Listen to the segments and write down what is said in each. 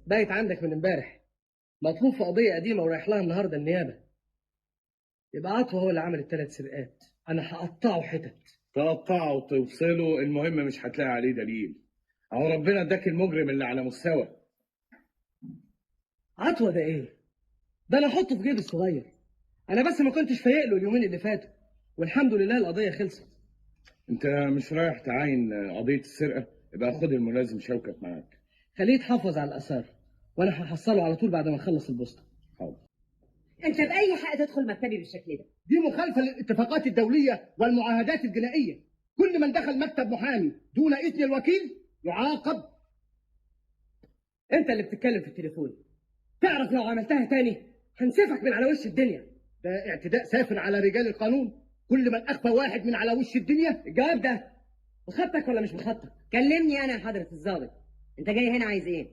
بايت عندك من امبارح، مطلوب في قضيه قديمه ورايح لها النهارده النيابه. يبقى عطوه هو اللي عمل ال3 سرقات، انا هقطعه حتت. تقطعه وتوصله، المهم مش هتلاقي عليه دليل. اهو ربنا اداك المجرم اللي على مستوى. عطوه ده ايه؟ ده انا احطه في جيبي الصغير. انا بس ما كنتش فايق له اليومين اللي فاتوا، والحمد لله القضيه خلصت. انت مش رايح تعاين قضيه السرقه؟ يبقى خد الملازم شوكت معاك. خليه يتحفظ على الاثار، وانا هحصله على طول بعد ما نخلص البوسطه. حاضر. انت باي حق تدخل مكتبي بالشكل ده؟ دي مخالفة للاتفاقات الدولية والمعاهدات الجنائية. كل من دخل مكتب محامي دون إذن الوكيل يعاقب. انت اللي بتتكلم في التليفون، تعرف لو عملتها تاني هنسفك من على وش الدنيا. ده اعتداء سافر على رجال القانون. كل من أخفى واحد من على وش الدنيا. الجواب ده بخطك ولا مش بخطك؟ كلمني انا يا حضرة الضابط، انت جاي هنا عايز ايه؟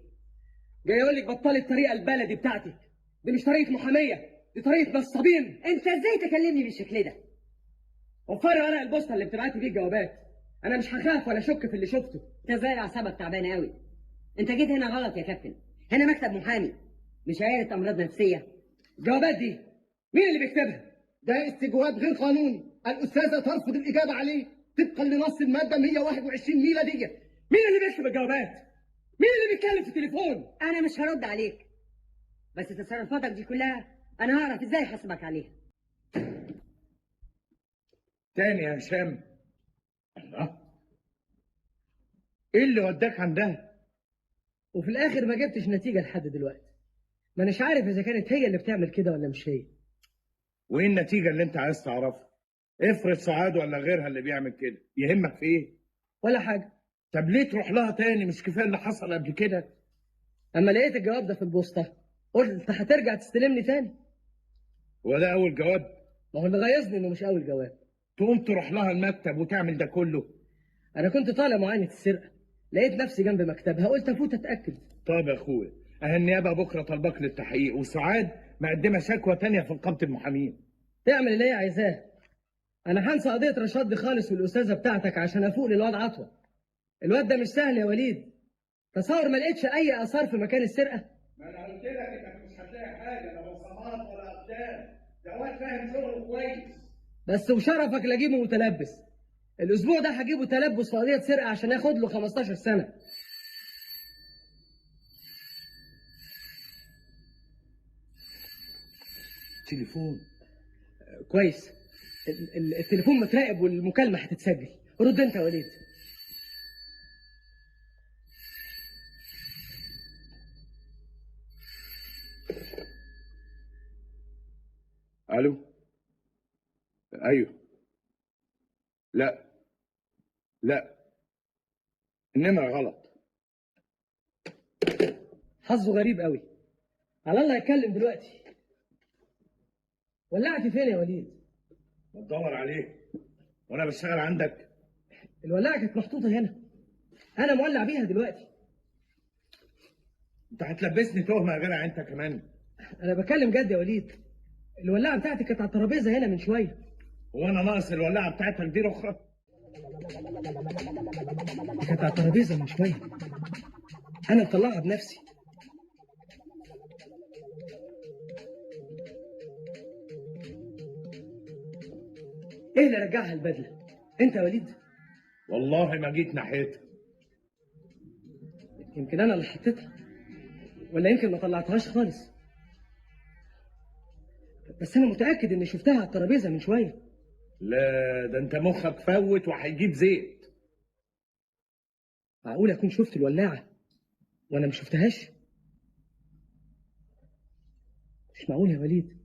جاي اقول لك بطلي الطريقه البلدي بتاعتك دي، مش طريقه محاميه، دي طريقه نصابين. انت ازاي تكلمني بالشكل ده؟ وفري ورق البوسطه اللي بتبعتي بيه الجوابات، انا مش هخاف ولا اشك في اللي شفته. انت زي اعصابك تعبانه قوي. انت جيت هنا غلط يا كابتن، هنا مكتب محامي مش عياده امراض نفسيه. الجوابات دي مين اللي بيكتبها؟ ده استجواب غير قانوني. الأستاذة ترفض الإجابة عليه طبقا لنص المادة 121 ميلادية. مين اللي بيكتب الجوابات؟ مين اللي بيتكلم في التليفون؟ انا مش هرد عليك، بس تصرفاتك دي كلها انا هعرف ازاي احاسبك عليها. تاني يا هشام؟ الله، ايه اللي وداك عندها؟ وفي الاخر ما جبتش نتيجه لحد دلوقتي. ما اناش عارف اذا كانت هي اللي بتعمل كده ولا مش هي. وايه النتيجه اللي انت عايز تعرفها؟ افرض سعاد ولا غيرها اللي بيعمل كده، يهمك في ايه؟ ولا حاجه. طب ليه تروح لها تاني؟ مش كفايه اللي حصل قبل كده؟ اما لقيت الجواب ده في البوسطه قلت هترجع تستلمني تاني. هو ده اول جواب؟ ما هو اللي غيظني انه مش اول جواب. تقوم تروح لها المكتب وتعمل ده كله؟ انا كنت طالع معاينه السرقه، لقيت نفسي جنب مكتبها قلت افوت اتاكد. طب يا اخويا، اهي النيابه بكره طالباك للتحقيق، وسعاد مقدمه شكوى تانيه في نقابه المحامين. تعمل اللي هي عايزاه. انا هنسى قضيه رشاد دي خالص والاستاذه بتاعتك عشان افوق للواد عطوه. الواد ده مش سهل يا وليد. تصور ما لقيتش اي اثار في مكان السرقه. ما انا قلت لك انك مش هتلاقي حاجه، لا بصمات ولا اقدام. ده واد فاهم شغله كويس. بس وشرفك لا اجيبه متلبس. الاسبوع ده هجيبه تلبس في قضيه سرقه عشان ياخد له 15 سنه. تليفون. كويس. التليفون متراقب والمكالمه هتتسجل. رد انت يا وليد. الو. ايوه. لا لا، النمره غلط. حظه غريب قوي. على الله يتكلم دلوقتي. ولعتي فين يا وليد؟ ما تدور عليه وانا بشتغل عندك. الولاعه كانت محطوطه هنا، انا مولع بيها دلوقتي. انت هتلبسني تهمه يا جدع انت كمان. انا بكلم جد يا وليد. الولاعه بتاعتي كانت على الترابيزه هنا من شويه. هو انا ناقص الولاعه بتاعتك دي رخره؟ كانت على الترابيزه من شويه، انا مطلعها بنفسي. ايه اللي رجعها البدله؟ انت يا وليد؟ والله ما جيت ناحيتها. يمكن انا اللي حطيتها، ولا يمكن ما طلعتهاش خالص. بس انا متاكد اني شفتها على الترابيزه من شويه. لا، ده انت مخك فوت وهيجيب زيت. معقول اكون شفت الولاعه وانا ما شفتهاش؟ مش معقول يا وليد.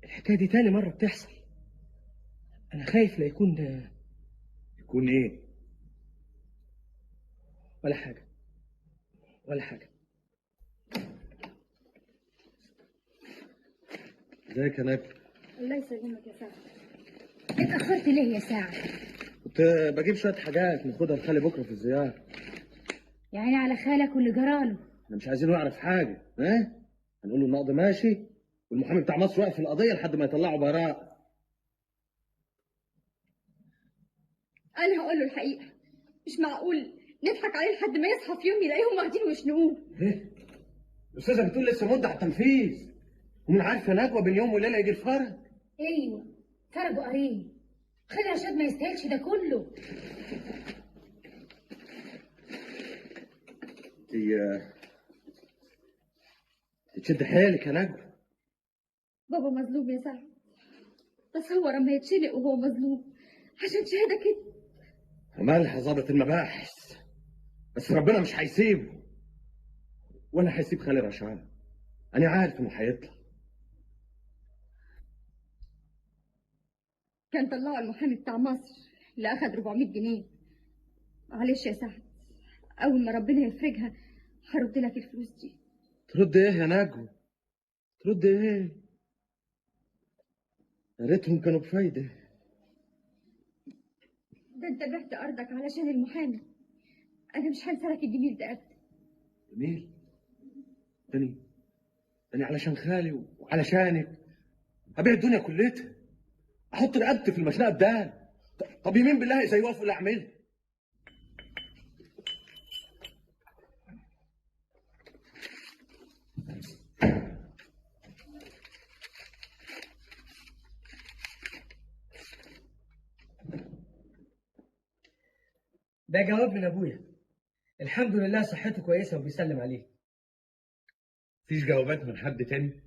الحكايه دي تاني مره بتحصل. انا خايف لا يكون يكون ايه؟ ولا حاجه ولا حاجه. ازيك يا نجم؟ الله يسلمك يا سعد. اتأخرت ليه يا سعد؟ كنت بجيب شويه حاجات ناخدها لخالي بكره في الزياره. يعني على خالك واللي جراله. احنا مش عايزينه يعرف حاجه، ها؟ هنقول له النقد ماشي والمحامي بتاع مصر واقف في القضيه لحد ما يطلعوا براء. أنا هقول له الحقيقة. مش معقول نضحك عليه لحد ما يصحى في يوم يلاقيهم واخدينه ويشنقوه. ايه؟ الاستاذه بتقول لسه مده على التنفيذ، ومن عارفه نجوى بين يوم وليله يجي الفرج. ايوه فرجوا قريب. خلي رشاد ما يستاهلش ده كله. تشد حيلك يا نجوى. بابا مظلوم يا سعد، بس هو لما يتشنق وهو مظلوم عشان شهاده كده. ومالها ظابط المباحث، بس ربنا مش هيسيبه ولا هيسيب خالي رشاد. انا عارف انه هيطلع. كان طلعوا المحامي بتاع مصر اللي اخد 400 جنيه. معلش يا سعد، اول ما ربنا يفرجها هرد لك الفلوس دي. ترد ايه يا نجوى؟ ترد ايه؟ يا ريتهم كانوا بفايده. ده انت بعت ارضك علشان المحامي. انا مش هنسى لك الجميل ده ابدا. جميل؟ تاني علشان خالي وعلشانك ابيع الدنيا كلتها، احط رقبتي في المشنقه بدال. طب يمين بالله زي يوقف اللي اعملها. ده جواب من ابويا، الحمد لله صحته كويسه وبيسلم عليه. مفيش جوابات من حد تاني؟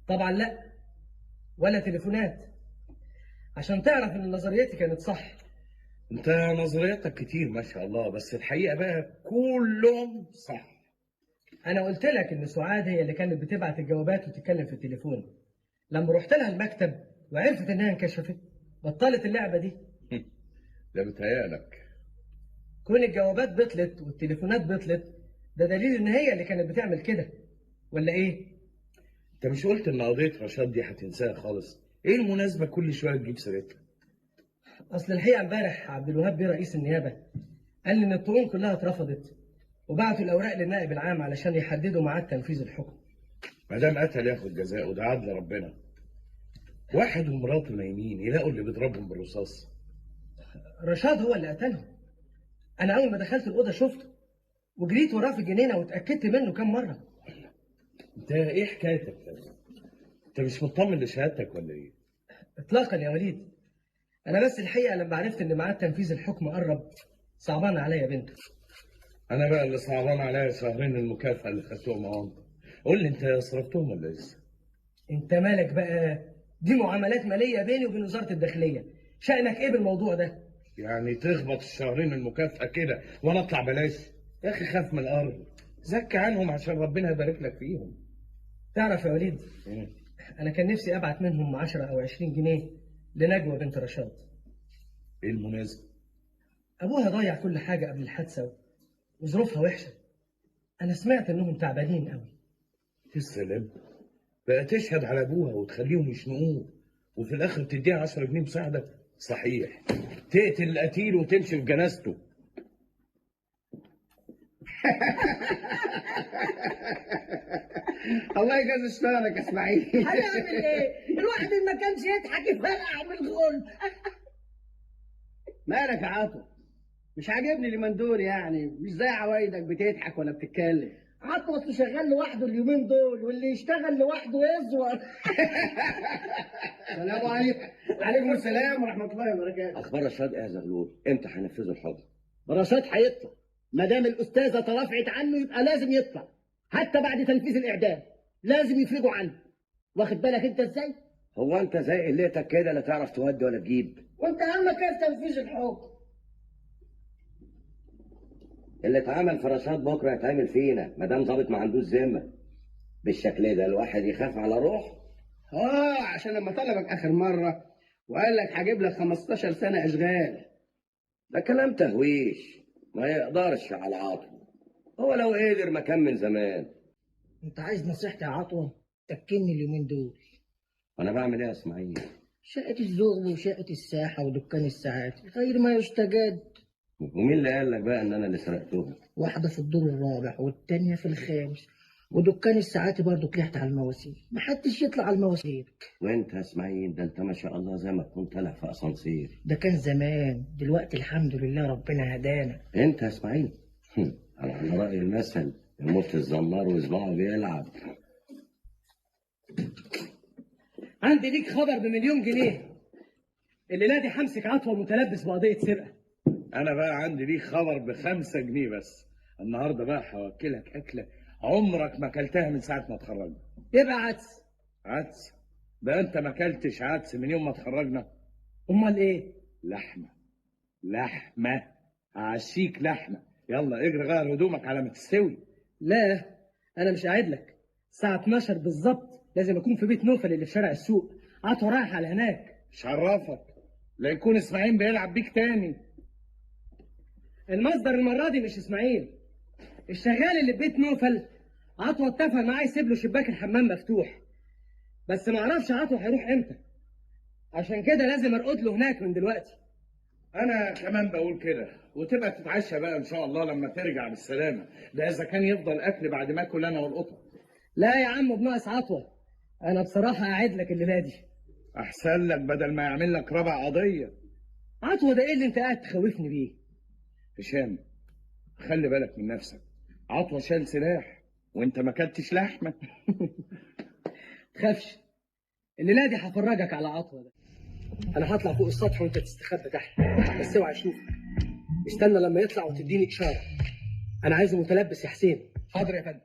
طبعا لا، ولا تليفونات، عشان تعرف ان نظريتي كانت صح. انت نظرياتك كتير ما شاء الله، بس الحقيقه بقى كلهم صح. انا قلت لك ان سعاد هي اللي كانت بتبعت الجوابات وتتكلم في التليفون. لما رحت لها المكتب وعرفت انها انكشفت بطلت اللعبه دي. ده بتهيألك. كون الجوابات بطلت والتليفونات بطلت ده دليل ان هي اللي كانت بتعمل كده، ولا ايه؟ انت مش قلت ان قضيه رشاد دي هتنساها خالص؟ ايه المناسبه كل شويه تجيب سيرتها؟ اصل الحقيقه امبارح عبد الوهاب بيه رئيس النيابه قال لي ان الطعون كلها اترفضت، وبعتوا الاوراق للنائب العام علشان يحددوا ميعاد تنفيذ الحكم. ما دام قتل ياخد جزاءه، ده عدل ربنا. واحد ومراته نايمين يلاقوا اللي بيضربهم بالرصاص. رشاد هو اللي قتلهم. انا اول ما دخلت الاوضه شفته وجريت وراه في الجنينه واتاكدت منه كم مره. انت ايه حكايتك؟ انت مش مطمن لشهادتك ولا ايه؟ اطلاقا يا وليد، انا بس الحقيقه لما عرفت ان ميعاد تنفيذ الحكم قرب صعبان عليا بنته. انا بقى اللي صعبان عليا شهرين المكافاه اللي خدتهم اهو. قول لي انت صرفتهم ولا لسه؟ انت مالك بقى؟ دي معاملات ماليه بيني وبين وزاره الداخليه، شأنك ايه بالموضوع ده؟ يعني تخبط الشهرين المكافاه كده وانا اطلع بلاش؟ يا اخي خاف من الارض، زكي عنهم عشان ربنا يبارك لك فيهم. تعرف يا وليد، إيه؟ انا كان نفسي ابعت منهم 10 او 20 جنيه لنجوى بنت رشاد. ايه المناسبه؟ ابوها ضيع كل حاجه قبل الحادثه وظروفها وحشه. انا سمعت انهم تعبانين قوي. السلام بقى تشهد على ابوها وتخليهم يشنقوه وفي الاخر تديها 10 جنيه مساعده؟ صحيح تقتل القتيل وتمشي في جنازته. الله يجازي اشتغلك يا اسماعيل. هنعمل ايه؟ الواحد اللي ما كانش يضحك يفرقع من الغل. مالك يا عاطف؟ مش عاجبني اليومين دول، يعني مش زي عوايدك بتضحك ولا بتتكلم. عطوة شغال لوحده اليومين دول، واللي يشتغل لوحده يزور. السلام عليكم. عليكم السلام ورحمه الله وبركاته. اخبار رشاد ايه يا زغلول؟ امتى هينفذوا الحكم؟ رشاد هيطلع، ما دام الاستاذه ترافعت عنه يبقى لازم يطلع، حتى بعد تنفيذ الاعدام لازم يفرجوا عنه. واخد بالك انت ازاي؟ هو انت زي قلتك كده لا تعرف تودي ولا تجيب؟ وانت همك ايه في تنفيذ الحكم؟ اللي اتعمل في رشاد بكره يتعمل فينا، ما دام ظابط ما عندوش ذمه. بالشكل ده الواحد يخاف على روحه. عشان لما طلبك اخر مره وقال لك هجيب لك 15 سنه اشغال. ده كلام تهويش، ما يقدرش على عاطفه. هو لو قدر ما كان من زمان. انت عايز نصيحتي يا عطوة؟ تكني اليومين دول. وانا بعمل ايه يا اسماعيل؟ شقة الزغب وشقة الساحة ودكان الساعات غير ما يستجد. ومين اللي قال لك بقى ان انا اللي سرقتهم؟ واحدة في الدور الرابع والتانية في الخامس، ودكان الساعات برضه طلعت على المواسير، محدش يطلع على المواسير. وانت يا اسماعيل، ده انت ما شاء الله زي ما تكون طالع في اسانسير. ده كان زمان، دلوقتي الحمد لله ربنا هدانا. انت يا اسماعيل على رأي المثل، يموت الزمار وصباعه بيلعب. عندي ليك خبر بمليون جنيه. الليله دي همسك عطوه متلبس بقضيه سرقه. انا بقى عندي ليك خبر ب5 جنيه بس. النهارده بقى هوكلك اكله عمرك ما اكلتها من ساعه ما اتخرجنا. يبقى عدس. عدس؟ ده انت ما اكلتش عدس من يوم ما اتخرجنا. امال ايه؟ لحمه. لحمه. هعشيك لحمه. يلا اجري غير هدومك على ما تستوي. لا، انا مش قاعد لك. الساعه 12 بالظبط لازم اكون في بيت نوفل اللي في شارع السوق. عطوه رايح على هناك. مش عرفك لا يكون اسماعيل بيلعب بيك تاني. المصدر المره دي مش اسماعيل. الشغال اللي في بيت نوفل عطوه اتفق معاه يسيب له شباك الحمام مفتوح، بس ما اعرفش عطوه هيروح امتى. عشان كده لازم ارقد له هناك من دلوقتي. انا كمان بقول كده، وتبقى تتعشى بقى ان شاء الله لما ترجع بالسلامه. ده اذا كان يفضل اكل بعد ما اكل انا والقطه. لا يا عم، بناقص عطوه. انا بصراحه قاعد لك الليله دي. احسن لك بدل ما يعمل لك ربع قضيه. عطوه ده ايه اللي انت قاعد تخوفني بيه؟ هشام، خلي بالك من نفسك. عطوه شال سلاح وانت ما كلتش لحمه. تخافش، الليله دي هفرجك على عطوه ده. انا هطلع فوق السطح وانت تستخبى تحت، بس اوعى اشوفك. استنى لما يطلع وتديني اشاره. انا عايزه متلبس يا حسين. حاضر يا فندم.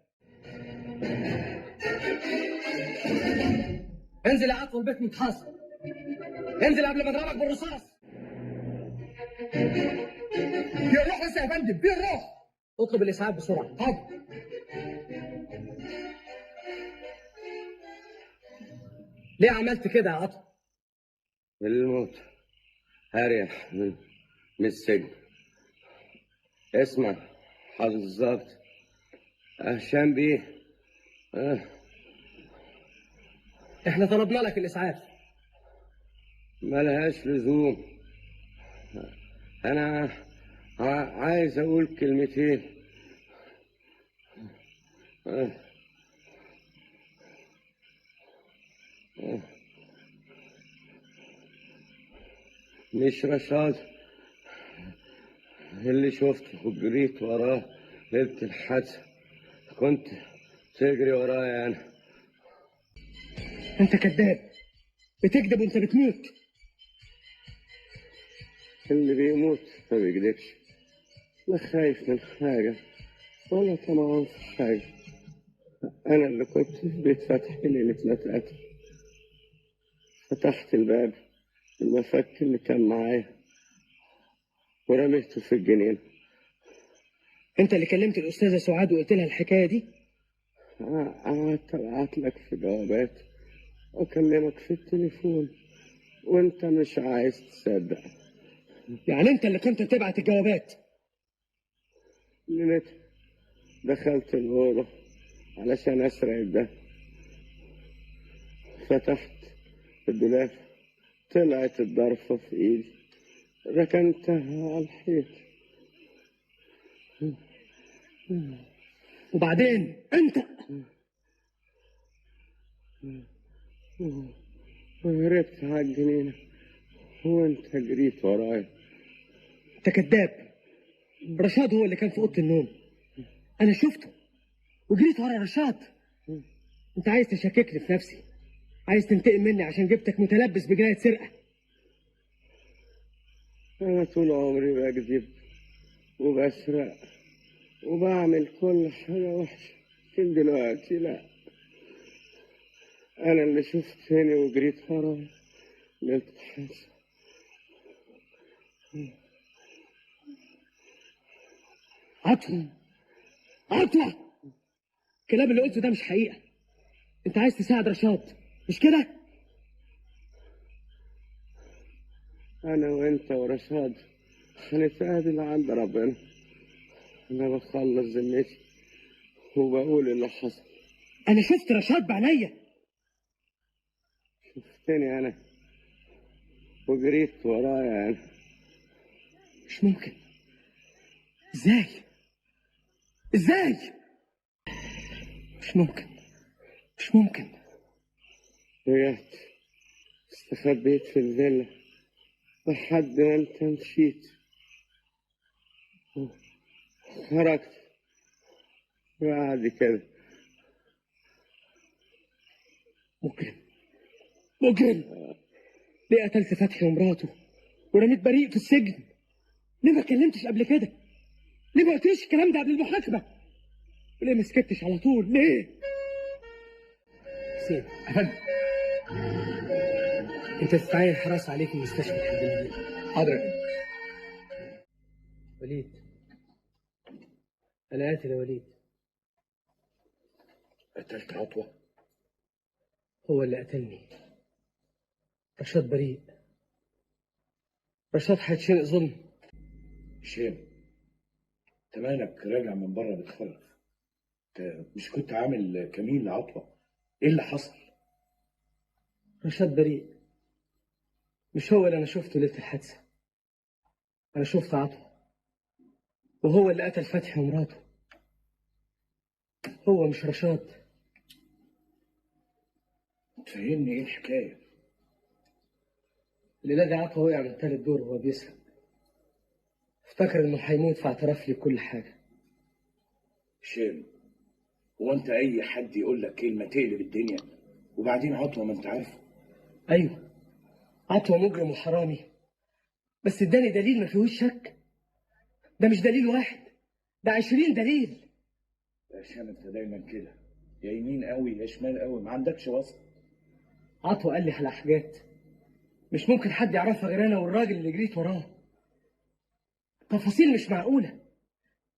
انزل يا عطوه، البيت متحاصر. انزل قبل ما اضربك بالرصاص. بيروح بس يا فندم، بيروح. اطلب الاسعاف بسرعه. حاضر. ليه عملت كده يا عطوه؟ الموت هريح من السجن. اسمع حضرتك هشام بيه. احنا طلبنا لك الاسعاف. ملهاش لزوم. انا عايز اقول كلمتين. مش رشاد اللي شفته وجريت وراه ليلة الحادثة، كنت تجري ورايا انا. انت كذاب، بتكذب وانت بتموت. اللي بيموت ما بيكذبش، لا خايف من حاجة ولا طمعان في حاجة. أنا اللي كنت في بيت فتحي ليلة ما اتقتل، فتحت الباب المفك اللي كان معايا ورميته في الجنينة. انت اللي كلمت الاستاذه سعاد وقلت لها الحكايه دي؟ قعدت ابعت لك في جوابات واكلمك في التليفون وانت مش عايز تصدق. يعني انت اللي كنت بتبعت الجوابات؟ ليلتها دخلت الأوضة علشان أسرع ده، فتحت الدولاب طلعت الضرفة في إيدي، ركنتها على الحيط. وبعدين انت وهربت على الجنينة وانت جريت ورايا. انت كذاب. رشاد هو اللي كان في اوضه النوم. انا شفته وجريت ورا رشاد. انت عايز تشككني في نفسي، عايز تنتقم مني عشان جبتك متلبس بجناية سرقة. أنا طول عمري بكذب وبسرق وبعمل كل حاجة وحشة، لكن دلوقتي لا. أنا اللي شفتني وجريت ورايا ليلة الحادثة. عطوة، عطوة، الكلام اللي قلته ده مش حقيقة. انت عايز تساعد رشاد مش كده؟ أنا وأنت ورشاد هنتقابل عند ربنا. أنا بخلص ذمتي وبقول اللي حصل. انا شفت رشاد بعينيا. شفتني أنا وجريت ورايا أنا. مش ممكن. ازاي؟ ازاي؟ مش ممكن، مش ممكن. رجعت استخبيت في الفيلا لحد ما انت مشيت، خرجت بعد كده. مجرم. ليه قتلت فتحي ومراته ورميت بريء في السجن؟ ليه ما اتكلمتش قبل كده؟ ليه ما قلتليش الكلام ده قبل المحاكمة؟ وليه ما سكتش على طول؟ ليه؟ حسين أفندم. انت تستعين حراسة عليك المستشفى لحد الليل. حاضر يا فندم. وليد، انا قاتل يا وليد. قتلت عطوة؟ هو اللي قتلني. رشاد بريء. رشاد هيتشنق ظلم. هشام، انت مالك راجع من بره بتخرف؟ انت مش كنت عامل كمين لعطوة؟ ايه اللي حصل؟ رشاد بريء. مش هو اللي انا شفته ليلة الحادثة. انا شفت عطوة، وهو اللي قتل فتحي ومراته. هو مش رشاد. فهمني ايه الحكاية؟ الليلة دي عطوة وقع من تالت دور وهو بيسرق. افتكر انه هيموت فاعترف لي كل حاجة. هشام، هو انت اي حد يقول لك كلمة تقلب الدنيا؟ وبعدين عطوة ما انت عارفه. ايوه، عطوة مجرم وحرامي، بس اداني دليل ما فيهوش شك. ده مش دليل واحد، ده 20 دليل. يا هشام انت دايما كده، يا يمين قوي يا شمال قوي، ما عندكش وسط. عطوة قال لي على حاجات مش ممكن حد يعرفها غير انا والراجل اللي جريت وراه. تفاصيل مش معقولة.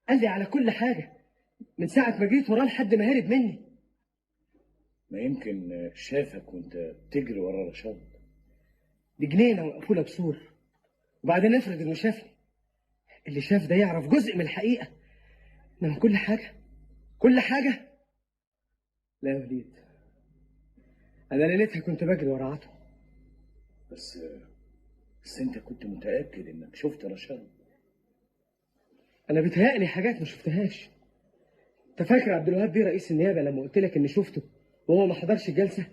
قال لي على كل حاجة من ساعة ما جريت وراه لحد ما هرب مني. ما يمكن شافك وانت بتجري ورا رشاد. دي جنينة مقفولة بسور، وبعدين افرض انه شافني. اللي شاف ده يعرف جزء من الحقيقة، انما كل حاجة، كل حاجة. لا يا وليد، انا ليلتها كنت بجري ورا عطوة. بس انت كنت متأكد انك شفت رشاد؟ انا بيتهيألي حاجات ما شفتهاش. انت فاكر عبد الوهاب بيه رئيس النيابة لما قلت لك اني شفته وهو ما حضرش الجلسة؟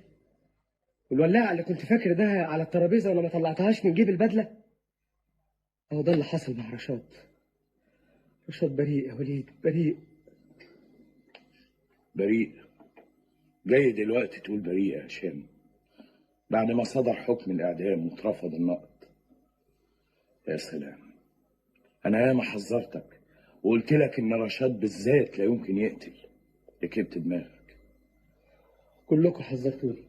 والولاعة اللي كنت فاكر ده على الترابيزة ولا ما طلعتهاش من جيب البدلة؟ هو ده اللي حصل مع رشاد. رشاد بريء يا وليد، بريء. بريء؟ جاي دلوقتي تقول بريء يا هشام بعد ما صدر حكم الإعدام واترفض النقد؟ يا سلام، أنا ياما حذرتك وقلت لك إن رشاد بالذات لا يمكن يقتل. ركبت دماغك. كلكم حذرتوني،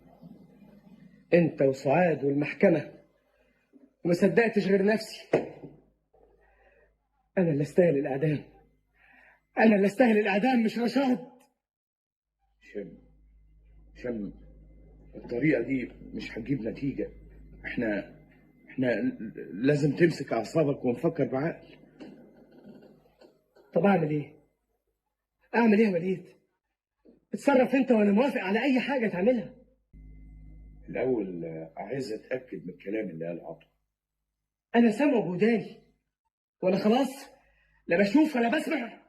انت وسعاد والمحكمة، وما صدقتش غير نفسي. انا اللي استاهل الاعدام، انا اللي استاهل الاعدام مش رشاد. هشام، الطريقة دي مش هتجيب نتيجة. احنا لازم تمسك أعصابك ونفكر بعقل. طب اعمل ايه؟ اعمل ايه يا وليد؟ اتصرف انت وانا موافق على اي حاجة تعملها. الأول عايز أتأكد من الكلام اللي قاله عطوة. انا سامع بوداني وانا خلاص لا بشوف ولا بسمع.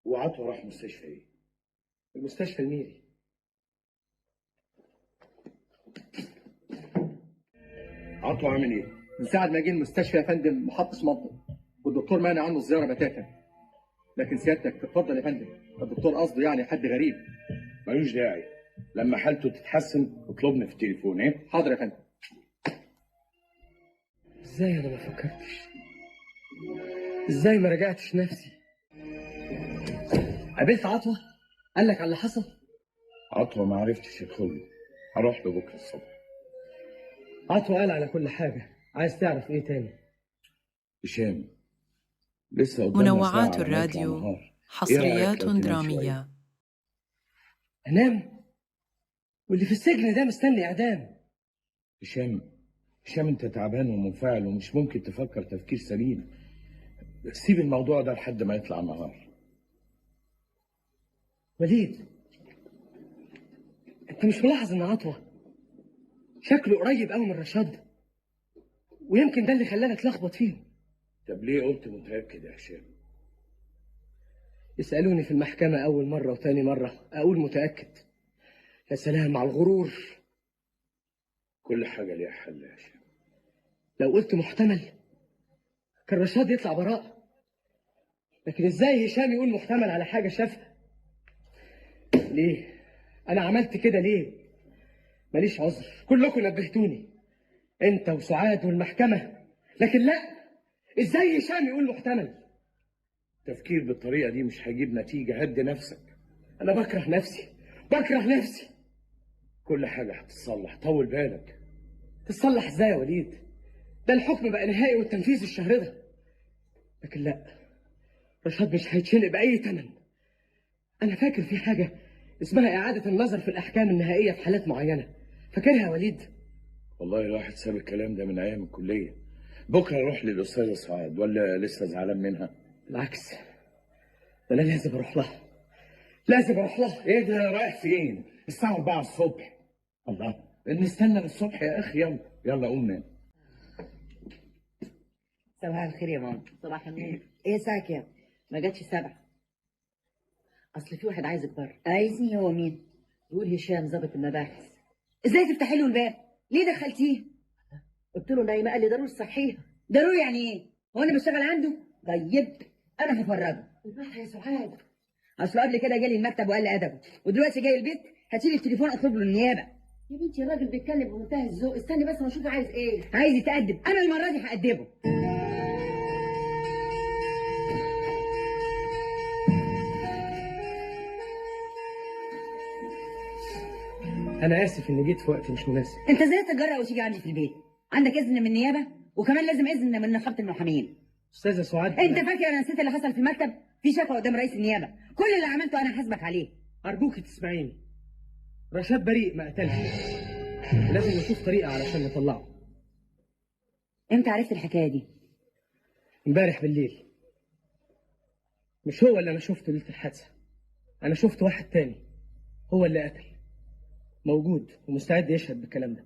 وعطوة راح مستشفى ايه؟ المستشفى الميري. عطوة عامل ايه؟ من ساعة ما جه المستشفى يا فندم ما حطش منطق، والدكتور مانع عنه الزيارة بتاتا. لكن سيادتك تتفضل يا فندم، الدكتور قصده يعني حد غريب. ملوش داعي، لما حالته تتحسن اطلبني في التليفون. ايه؟ حاضر يا فندم. ازاي انا ما فكرتش؟ ازاي ما رجعتش نفسي؟ قابلت عطوة؟ قال لك على اللي حصل؟ عطوة ما عرفتش ادخله، هروح له بكره الصبح. عطوة قال على كل حاجة. عايز تعرف ايه تاني؟ هشام، لسه قدامنا منوعات ساعة على ما يطلع الراديو، النهار. إيه حصريات رأيك لو تنام درامية. شوية؟ انام؟ واللي في السجن ده مستني اعدام. هشام انت تعبان ومنفعل ومش ممكن تفكر تفكير سليم. سيب الموضوع ده لحد ما يطلع النهار. وليد، انت مش ملاحظ ان عطوة شكله قريب قوي من رشاد؟ ويمكن ده اللي خلانا نتلخبط فيه. طب ليه قلت متأكد يا هشام؟ يسألوني في المحكمة أول مرة وتاني مرة أقول متأكد. يا سلام على الغرور. كل حاجة ليها حل يا هشام. لو قلت محتمل كان رشاد يطلع براءة، لكن ازاي هشام يقول محتمل على حاجة شافها؟ ليه؟ أنا عملت كده ليه؟ ماليش عذر، كلكم نبهتوني، أنت وسعاد والمحكمة، لكن لا، ازاي هشام يقول محتمل؟ التفكير بالطريقة دي مش هيجيب نتيجة. هد نفسك. أنا بكره نفسي، بكره نفسي. كل حاجة هتتصلح، طول بالك. تتصلح ازاي يا وليد؟ ده الحكم بقى نهائي والتنفيذ الشهر ده. لكن لا، رشاد مش هيتشنق بأي ثمن. أنا فاكر في حاجة اسمها إعادة النظر في الأحكام النهائية في حالات معينة، فاكرها يا وليد؟ والله الواحد ساب الكلام ده من أيام الكلية. بكرة أروح للأستاذة سعاد ولا لسه زعلان منها؟ بالعكس، ده أنا لازم أروح لها، لازم أروح لها. إيه ده رايح فين؟ الساعة 4 الصبح. الله، نستنى للصبح يا أخي. يلا يلا قوم نام. صباح الخير يا ماما. صباح النور. ايه ساكية؟ ما جاتش 7. اصل في واحد عايزك بره. عايزني؟ هو مين؟ يقول هشام ضابط المباحث. ازاي تفتحي له الباب؟ ليه دخلتيه؟ قلت له نايمه، قال لي ضروري صحيها. ضروري يعني ايه؟ هو انا بشتغل عنده؟ طيب انا هفرجه. بالراحه يا سعاد. اصل قبل كده جالي المكتب وقال لي ادبه، ودلوقتي جاي البيت هاتيلي التليفون اطلب له النيابه. يا بنتي الراجل بيتكلم بمنتهى الذوق، استني بس ما اشوف عايز ايه. عايز يتأدب، انا المره دي هأدبه. أنا آسف إني جيت في وقت مش مناسب. انت ازاي تتجرأ وتيجي عندي في البيت؟ عندك اذن من النيابه، وكمان لازم اذن من نقابه المحامين. أستاذة سعاد، انت فاكر انا نسيت اللي حصل في المكتب؟ في شكوى قدام رئيس النيابه، كل اللي عملته انا هحاسبك عليه. أرجوك تسمعيني. رشاد بريء، ما قتلش. لازم نشوف طريقة علشان نطلعه. امتى عرفت الحكايه دي؟ امبارح بالليل. مش هو اللي أنا شفته ليلة الحادثة، أنا شفت واحد تاني هو اللي قتل، موجود ومستعد يشهد بالكلام ده.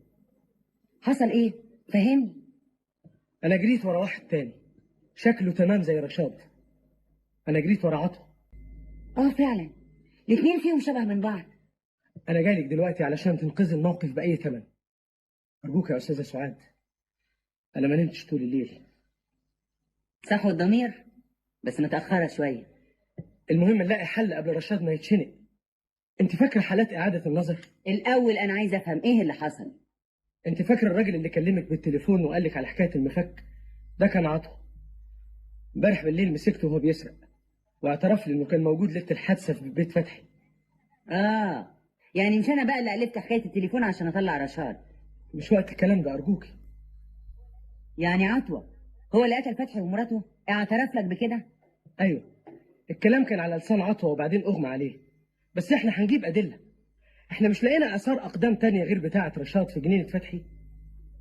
حصل ايه؟ فهمني. أنا جريت ورا واحد تاني شكله تمام زي رشاد. أنا جريت ورا عطوة. فعلا الاثنين فيهم شبه من بعض. أنا جايلك دلوقتي علشان تنقذ الموقف بأي ثمن. أرجوك يا أستاذة سعاد، أنا ما نمتش طول الليل. صحوة الضمير، بس متأخرة شوية. المهم نلاقي حل قبل رشاد ما يتشنق. أنت فاكرة حالات إعادة النظر؟ الأول أنا عايزة أفهم إيه اللي حصل. أنت فاكرة الراجل اللي كلمك بالتليفون وقال لك على حكاية المفك؟ ده كان عطوة. امبارح بالليل مسكته وهو بيسرق، واعترف لي إنه كان موجود ليلة الحادثة في بيت فتحي. يعني مش أنا بقى اللي قلبت حكاية التليفون عشان أطلع رشاد؟ مش وقت الكلام ده أرجوكي. يعني عطوة هو اللي قتل فتحي ومراته؟ اعترف لك بكده؟ أيوه، الكلام كان على لسان عطوة وبعدين أغمى عليه، بس إحنا هنجيب أدلة. إحنا مش لقينا آثار أقدام تانية غير بتاعة رشاد في جنينة فتحي؟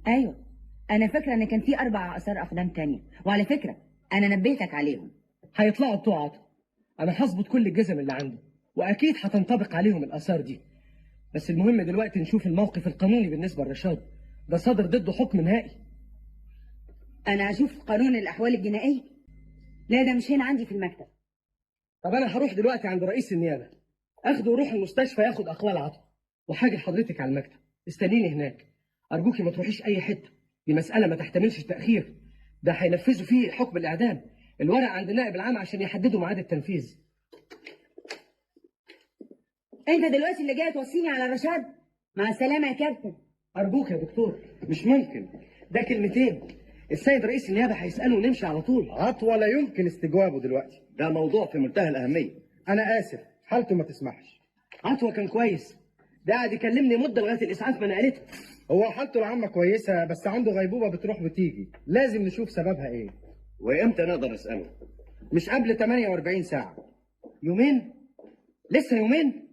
أيوه، أنا فاكرة إن كان في 4 آثار أقدام تانية، وعلى فكرة أنا نبهتك عليهم. هيطلعوا بتوع عطوة. أنا هظبط كل الجزم اللي عنده، وأكيد هتنطبق عليهم الآثار دي. بس المهم دلوقتي نشوف الموقف القانوني بالنسبة لرشاد، ده صدر ضده حكم نهائي. أنا هشوف قانون الأحوال الجنائية. لا، ده مش هنا عندي في المكتب. طب أنا هروح دلوقتي عند رئيس النيابة، أخده وروح المستشفى ياخد أقوال عطوة، وحاجة لحضرتك على المكتب. استنيني هناك. أرجوكي ما تروحيش أي حتة، دي مسألة ما تحتملش التأخير. ده هينفذوا فيه حكم الإعدام. الورق عند النائب العام عشان يحددوا ميعاد التنفيذ. أنت دلوقتي اللي جاي توصيني على رشاد؟ مع السلامة يا كابتن. أرجوك يا دكتور، مش ممكن. ده كلمتين، السيد رئيس النيابة هيسأله ونمشي على طول. عطوة لا يمكن استجوابه دلوقتي، ده موضوع في منتهى الأهمية. أنا آسف، حالته ما تسمحش. عطوة كان كويس، ده قاعد يكلمني مدة لغاية الإسعاف ما نقلته. هو حالته العامة كويسة، بس عنده غيبوبة بتروح وتيجي، لازم نشوف سببها إيه. وإمتى نقدر نسأله؟ مش قبل 48 ساعة. يومين؟ لسه يومين؟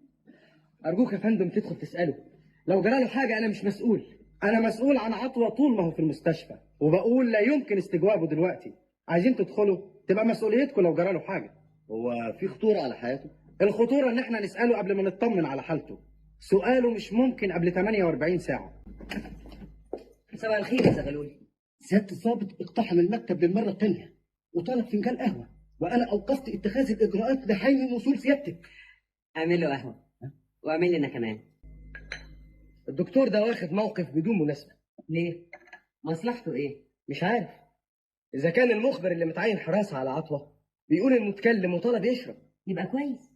أرجوك يا فندم تدخل تسأله، لو جراله حاجة أنا مش مسؤول. أنا مسؤول عن عطوة طول ما هو في المستشفى، وبقول لا يمكن استجوابه دلوقتي. عايزين تدخلوا تبقى مسؤوليتكم لو جراله حاجة. هو في خطورة على حياته؟ الخطورة إن إحنا نسأله قبل ما نطمن على حالته. سؤاله مش ممكن قبل 48 ساعة. صباح الخير يا زغلول. سيادة الضابط اقتحم المكتب للمرة الثانية وطلب فنجان قهوة. وانا اوقفت اتخاذ الاجراءات لحين وصول سيادتك. اعمل له قهوه واعمل لنا كمان. الدكتور ده واخد موقف بدون مناسبه. ليه؟ مصلحته ايه؟ مش عارف. اذا كان المخبر اللي متعين حراسه على عطوه بيقول انه اتكلم وطلب يشرب، يبقى كويس.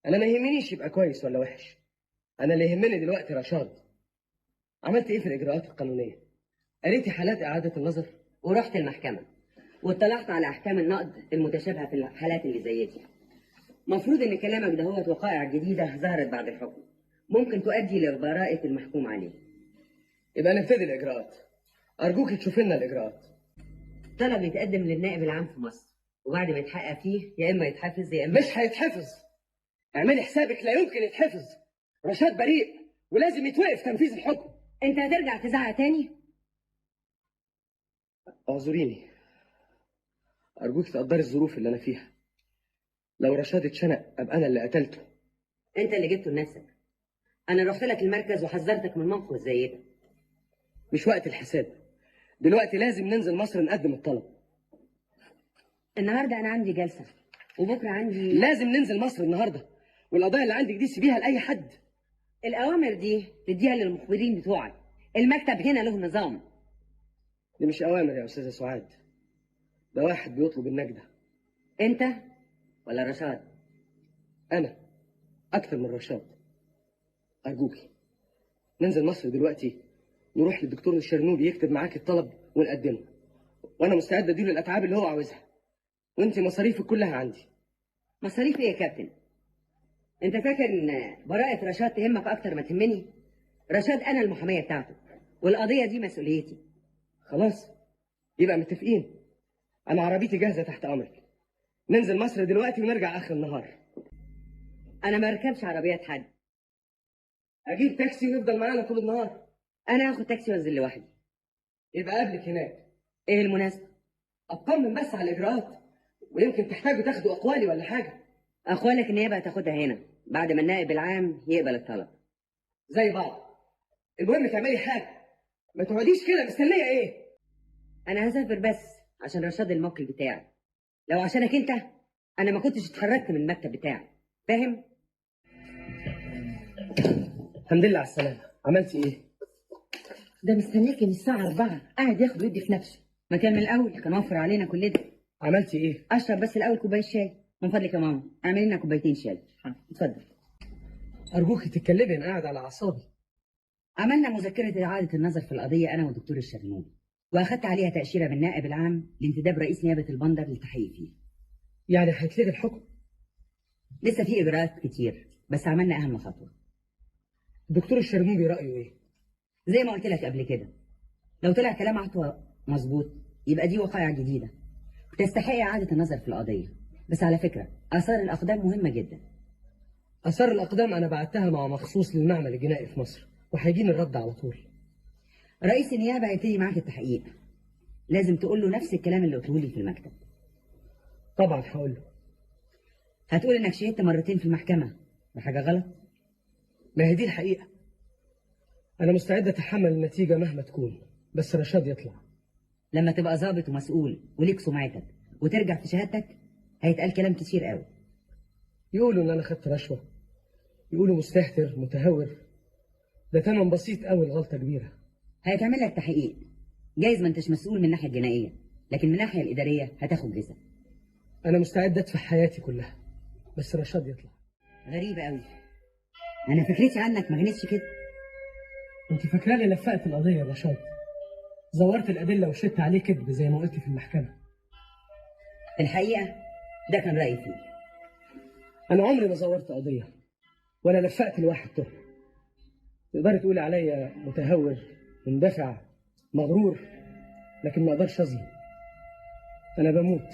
انا ما يهمنيش يبقى كويس ولا وحش. انا اللي يهمني دلوقتي رشاد. عملت ايه في الاجراءات القانونيه؟ قريتي حالات اعاده النظر؟ ورحت المحكمه واطلعت على احكام النقد المتشابهه في الحالات اللي زي دي. مفروض ان كلامك ده هو وقائع جديده ظهرت بعد الحكم ممكن تؤدي لبراءه المحكوم عليه. يبقى نبتدي الاجراءات. ارجوك تشوف لنا الاجراءات. طلب يتقدم للنائب العام في مصر، وبعد ما يتحقق فيه يا اما يتحفظ يا اما مش هيتحفظ. اعملي حسابك لا يمكن يتحفظ. رشاد بريء ولازم يتوقف تنفيذ الحكم. انت هترجع تزعق تاني؟ اعذريني. ارجوك تقدري الظروف اللي انا فيها. لو رشاد اتشنق ابقى انا اللي قتلته. انت اللي جبته لنفسك. انا رحت لك المركز وحذرتك من موقف زي ده. مش وقت الحساب. دلوقتي لازم ننزل مصر نقدم الطلب. النهارده انا عندي جلسه وبكره عندي. لازم ننزل مصر النهارده، والقضايا اللي عندك دي سيبيها لاي حد. الاوامر دي تديها للمخبرين بتوعك. المكتب هنا له نظام. دي مش اوامر يا استاذه سعاد، ده واحد بيطلب النجده. انت ولا رشاد؟ انا اكتر من رشاد. ارجوكي ننزل مصر دلوقتي، نروح للدكتور الشرنوبي يكتب معاك الطلب ونقدمه، وانا مستعد اديله الاتعاب اللي هو عاوزها، وانت مصاريفك كلها عندي. مصاريف ايه يا كابتن؟ انت فاكر ان براءة رشاد تهمك اكتر ما تهمني؟ رشاد انا المحامية بتاعته، والقضية دي مسؤوليتي. خلاص يبقى متفقين. انا عربيتي جاهزة تحت امرك. ننزل مصر دلوقتي ونرجع اخر النهار. انا ما ركبش عربيات حد. اجيب تاكسي ويفضل معانا طول النهار. انا هاخد تاكسي وانزل لوحدي. يبقى قابلك هناك. ايه المناسبة؟ اطمن بس على الاجراءات، ويمكن تحتاجوا تاخدوا اقوالي ولا حاجة. اقوالك النيابة هتاخدها هنا بعد ما النائب العام يقبل الطلب. زي بعض. المهم تعملي حاجة، ما تقعديش كده مستنية ايه؟ انا هسافر بس عشان رشاد الموكل بتاعي. لو عشانك انت انا ما كنتش اتحركت من المكتب بتاعي، فاهم؟ الحمد لله على السلامة. عملتي ايه؟ ده مستنيكي من الساعة 4 قاعد ياخد ويدي في نفسه. ما كان من الاول كان وفر علينا كل ده. عملتي ايه؟ اشرب بس الاول كوباية شاي. من فضلك يا ماما اعملي لنا كوبايتين شاي. اتفضل. ارجوكي تتكلمي، انا قاعد على اعصابي. عملنا مذكرة إعادة النظر في القضية أنا والدكتور الشرنوبي، وأخدت عليها تأشيرة من النائب العام لانتداب رئيس نيابة البندر للتحقيق فيه. يعني هيتلغي الحكم؟ لسه في إجراءات كتير بس عملنا أهم خطوة. الدكتور الشرنوبي رأيه ايه؟ زي ما قلت لك قبل كده، لو طلع كلام عطوة مظبوط يبقى دي وقائع جديدة تستحق إعادة النظر في القضية. بس على فكرة آثار الأقدام مهمة جدا. آثار الأقدام أنا بعتها مع مخصوص للمعمل الجنائي في مصر، وهيجيني الرد على طول. رئيس النيابة هيبتدي معاك التحقيق، لازم تقول له نفس الكلام اللي قلته لي في المكتب. طبعا هقول له. هتقول إنك شهدت مرتين في المحكمة، ده حاجة غلط؟ ما هي دي الحقيقة. أنا مستعد أتحمل النتيجة مهما تكون، بس رشاد يطلع. لما تبقى ضابط ومسؤول وليك سمعتك وترجع في شهادتك هيتقال كلام كتير قوي. يقولوا إن أنا خدت رشوة، يقولوا مستهتر متهور، ده تمن بسيط قوي لغلطة كبيرة. هيتعمل لك تحقيق، جايز ما انتش مسؤول من الناحية الجنائية، لكن من الناحية الإدارية هتاخد جزء. أنا مستعد أدفع حياتي كلها، بس رشاد يطلع. غريبة قوي، أنا فكرتي عنك ما كانتش كده. أنت فاكراني لفقت القضية يا رشاد؟ زورت الأدلة وشدت عليه كذب زي ما قلت في المحكمة. في الحقيقة ده كان رأيي فيه. أنا عمري ما زورت قضية ولا لفقت لواحد تهم. تقدري تقولي عليا متهور مندفع مغرور، لكن ما أقدرش أظلم. أنا بموت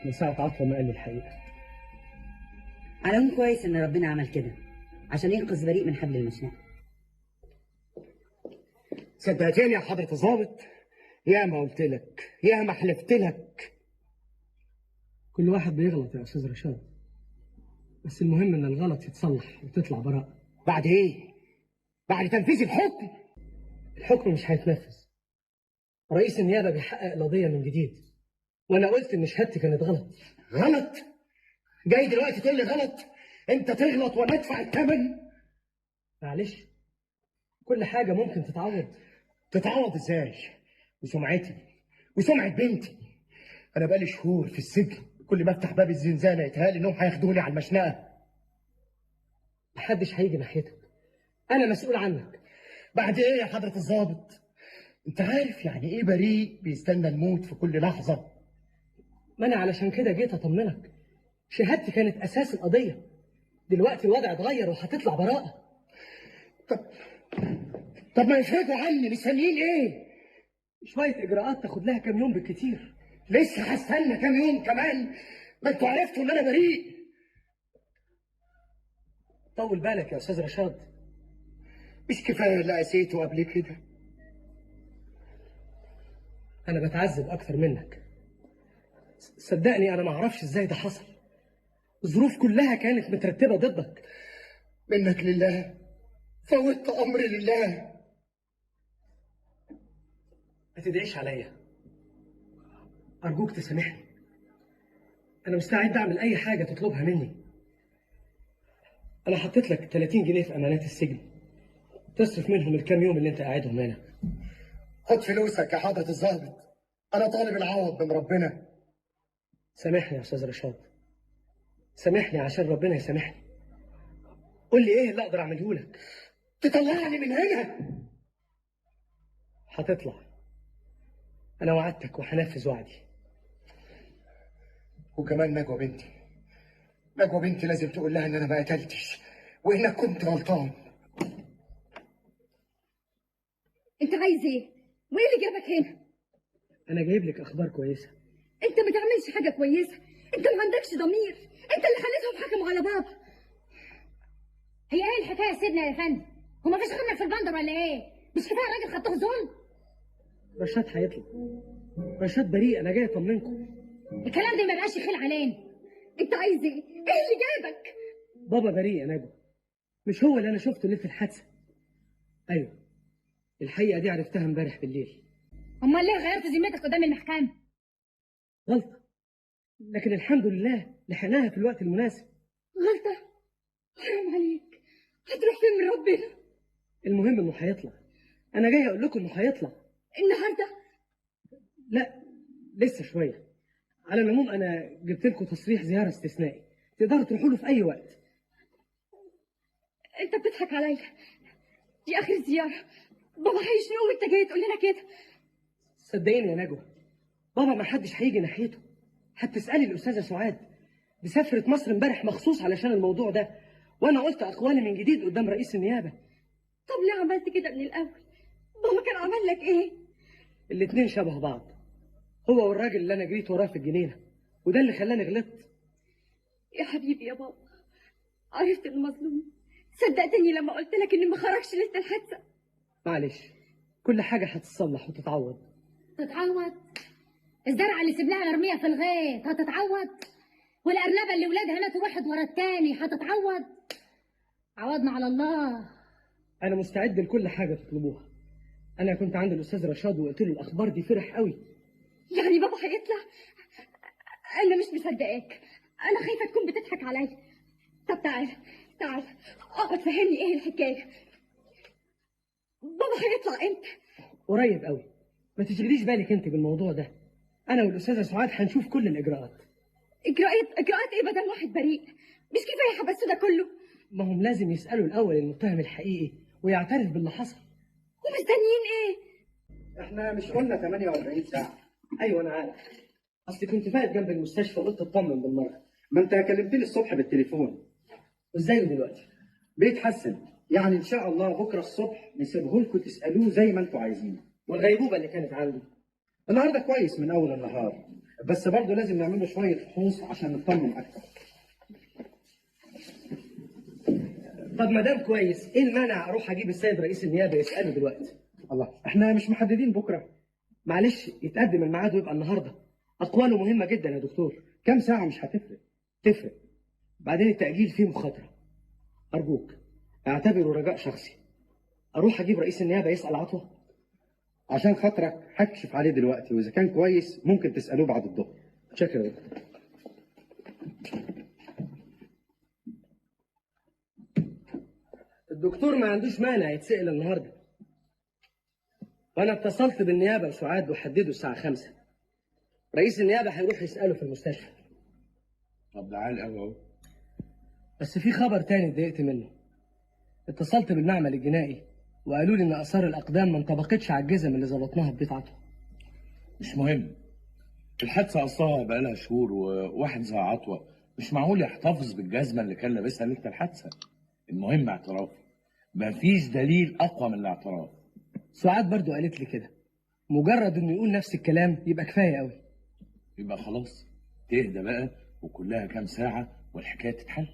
من ساعة عطوة ما قال لي الحقيقة. على العموم كويس إن ربنا عمل كده عشان ينقذ بريء من حبل المشنقة. صدقتني يا حضرة الضابط، يا ما قلت لك، يا ما حلفت لك. كل واحد بيغلط يا أستاذ رشاد، بس المهم إن الغلط يتصلح وتطلع براءة. بعد إيه؟ بعد تنفيذ الحكم. الحكم مش هيتنفذ. رئيس النيابة بيحقق القضية من جديد، وأنا قلت إن شهادتي كانت غلط. غلط؟ جاي دلوقتي تقول لي غلط؟ انت تغلط وانا ادفع الثمن؟ معلش، كل حاجة ممكن تتعوض. تتعوض ازاي؟ وسمعتي وسمعة بنتي. انا بقالي شهور في السجن، كل ما افتح باب الزنزانة يتهيألي انهم هياخدوني على المشنقة. محدش هيجي ناحيتك، أنا مسؤول عنك. بعد ايه يا حضرة الضابط؟ انت عارف يعني ايه بريء بيستنى الموت في كل لحظة؟ ما أنا علشان كده جيت أطمنك. شهادتي كانت أساس القضية، دلوقتي الوضع اتغير وهتطلع براءة. طب ما يفرجوا عني، مستنيين ايه؟ شوية إجراءات تاخد لها كام يوم بالكتير. لسه هستنى كام يوم كمان؟ ما انتوا عرفتوا ان انا بريء. طول بالك يا أستاذ رشاد. مش كفايه اللي قسيته قبل كده؟ أنا بتعذب أكتر منك، صدقني. أنا ما أعرفش إزاي ده حصل، الظروف كلها كانت مترتبة ضدك. منك لله، فوتت امري لله. ما تدعيش عليا، أرجوك تسامحني. أنا مستعد أعمل أي حاجة تطلبها مني. أنا حطيت لك 30 جنيه في أمانات السجن، تصرف منهم الكام يوم اللي أنت قاعدهم هنا. خد فلوسك يا حضرة الضابط، أنا طالب العوض من ربنا. سامحني يا أستاذ رشاد، سامحني عشان ربنا يسامحني. قول لي إيه اللي أقدر أعمله لك؟ تطلعني من هنا؟ هتطلع، أنا وعدتك وهنفذ وعدي. وكمان نجوى بنتي، نجوى بنتي لازم تقول لها إن أنا ما قتلتش وإنك كنت غلطان. انت عايز ايه؟ وايه اللي جابك هنا؟ أنا جايب لك أخبار كويسة. انت ما تعملش حاجه كويسه، انت ما عندكش ضمير، انت اللي خليتهم حكموا على بابا. هي ايه الحكايه يا سيدنا يا فندم؟ هو مفيش خدمه في البندر ولا ايه؟ مش كفايه الراجل خدته ظلم؟ رشاد هيطلع، رشاد بريء، أنا جاي أطمنكم. الكلام ده ما يبقاش يخيل علينا. انت عايز ايه؟ ايه اللي جابك؟ بابا بريء يا نجوى، مش هو اللي أنا شفته ليلة الحادثة. أيوه، الحقيقة دي عرفتها امبارح بالليل. امال ليه غيرت ذمتك قدام المحكمه؟ غلطة، لكن الحمد لله لحقناها في الوقت المناسب. غلطه؟ حرام عليك، هتروح فين من ربنا؟ المهم إنه هيطلع، أنا جاي أقول لكم إنه هيطلع. النهارده؟ لا، لسه شوية. على العموم أنا جبت لكم تصريح زيارة استثنائي، تقدروا تروحوا له في أي وقت. انت بتضحك عليا، دي اخر زياره، بابا هيشنقه وانت جاي تقول لنا كده؟ صدقيني يا نجوى، بابا ما حدش هيجي ناحيته. هتسألي الأستاذة سعاد، دي سافرت مصر امبارح مخصوص علشان الموضوع ده، وأنا قلت أقوالي من جديد قدام رئيس النيابة. طب ليه عملت كده من الاول؟ بابا كان عمل لك ايه؟ الاتنين شبه بعض، هو والراجل اللي أنا جريت وراه في الجنينة، وده اللي خلاني غلطت. يا حبيبي يا بابا، عرفت المظلوم، صدقتني لما قلت لك اني ما خرجش ليله الحادثه. معلش، كل حاجة هتتصلح وتتعوض. تتعوض؟ الزرعه اللي سبناها مرميه في الغيط هتتعوض؟ والارنبه اللي ولادها ماتوا واحد ورا التاني هتتعوض؟ عوضنا على الله. أنا مستعد لكل حاجة تطلبوها. أنا كنت عند الأستاذ رشاد وقلت له الأخبار دي، فرح قوي. يعني بابا هيطلع؟ انا مش مصدقاك، انا خايفه تكون بتضحك عليا. طب تعال تعال اقعد فهمني ايه الحكايه. بابا هيطلع امتى؟ قريب قوي، ما تشغليش بالك أنت بالموضوع ده. أنا والأستاذة سعاد هنشوف كل الإجراءات. اجراءات ايه بدل واحد بريء؟ مش كفايه حبسته ده كله؟ ما هم لازم يسألوا الأول المتهم الحقيقي ويعترف باللي حصل. ومستنيين ايه؟ احنا مش قلنا 48 ساعة؟ أيوة أنا عارف، أصلي كنت فايت جنب المستشفى وقلت أطمن بالمرة. ما انت كلمتني الصبح بالتليفون. وإزاي دلوقتي؟ بيتحسن، يعني ان شاء الله بكره الصبح نسيبه لكم تسالوه زي ما انتوا عايزين. والغيبوبة اللي كانت عنده؟ النهارده كويس من اول النهار، بس برضه لازم نعمل له شويه فحوص عشان نطمن اكتر. طب ما دام كويس، إيه المانع أروح أجيب السيد رئيس النيابة يسأله دلوقتي؟ الله، احنا مش محددين بكره. معلش، يتقدم الميعاد ويبقى النهارده. أقواله مهمة جدا يا دكتور. كام ساعه مش هتفرق. تفرق، بعدين التأجيل فيه مخاطرة. أرجوك اعتبره رجاء شخصي. أروح أجيب رئيس النيابة يسأل عطوة. عشان خاطرك هكشف عليه دلوقتي، واذا كان كويس ممكن تسالوه بعد الظهر. شكرا يا دكتور. الدكتور ما عندوش مانع يتسأل النهارده. وانا اتصلت بالنيابه وسعاد وحددوا الساعه 5. رئيس النيابه هيروح يساله في المستشفى. طب ده عال قوي اهو. بس في خبر تاني اتضايقت منه. اتصلت بالمعمل الجنائي وقالوا لي ان اثار الاقدام ما انطبقتش على الجزم اللي ظبطناها في بيت عطوه. مش مهم. الحادثه اصلها بقالها شهور، وواحد زي عطوه مش معقول يحتفظ بالجزمه اللي كان لابسها ليله الحادثه. المهم اعترافه. مفيش دليل اقوى من الاعتراف. سعاد برضو قالت لي كده. مجرد انه يقول نفس الكلام يبقى كفايه قوي. يبقى خلاص تهدى بقى، وكلها كام ساعه والحكايه تتحل.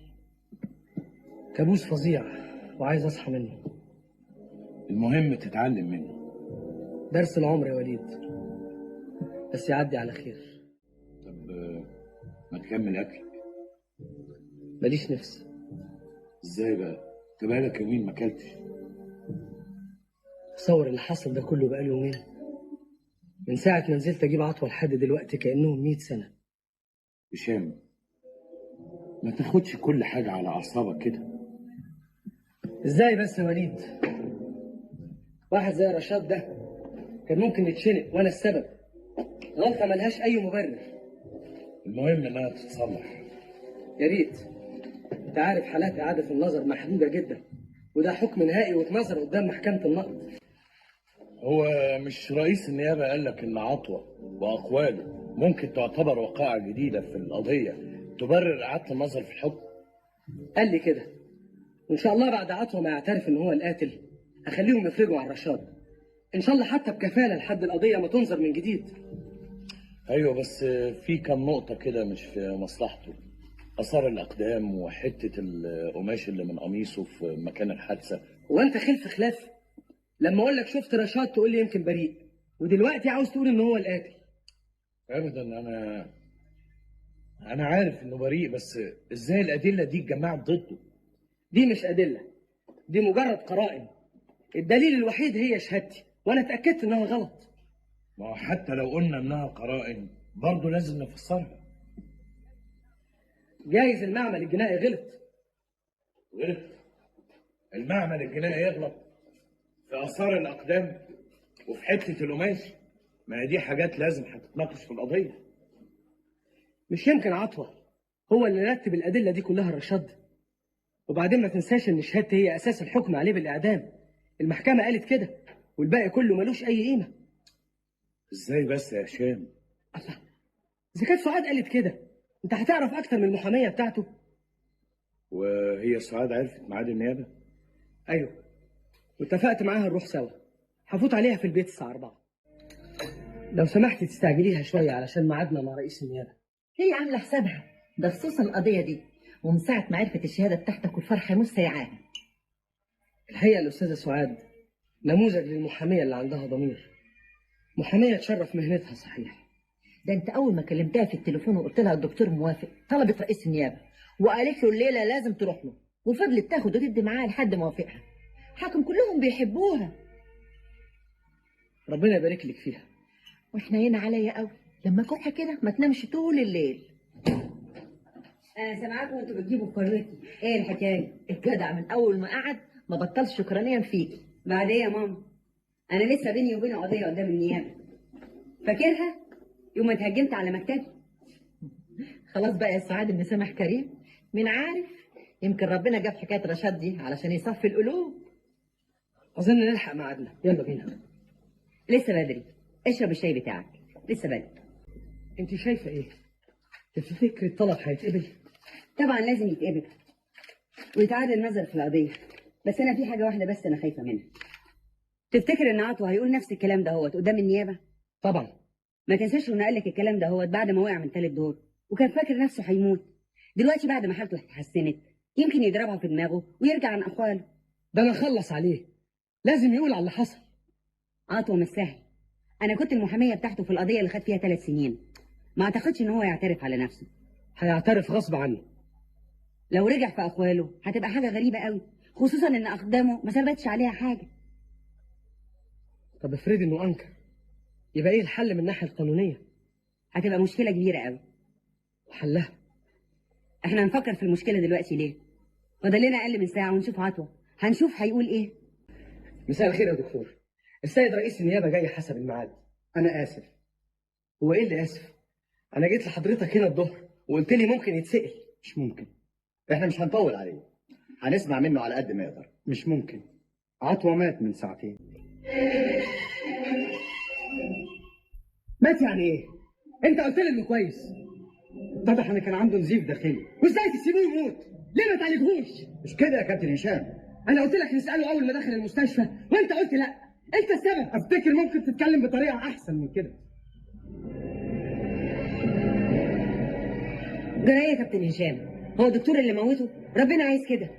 كابوس فظيع وعايز اصحى منه. المهم تتعلم منه. درس العمر يا وليد، بس يعدي على خير. طب ما تكمل اكلك. ماليش نفس. ازاي بقى؟ انت بقالك يومين ما اكلتش. تصور اللي حصل ده كله بقاله يومين. من ساعة ما نزلت أجيب عطوة لحد دلوقتي كأنهم 100 سنة. هشام، ما تاخدش كل حاجة على أعصابك كده. إزاي بس يا وليد؟ واحد زي رشاد ده كان ممكن يتشنق وأنا السبب. غلطة ملهاش أي مبرر. المهم إنها تتصلح. يا ريت. أنت عارف حالات إعادة النظر محدودة جدا، وده حكم نهائي واتنظر قدام محكمة النقض. هو مش رئيس النيابة قال لك إن عطوة وأقواله ممكن تعتبر وقائع جديدة في القضية تبرر إعادة النظر في الحكم؟ قال لي كده. وإن شاء الله بعد عطوة ما يعترف إن هو القاتل هخليهم يفرجوا عن رشاد. إن شاء الله حتى بكفالة لحد القضية ما تنظر من جديد. أيوة، بس في كام نقطة كده مش في مصلحته. آثار الأقدام وحتة القماش اللي من قميصه في مكان الحادثة. وأنت خلف خلاف؟ لما أقول لك شفت رشاد تقول لي يمكن بريء، ودلوقتي عاوز تقول إن هو القاتل. أبدا، أنا عارف إنه بريء، بس إزاي الأدلة دي اتجمعت ضده؟ دي مش أدلة، دي مجرد قرائن. الدليل الوحيد هي شهادتي، وأنا اتأكدت إنها غلط. ما هو حتى لو قلنا إنها قرائن برضه لازم نفسرها. جايز المعمل الجنائي غلط. غلط؟ المعمل الجنائي يغلط في آثار الأقدام وفي حتة القماش؟ ما هي دي حاجات لازم هتتناقش في القضية. مش يمكن عطوة هو اللي رتب الأدلة دي كلها الرشاد؟ وبعدين ما تنساش إن شهادتي هي أساس الحكم عليه بالإعدام. المحكمة قالت كده، والباقي كله ملوش أي قيمة. إزاي بس يا هشام؟ الله، إذا كانت سعاد قالت كده أنت هتعرف أكتر من المحامية بتاعته. وهي سعاد عرفت ميعاد النيابة؟ أيوه، واتفقت معاها نروح سوا. هفوت عليها في البيت الساعة 4. لو سمحتي تستعجليها شوية علشان ميعادنا مع رئيس النيابة. هي عاملة حسابها ده خصوصا القضية دي، ومن ساعة ما عرفت الشهادة بتاعتك والفرحة مش سايعاها. الحقيقة الأستاذة سعاد نموذج للمحامية اللي عندها ضمير. محامية تشرف مهنتها صحيح. ده انت اول ما كلمتها في التليفون وقلت لها الدكتور موافق، طلبت رئيس النيابة وقالت له الليلة لازم تروح له، وفضلت تاخد وتدي معاه لحد ما وافقها. حاكم كلهم بيحبوها. ربنا يبارك لك فيها. واحنا هنا عليا قوي، لما كحة كده ما تنامش طول الليل. انا سامعاكم وانتوا بتجيبوا قريتي. ايه الحكايه؟ الجدع من اول ما قعد ما بطلش شكرانيا فيكي. بعد ايه يا ماما؟ انا لسه بيني وبينه قضيه قدام النيابه. فاكرها يوم ما اتهجمت على مكتبي؟ خلاص بقى يا سعاد، ابن سامح كريم، مين عارف يمكن ربنا جاب حكايه رشاد دي علشان يصفي القلوب. اظن نلحق ميعادنا، يلا بينا. لسه بدري، اشرب الشاي بتاعك، لسه بدري. انت شايفه ايه؟ تفتكر الطلب هيتقبل؟ طبعا لازم يتقبل ويتعاد النظر في القضيه، بس انا في حاجه واحده بس انا خايفه منها. تفتكر ان عطوه هيقول نفس الكلام ده هو قدام النيابه؟ طبعا. ما تنساش انه قال لك الكلام ده هو بعد ما وقع من 3 دور وكان فاكر نفسه هيموت. دلوقتي بعد ما حالته اتحسنت يمكن يضربها في دماغه ويرجع عن اقواله. ده انا اخلص عليه، لازم يقول على اللي حصل. عطوه مش سهل. انا كنت المحاميه بتاعته في القضيه اللي خد فيها 3 سنين. ما اعتقدش ان هو يعترف على نفسه. هيعترف غصب عنه. لو رجع في اقواله هتبقى حاجه غريبه قوي، خصوصا ان اقدامه ما ثبتش عليها حاجه. طب افرضي انه انكر، يبقى ايه الحل من الناحيه القانونيه؟ هتبقى مشكله كبيره قوي. وحلها؟ احنا هنفكر في المشكله دلوقتي ليه؟ فاضل لنا اقل من ساعه ونشوف عطوه، هنشوف هيقول ايه. مساء الخير يا دكتور. السيد رئيس النيابه جاي حسب الميعاد. انا اسف. هو ايه اللي اسف؟ انا جيت لحضرتك هنا الظهر وقلت لي ممكن يتسال. مش ممكن. احنا مش هنطول عليه، هنسمع منه على قد ما يقدر. مش ممكن. عطوة مات من ساعتين. مات يعني ايه؟ انت قلت لي انه كويس. اتضح ان كان عنده نزيف داخلي. وازاي تسيبوه يموت؟ ليه ما تعالجهوش؟ مش كده يا كابتن هشام. انا قلت لك نساله اول ما دخل المستشفى وانت قلت لا. انت السبب. افتكر ممكن تتكلم بطريقه احسن من كده. جرى ايه يا كابتن هشام؟ هو الدكتور اللي موته؟ ربنا عايز كده.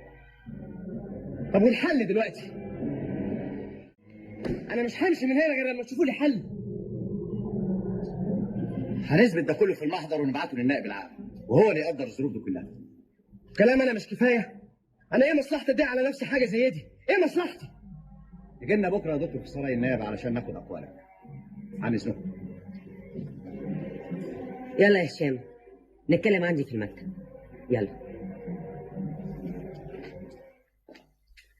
طب والحل دلوقتي؟ انا مش همشي من هنا غير لما تشوفوا لي حل. هنثبت ده كله في المحضر ونبعته للنائب العام، وهو اللي يقدر الظروف دي كلها. كلام انا مش كفايه؟ انا ايه مصلحتي ادعي على نفسي حاجه زي دي؟ ايه مصلحتي؟ يجي لنا بكره يا دكتور في سراي النائب علشان ناخد اقوالك. عن اذنك. يلا يا هشام نتكلم عندي في المكتب. يلا.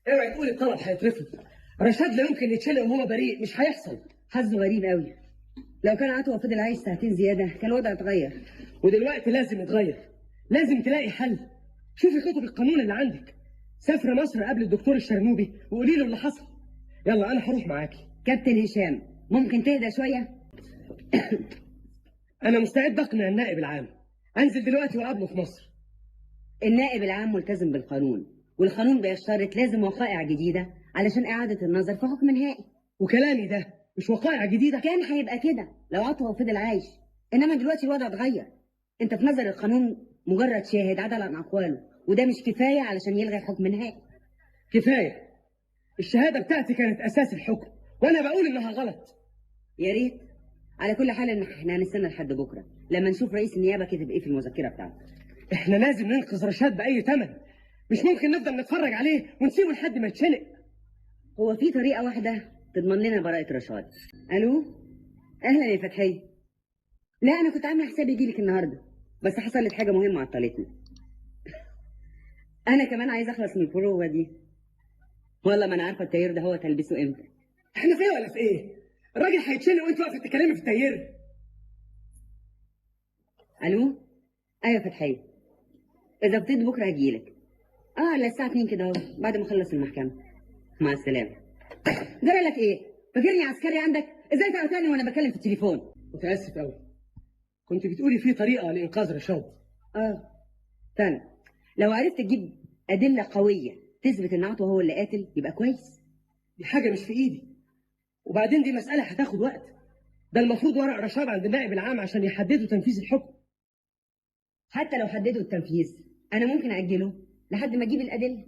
اوعي تقولي الطلب هيترفض. رشاد لا يمكن يتشلق وهو بريء، مش هيحصل. حظه غريب قوي. لو كان عطوة فضل عايش ساعتين زياده كان الوضع اتغير. ودلوقتي لازم يتغير. لازم تلاقي حل. شوفي كتب القانون اللي عندك. سافر مصر قبل الدكتور الشرنوبي وقولي له اللي حصل. يلا انا هروح معاكي. كابتن هشام ممكن تهدى شويه؟ انا مستعد اقنع النائب العام. انزل دلوقتي واقابله في مصر. النائب العام ملتزم بالقانون، والقانون بيشترط لازم وقائع جديده علشان اعاده النظر في حكم نهائي. وكلامي ده مش وقائع جديده؟ كان هيبقى كده لو عطوة فضل عايش، انما دلوقتي الوضع اتغير. انت في نظر القانون مجرد شاهد عدل عن اقواله، وده مش كفايه علشان يلغي حكم نهائي. كفايه. الشهاده بتاعتي كانت اساس الحكم وانا بقول انها غلط. يا ريت. على كل حال ان احنا هنستنى لحد بكره لما نشوف رئيس النيابه كتب ايه في المذكره بتاعته. احنا لازم ننقذ رشاد باي ثمن. مش ممكن نفضل نتفرج عليه ونسيبه لحد ما يتشنق. هو في طريقه واحده تضمن لنا براءه رشاد. الو. اهلا يا فتحيه. لا انا كنت عامله حسابي يجيلك النهارده، بس حصلت حاجه مهمه عطلتني. انا كمان عايز اخلص من البروفه دي. والله ما انا عارفه التاير ده هو تلبسه امتى. احنا في ايه ولا في ايه؟ الراجل هيتشنق وانت واقفه تتكلمي في التاير. الو. ايوه فتحيه. اذا فضيت بكره هجيلك. على الساعه 2 كده اهو بعد ما اخلص المحكمه. مع السلامه. جرى لك ايه؟ فاكرني عسكري عندك؟ ازاي تعرفني وانا بكلم في التليفون؟ متاسف قوي. كنت بتقولي في طريقه لانقاذ رشاد. استنى. لو عرفت تجيب ادله قويه تثبت ان عطوة هو اللي قاتل يبقى كويس. دي حاجه مش في ايدي. وبعدين دي مساله هتاخد وقت. ده المفروض ورق رشاد عند النائب العام عشان يحددوا تنفيذ الحكم. حتى لو حددوا التنفيذ انا ممكن اجله لحد ما اجيب الادله.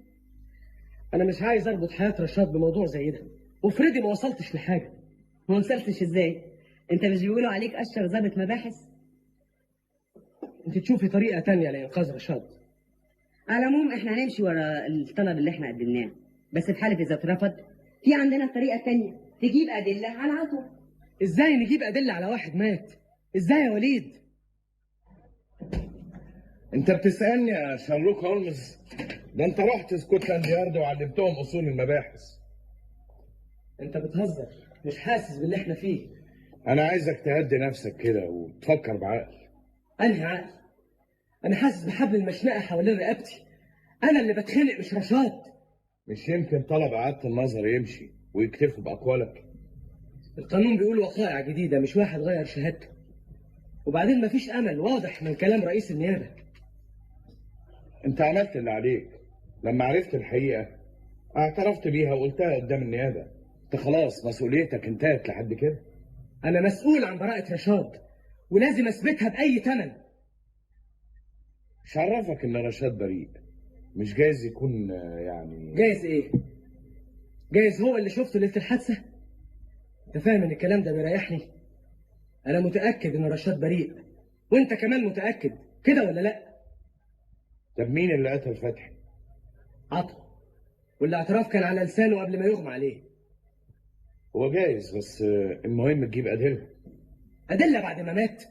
انا مش عايز اربط حياه رشاد بموضوع زي ده. وافرضي ما وصلتش لحاجه. ما وصلتش ازاي؟ انت مش بيقولوا عليك اشطر ضابط مباحث؟ انت تشوفي طريقه تانية لانقاذ رشاد. على العموم احنا هنمشي ورا الطلب اللي احنا قدمناه، بس في حاله اذا اترفض في عندنا الطريقه الثانيه تجيب ادله على عطوة. ازاي نجيب ادله على واحد مات؟ ازاي يا وليد؟ انت بتسالني يا شارلوك هولمز؟ ده انت رحت اسكتلاند يارد وعلمتهم اصول المباحث. انت بتهزر. مش حاسس باللي احنا فيه. انا عايزك تهدي نفسك كده وتفكر بعقل. انهي عقل؟ انا حاسس بحبل المشنقه حوالين رقبتي. انا اللي بتخنق مش رشاد. مش يمكن طلب اعاده النظر يمشي ويكتفوا باقوالك؟ القانون بيقول وقائع جديده مش واحد غير شهادته. وبعدين مفيش امل واضح من كلام رئيس النيابه. انت عملت اللي عليك. لما عرفت الحقيقه اعترفت بيها وقلتها قدام النيابه. انت خلاص مسؤوليتك انتهت لحد كده. انا مسؤول عن براءه رشاد ولازم اثبتها باي ثمن. مش عرفك ان رشاد بريء؟ مش جايز يكون يعني جايز ايه؟ جايز هو اللي شفته ليله الحادثه؟ انت فاهم ان الكلام ده بيريحني؟ انا متاكد ان رشاد بريء وانت كمان متاكد كده ولا لا؟ طب مين اللي قتل فتحي؟ عطوة. والاعتراف كان على لسانه قبل ما يغمى عليه. هو جايز بس المهم تجيب ادله. ادله بعد ما مات؟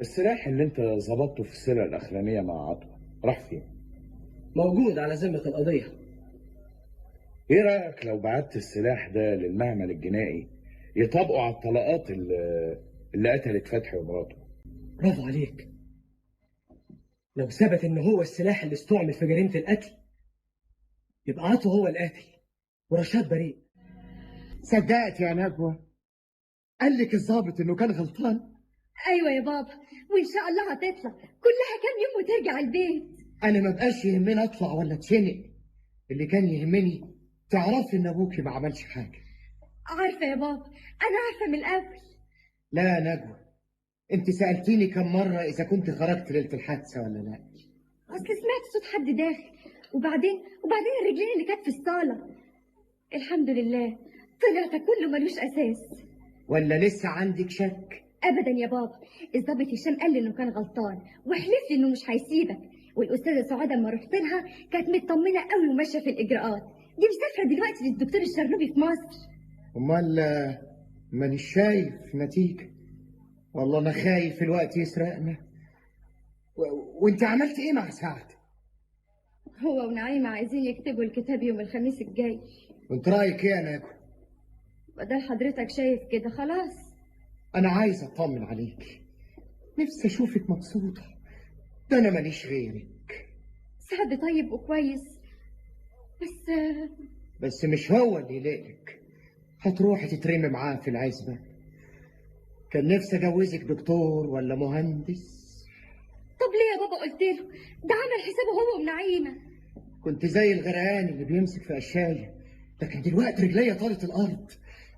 السلاح اللي انت ظبطته في السلة الاخرانيه مع عطوة راح فين؟ موجود على ذمة القضية. ايه رايك لو بعت السلاح ده للمعمل الجنائي يطبقوا على الطلقات اللي قتلت فتحي ومراته؟ برافو عليك. لو ثبت ان هو السلاح اللي استعمل في جريمة القتل يبقى عطوة هو القاتل ورشاد بريء. صدقت يا نجوى؟ قال لك الضابط انه كان غلطان؟ ايوه يا بابا، وان شاء الله هتطلع، كلها كام يوم وترجع البيت. انا ما بقاش يهمني اطلع ولا اتشنق، اللي كان يهمني تعرفي ان ابوكي ما عملش حاجه. عارفه يا بابا، انا عارفه من الاول. لا يا نجوى، انت سالتيني كم مره اذا كنت خرجت ليله الحادثه ولا لا. اصل سمعت صوت حد داخل، وبعدين الرجلين اللي كانت في الصاله. الحمد لله طلع ده كله ملوش اساس. ولا لسه عندك شك؟ ابدا يا بابا، الضابط هشام قال لي انه كان غلطان وحلف لي انه مش هيسيبك، والاستاذه سعاده لما رحت لها كانت مطمنه قوي وماشيه في الاجراءات. دي مسافره دلوقتي للدكتور الشرنوبي في مصر. امال مانيش شايف نتيجه. والله انا خايف الوقت يسرقنا. وانت عملت ايه مع سعد؟ هو ونعيمه عايزين يكتبوا الكتاب يوم الخميس الجاي. وانت رايك ايه يا نجوى؟ بدل حضرتك شايف كده خلاص. انا عايز اطمن عليك، نفسي اشوفك مبسوطه، ده انا ماليش غيرك. سعد طيب وكويس، بس مش هو اللي يلاقيك. هتروحي تترمي معاه في العزبه. كان نفسي اجوزك دكتور ولا مهندس. طب ليه يا بابا قلت له؟ ده عمل حسابه هو ونعيمه. كنت زي الغرقان اللي بيمسك في قشايه، لكن دلوقتي رجليا طالت الارض.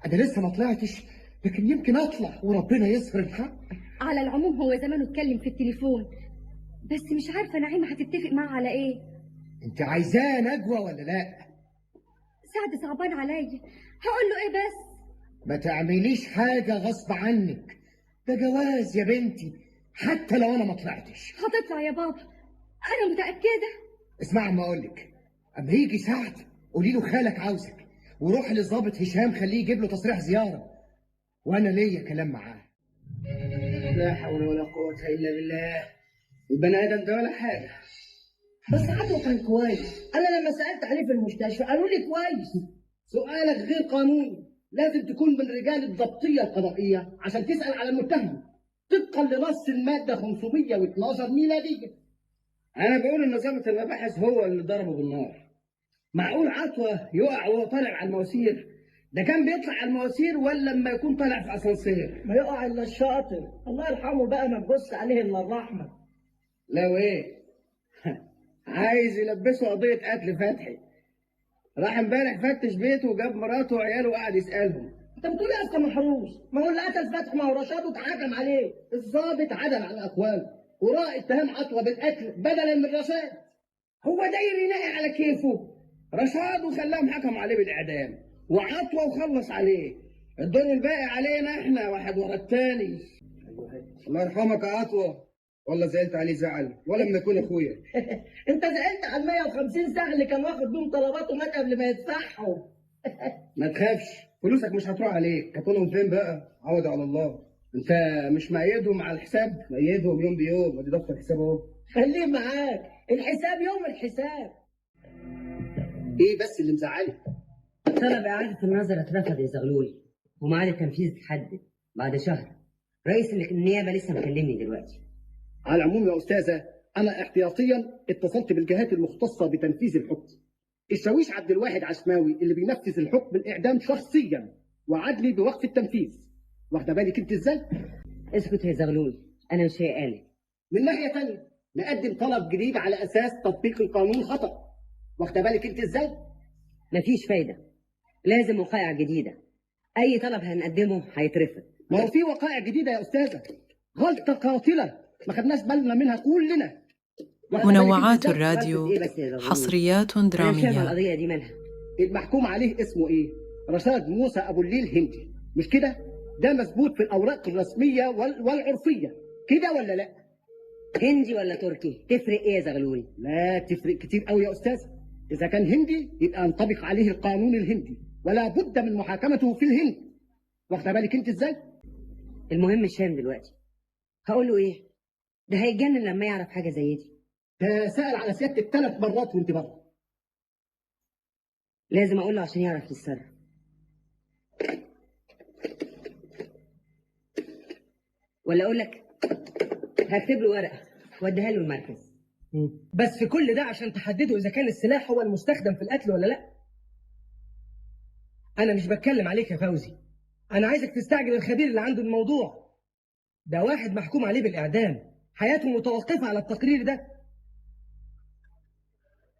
انا لسه ما طلعتش، لكن يمكن اطلع وربنا يظهر الحق. على العموم هو زمانه اتكلم في التليفون، بس مش عارفه نعيمه هتتفق معاه على ايه. انت عايزاه نجوى ولا لا؟ سعد صعبان عليا، هقول له ايه بس؟ ما تعمليش حاجه غصب عنك، ده جواز يا بنتي، حتى لو انا ما طلعتش. هتطلع يا بابا، انا متاكده. اسمع ما اقولك، اما يجي سعد قولي له خالك عاوزك، وروح للظابط هشام خليه يجيب له تصريح زياره، وانا ليا كلام معاه. لا حول ولا قوة إلا بالله. البني آدم ده ولا حاجة. بس عقله كان كويس. أنا لما سألت عليه في المستشفى قالوا لي كويس. سؤالك غير قانوني، لازم تكون من رجال الضبطية القضائية عشان تسأل على المتهم طبقا لنص المادة 512 ميلادية. أنا بقول إن ضابط المباحث هو اللي ضربه بالنار. معقول عطوة يقع وهو طالع على المواسير؟ ده كان بيطلع على المواسير ولا لما يكون طالع في اسانسير؟ ما يقع الا الشاطر، الله يرحمه بقى، ما تبص عليه الا الرحمه. لو ايه؟ عايز يلبسه قضيه قتل فتحي. راح امبارح فتش بيته وجاب مراته وعياله وقعد يسالهم. انت بتقول ايه يا اسطى محروس؟ ما هو اللي قتل فتحي ما هو رشاد واتحكم عليه. الضابط عدل على اقواله وراء اتهام عطوه بالقتل بدلا من رشاد. هو داير ينقي على كيفه. رشاد وخلاهم حكموا عليه بالاعدام، وعطوه وخلص عليه. الدور الباقي علينا احنا واحد ورا التاني. الله يرحمك يا عطوه، والله زعلت عليه زعل ولا لما يكون اخويا. انت زعلت على 150 ساعه اللي كان واخد بيهم طلباته مات قبل ما يدفعهم. ما تخافش، فلوسك مش هتروح عليك، هتقولهم فين بقى؟ عوض على الله. انت مش مأيدهم على الحساب؟ مأيدهم يوم بيوم، ادي دفتر حساب اهو. خليه معاك، الحساب يوم الحساب. ايه بس اللي مزعلك؟ طلب إعادة النظر اترفض يا زغلول، وميعاد التنفيذ اتحدد بعد شهر. رئيس النيابة لسه مكلمني دلوقتي. على العموم يا أستاذة، أنا احتياطيا اتصلت بالجهات المختصة بتنفيذ الحكم. الشاويش عبد الواحد عشماوي اللي بينفذ الحكم بالإعدام شخصيا وعد لي بوقف التنفيذ. واخدة بالك أنت إزاي؟ اسكت يا زغلول، أنا مش هيقالك. من ناحية تانية نقدم طلب جديد على أساس تطبيق القانون خطأ. واخدة بالك أنت إزاي؟ مفيش فايدة، لازم وقائع جديدة. أي طلب هنقدمه هيترفض. ما هو في وقائع جديدة يا أستاذة، غلطة قاتلة ما خدناش بالنا منها كلنا. منوعات الراديو، حصريات درامية. القضية دي مالها؟ المحكوم عليه اسمه ايه؟ رشاد موسى ابو الليل هندي، مش كده؟ ده مثبوت في الاوراق الرسمية والعرفية، كده ولا لا؟ هندي ولا تركي؟ تفرق ايه يا زغلول؟ لا تفرق كتير قوي يا أستاذ. إذا كان هندي يبقى ينطبق عليه القانون الهندي ولا بد من محاكمته في الهند. واخده بالك انت ازاي؟ المهم الشام دلوقتي هقول له ايه؟ ده هيتجنن لما يعرف حاجه زي دي. سأل على سيادتك 3 مرات وانت بره. لازم اقول له عشان يعرف يتصرف. ولا اقول لك هكتب له ورقه واديها له المركز. بس في كل ده عشان تحددوا اذا كان السلاح هو المستخدم في القتل ولا لا. انا مش بتكلم عليك يا فوزي، انا عايزك تستعجل الخبير اللي عنده الموضوع ده. واحد محكوم عليه بالاعدام، حياته متوقفه على التقرير ده.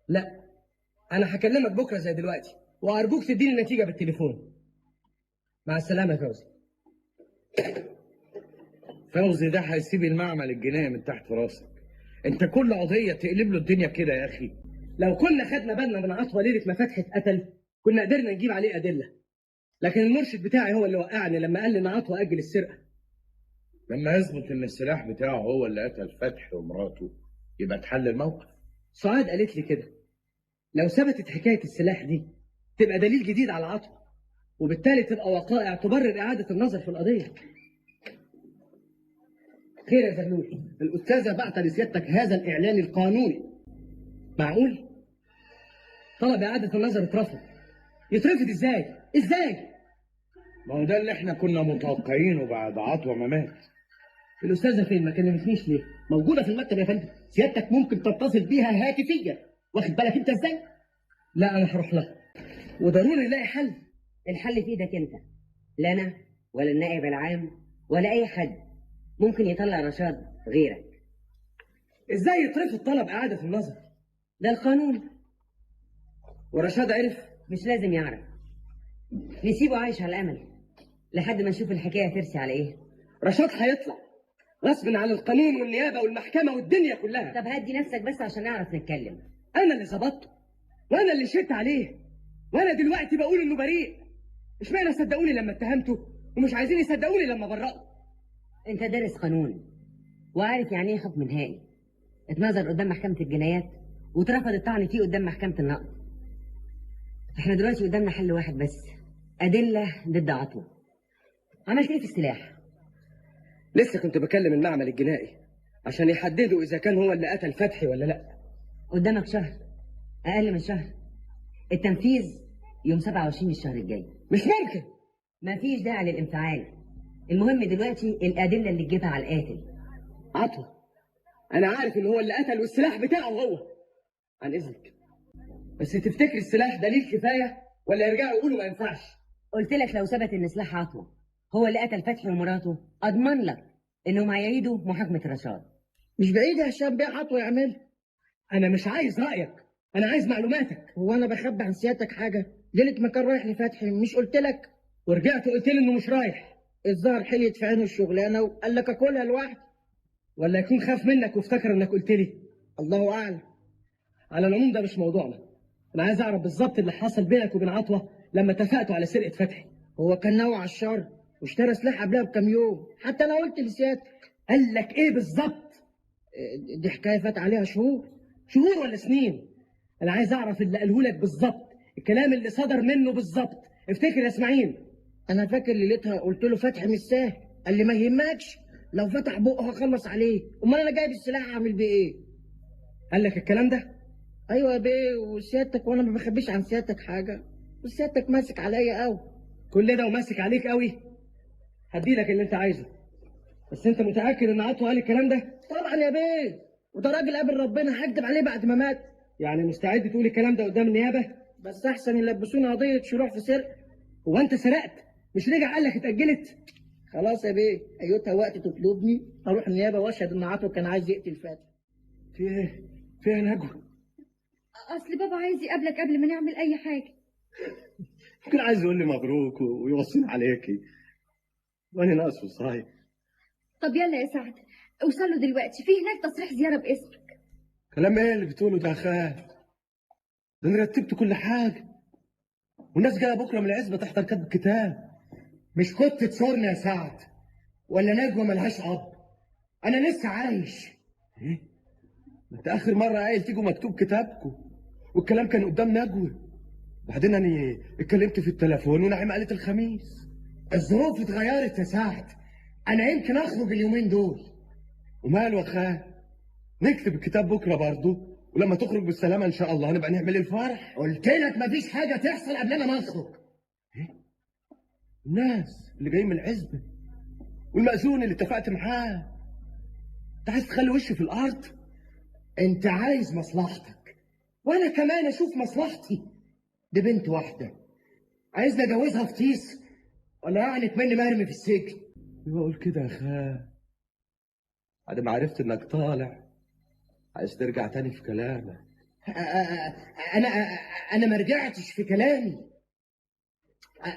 لا، انا هكلمك بكره زي دلوقتي، وارجوك تديني النتيجه بالتليفون. مع السلامه يا فوزي. فوزي ده هيسيب المعمل الجنائي من تحت راسك. انت كل قضيه تقلب له الدنيا كده يا اخي. لو كنا خدنا بالنا من عطوه ليله ما فتحي اتقتل كنا قدرنا نجيب عليه ادله، لكن المرشد بتاعي هو اللي وقعني لما قال لي ان عطوه اجل السرقه. لما يثبت ان السلاح بتاعه هو اللي قتل فتحي ومراته يبقى اتحل الموقف. سعاد قالت لي كده. لو ثبتت حكايه السلاح دي تبقى دليل جديد على عطوه، وبالتالي تبقى وقائع تبرر اعاده النظر في القضيه. خير يا زغلول؟ الأستاذة بعت لسيادتك هذا الإعلان القانوني. معقول؟ طلب إعادة النظر اترفض. يترفض إزاي؟ إزاي؟ ما هو ده اللي احنا كنا متوقعينه بعد عطوة ما مات. الأستاذة فين؟ ما كلمتنيش ليه؟ موجودة في المكتب يا فندم، سيادتك ممكن تتصل بيها هاتفيا. واخد بالك أنت إزاي؟ لا أنا هروح لها، وضروري نلاقي حل. الحل في ايدك انت، لا انا ولا النائب العام ولا اي حد ممكن يطلع رشاد غيرك. إزاي يترفض طلب إعادة النظر؟ ده القانون. ورشاد عرف؟ مش لازم يعرف، نسيبه عايش على الامل لحد ما نشوف الحكايه ترسي على ايه. رشاد هيطلع غصب عن القانون والنيابه والمحكمه والدنيا كلها. طب هدي نفسك بس عشان نعرف نتكلم. انا اللي ظبطته وانا اللي شدت عليه، وانا دلوقتي بقول انه بريء. اشمعنى صدقوني لما اتهمته ومش عايزين يصدقوني لما برأته؟ انت دارس قانون وعارف يعني ايه حكم نهائي. اتنظر قدام محكمه الجنايات واترفض الطعن فيه قدام محكمه النقض. احنا دلوقتي قدامنا حل واحد بس، ادله ضد عطوه. عملت ايه في السلاح؟ لسه كنت بكلم المعمل الجنائي عشان يحددوا اذا كان هو اللي قتل فتحي ولا لا. قدامك شهر، اقل من شهر. التنفيذ يوم 27 الشهر الجاي. مش ممكن. مفيش داعي للانفعال. المهم دلوقتي الادله اللي تجيبها على القاتل. عطوه انا عارف ان هو اللي قتل والسلاح بتاعه هو. عن اذنك، بس تفتكر السلاح دليل كفايه ولا يرجعوا يقولوا ما ينفعش؟ قلت لك لو ثبت ان سلاح عطوه هو اللي قتل فتحي ومراته اضمن لك انهم هيعيدوا محاكمه رشاد. مش بعيد يا هشام بيه عطوه يعمل. انا مش عايز رايك، انا عايز معلوماتك. هو انا بخبي عن سيادتك حاجه؟ ليله ما كان رايح لفتحي مش قلت لك؟ ورجعت قلت لي انه مش رايح. الظاهر حليت في عينه الشغلانه وقال لك اكلها لوحدي. ولا يكون خاف منك وافتكر انك قلت لي. الله اعلم. على العموم ده مش موضوعنا. انا عايز اعرف بالظبط اللي حصل بينك وبين عطوه لما اتفقتوا على سرقه فتحي. هو كان ناوي على الشر واشترى سلاح قبلها بكام يوم، حتى انا قلت لسيادتك. قال لك ايه بالظبط؟ دي حكايه فات عليها شهور. شهور ولا سنين؟ انا عايز اعرف اللي قاله لك بالظبط، الكلام اللي صدر منه بالظبط. افتكر يا اسماعيل. انا فاكر ليلتها قلت له فتحي مش سهل. قال لي ما يهمكش، لو فتح بقه هخلص عليه. امال انا جايب السلاح اعمل بيه ايه؟ قال لك الكلام ده؟ ايوه يا بيه، وسيادتك وانا ما بخبيش عن سيادتك حاجه، وسيادتك ماسك عليا قوي. كل ده وماسك عليك قوي؟ هدي لك اللي انت عايزه، بس انت متاكد ان عطوه قال الكلام ده؟ طبعا يا بيه، وده راجل قابل ربنا، هكدب عليه بعد ما مات؟ يعني مستعد تقول الكلام ده قدام النيابه؟ بس احسن يلبسوني قضيه شروع في سرقه. هو انت سرقت؟ مش رجع قال لك اتاجلت؟ خلاص يا بيه، ايوتها وقت تطلبني اروح النيابه واشهد ان عطوه كان عايز يقتل فتحي. في ايه؟ في ايه يا نجوى؟ اصل بابا عايز يقابلك قبل ما نعمل اي حاجه. كان عايز يقول لي مبروك ويوصيني عليكي، وانا ناقصه صحيح. طب يلا يا سعد اوصلوا دلوقتي، في هناك تصريح زياره باسمك. كلام ايه اللي بتقوله ده يا خال؟ ده انا رتبت كل حاجه، والناس جايه بكره من العزبه تحضر كتب الكتاب. مش كنت تصورني يا سعد؟ ولا نجوى ملهاش اب؟ انا لسه عايش. ايه؟ انت اخر مره قايل تيجوا مكتوب كتابكم، والكلام كان قدام نجوى. بعدين انا اتكلمت في التليفون ونعيم قالت الخميس. الظروف اتغيرت يا سعد، انا يمكن اخرج اليومين دول. وماله يا خال؟ نكتب الكتاب بكره برضه، ولما تخرج بالسلامه ان شاء الله هنبقى نعمل الفرح. قلت لك مفيش حاجه تحصل قبل ما نخرج. الناس اللي جايين من العزبه والمأذون اللي اتفقت معاه، انت عايز تخلي وشي في الارض؟ انت عايز مصلحتك وانا كمان اشوف مصلحتي. دي بنت واحده عايزني اجوزها في طيس ولا يعني اتمنى مرمي في السجن؟ بقول كده يا خال بعد ما عرفت انك طالع عايز ترجع تاني في كلامك. انا ما رجعتش في كلامي.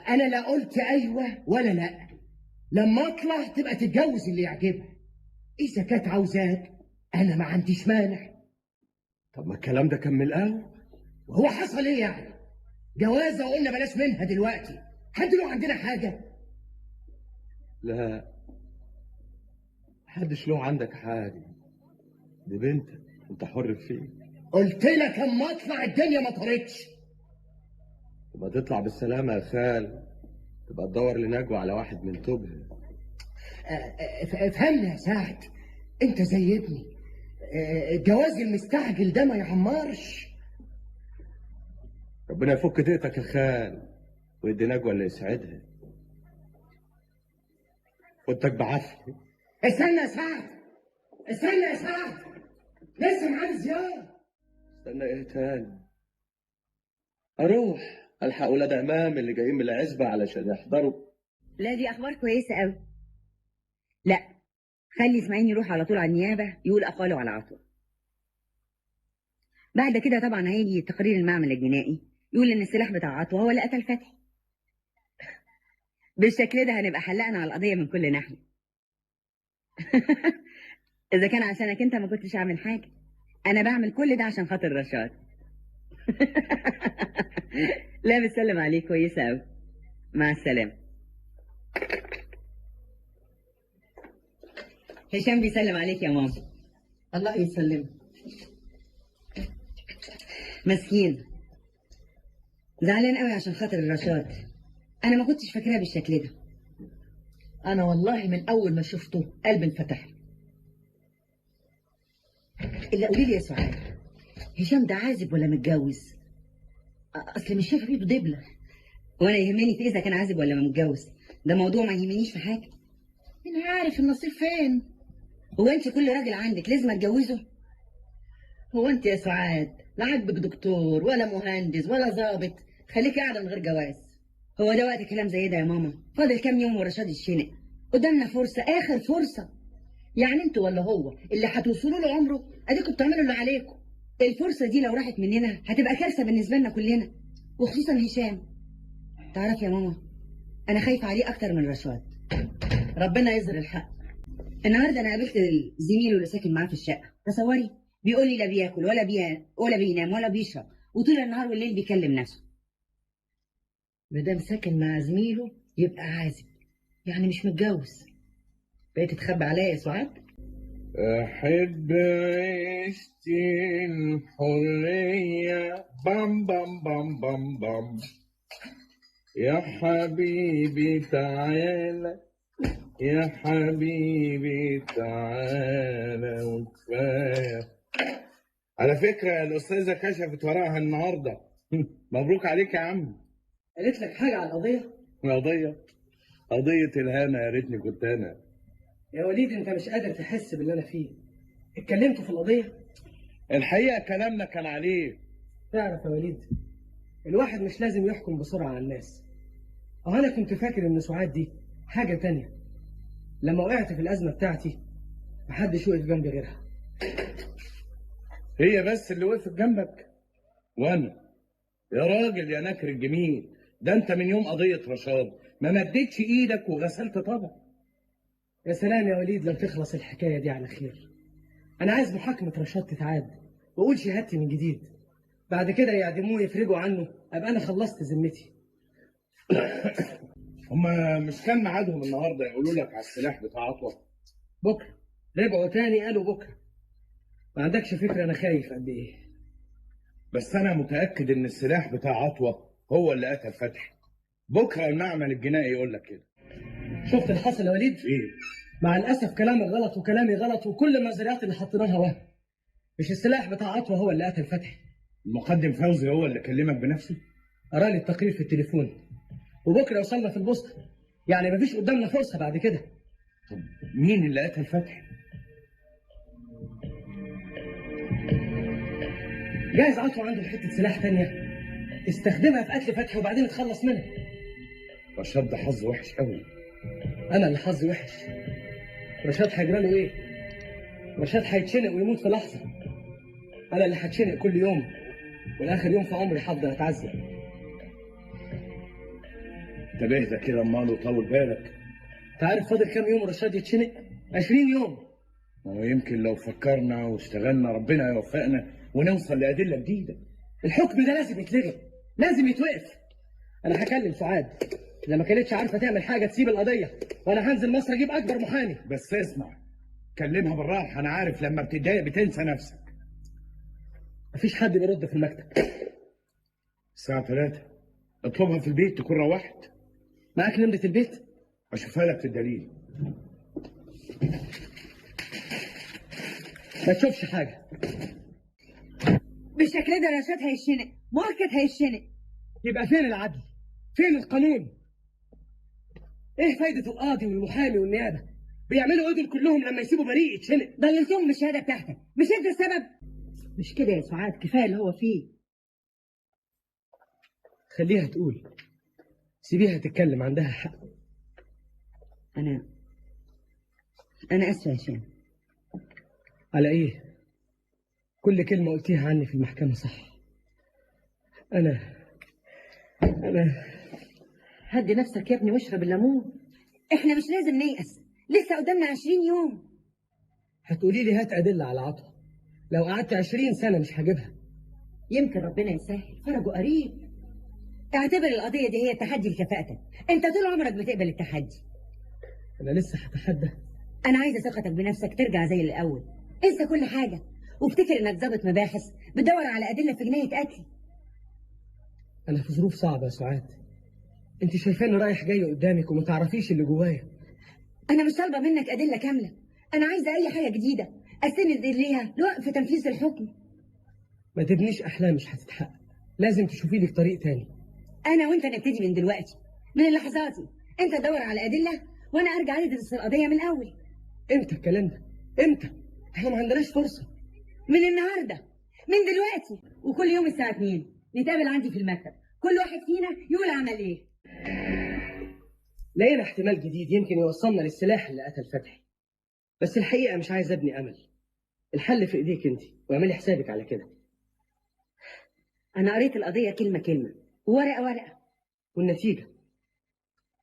انا لا قلت ايوه ولا لا. لما اطلع تبقى تتجوز اللي يعجبها. اذا كانت عاوزاك انا ما عنديش مانع. طب ما الكلام ده كان من الاول. وهو حصل ايه يعني؟ جوازه وقلنا بلاش منها دلوقتي. حد له عندنا حاجه؟ لا محدش له عندك حاجه، دي بنتك انت حر فيه. قلت لك اما اطلع الدنيا ما طارتش. تبقى تطلع بالسلامه يا خال، تبقى تدور لنجوى على واحد من توبها. افهمني يا سعد، انت زي ابني. الجواز المستعجل ده ما يعمرش. ربنا يفك ضيقتك يا خال ويدي نجوى اللي يسعدها. خدتك بعافيه. استنى يا سعد، استنى يا سعد، لسه معانا زياره. استنى ايه تاني؟ اروح الحق ولاد عمام اللي جايين من العزبه علشان يحضروا. لا دي اخبار كويسه قوي. لا خلي اسماعيل يروح على طول على النيابه يقول اقواله على عطوه. بعد كده طبعا هيجي تقرير المعمل الجنائي يقول ان السلاح بتاع عطوه هو اللي قتل فتحي. بالشكل ده هنبقى حلقنا على القضيه من كل ناحيه. اذا كان عشانك انت ما كنتش اعمل حاجه. انا بعمل كل ده عشان خاطر رشاد. لا بتسلم عليك كويسه قوي. مع السلامه. هشام بيسلم عليك يا ماما. الله يسلمك. مسكين زعلان قوي عشان خاطر الرشاد. انا ما كنتش فاكرها بالشكل ده. انا والله من اول ما شفته قلبي انفتح. الا قولي لي يا سعاد، هشام ده عازب ولا متجوز؟ اصل مش شايفه ايده دبله. وانا يهمني في اذا كان عازب ولا متجوز؟ ده موضوع ما يهمنيش في حاجه. مين عارف النصيب فين؟ هو انت كل راجل عندك لازم اتجوزه؟ هو انت يا سعاد لا عاجبك دكتور ولا مهندس ولا ضابط، خليكي قاعده من غير جواز. هو ده وقت كلام زي ده يا ماما؟ فاضل كام يوم ورشاد الشنق، قدامنا فرصه، اخر فرصه. يعني انتوا ولا هو اللي هتوصلوا له عمره؟ اديكم بتعملوا اللي عليكم. الفرصه دي لو راحت مننا هتبقى كارثه بالنسبه لنا كلنا، وخصوصا هشام. تعرف يا ماما انا خايفه عليه اكتر من رشاد. ربنا يظهر الحق. النهارده انا قابلت زميله اللي ساكن معاه في الشقه، تصوري بيقول لي لا بياكل ولا بينام ولا بيشرب، وطول النهار والليل بيكلم نفسه. ما دام ساكن مع زميله يبقى عازب، يعني مش متجوز. بقيت تخبي عليا يا سعاد؟ أحب عيشتي الحرية بام بام بام بام بام. يا حبيبي تعالى يا حبيبي تعالى وكفاية. على فكرة الأستاذة كشفت وراها النهاردة. مبروك عليك يا عم. قالت لك حاجة على القضية؟ قضية الهنا، يا ريتني كنت أنا. يا وليد أنت مش قادر تحس باللي أنا فيه. اتكلمتوا في القضية؟ الحقيقة كلامنا كان عليه. تعرف يا وليد، الواحد مش لازم يحكم بسرعة على الناس. أنا كنت فاكر إن سعاد دي حاجة تانية. لما وقعت في الأزمة بتاعتي محدش وقف جنبي غيرها. هي بس اللي وقفت جنبك؟ وأنا يا راجل يا نكر الجميل، ده أنت من يوم قضية رشاد ما مدتش إيدك وغسلت طبق. يا سلام يا وليد لو تخلص الحكاية دي على خير. أنا عايز محاكمة رشاد تتعاد وأقول شهادتي من جديد. بعد كده يعدموه يفرجوا عنه، أبقى أنا خلصت ذمتي. هما مش كان ميعادهم النهارده يقولوا لك على السلاح بتاع عطوة؟ بكرة رجعوا تاني قالوا بكرة. ما عندكش فكرة أنا خايف قد إيه. بس أنا متأكد إن السلاح بتاع عطوة هو اللي قتل فتحي. بكرة المعمل الجنائي يقول لك كده. شفت اللي حصل يا وليد؟ إيه؟ مع الأسف كلامي غلط وكلامي غلط، وكل النظريات اللي حطيناها وهم. مش السلاح بتاع عطوة هو اللي قتل فتحي. المقدم فوزي هو اللي كلمك بنفسه؟ قرالي التقرير في التليفون، وبكره وصلنا في البوسطة، يعني مفيش قدامنا فرصة بعد كده. طب مين اللي قتل فتحي؟ جايز عطوة عنده حتة سلاح تانية استخدمها في قتل فتحي وبعدين اتخلص منها. رشاد ده حظه وحش قوي. أنا اللي حظي وحش. رشاد هيجرى له إيه؟ رشاد هيتشنق ويموت في لحظة. أنا اللي هتشنق كل يوم، والآخر يوم في عمري هفضل أتعذب. طب اهدى كده امال وطول بالك. أنت عارف فاضل كام يوم رشاد يتشنق؟ 20 يوم. ما هو يمكن لو فكرنا واشتغلنا ربنا يوفقنا ونوصل لأدلة جديدة. الحكم ده لازم يتلغي، لازم يتوقف. أنا هكلم سعاد، إذا ما كانتش عارفة تعمل حاجة تسيب القضية، وأنا هنزل مصر أجيب أكبر محامي. بس اسمع، كلمها بالراحة، أنا عارف لما بتتضايق بتنسى نفسك. مفيش حد بيرد في المكتب. الساعة 3 اطلبها في البيت تكون روحت. معاك نمرة البيت؟ أشوفها لك في الدليل. ما تشوفش حاجة. بالشكل ده رشاد هيشنق، مؤكد هيشنق. يبقى فين العدل؟ فين القانون؟ ايه فايدة القاضي والمحامي والنيابة؟ بيعملوا ايه دول كلهم لما يسيبوا بريء يتشنق؟ ضللتهم بالشهادة بتاعتك، مش انت السبب؟ مش كده يا سعاد، كفاية اللي هو فيه. خليها تقول، سيبيها تتكلم، عندها حق. أنا آسفة يا هشام. على ايه؟ كل كلمة قلتيها عني في المحكمة صح. أنا هدي نفسك يا ابني واشرب الليمون. احنا مش لازم نيأس، لسه قدامنا 20 يوم. هتقولي لي هات أدلة على عطوة، لو قعدت 20 سنة مش هجيبها. يمكن ربنا يسهل، فرجه قريب. اعتبر القضية دي هي تحدي لكفاءتك، انت طول عمرك بتقبل التحدي. أنا لسه هتحدى. أنا عايزة ثقتك بنفسك ترجع زي الأول، انسى كل حاجة وافتكر إنك ضابط مباحث بتدور على أدلة في جناية قتل. أنا في ظروف صعبة يا سعاد، أنت شايفاني رايح جاي قدامك وما تعرفيش اللي جوايا. أنا مش طالبة منك أدلة كاملة، أنا عايزة أي حاجة جديدة أستند ليها لوقف تنفيذ الحكم. ما تبنيش أحلام مش هتتحقق، لازم تشوفي لك طريق تاني. أنا وأنت نبتدي من دلوقتي، من لحظاتي. أنت تدور على أدلة وأنا أرجع ندرس القضية من الأول. إمتى الكلام ده؟ إمتى؟ إحنا ما عندناش فرصة. من النهاردة، من دلوقتي، وكل يوم الساعة 2 نتقابل عندي في المكتب، كل واحد فينا يقول عمل إيه. لقينا احتمال جديد يمكن يوصلنا للسلاح اللي قتل فتحي، بس الحقيقة مش عايز أبني أمل. الحل في إيديك أنت، واعملي حسابك على كده. أنا قريت القضية كلمة كلمة وورقة ورقة. والنتيجة؟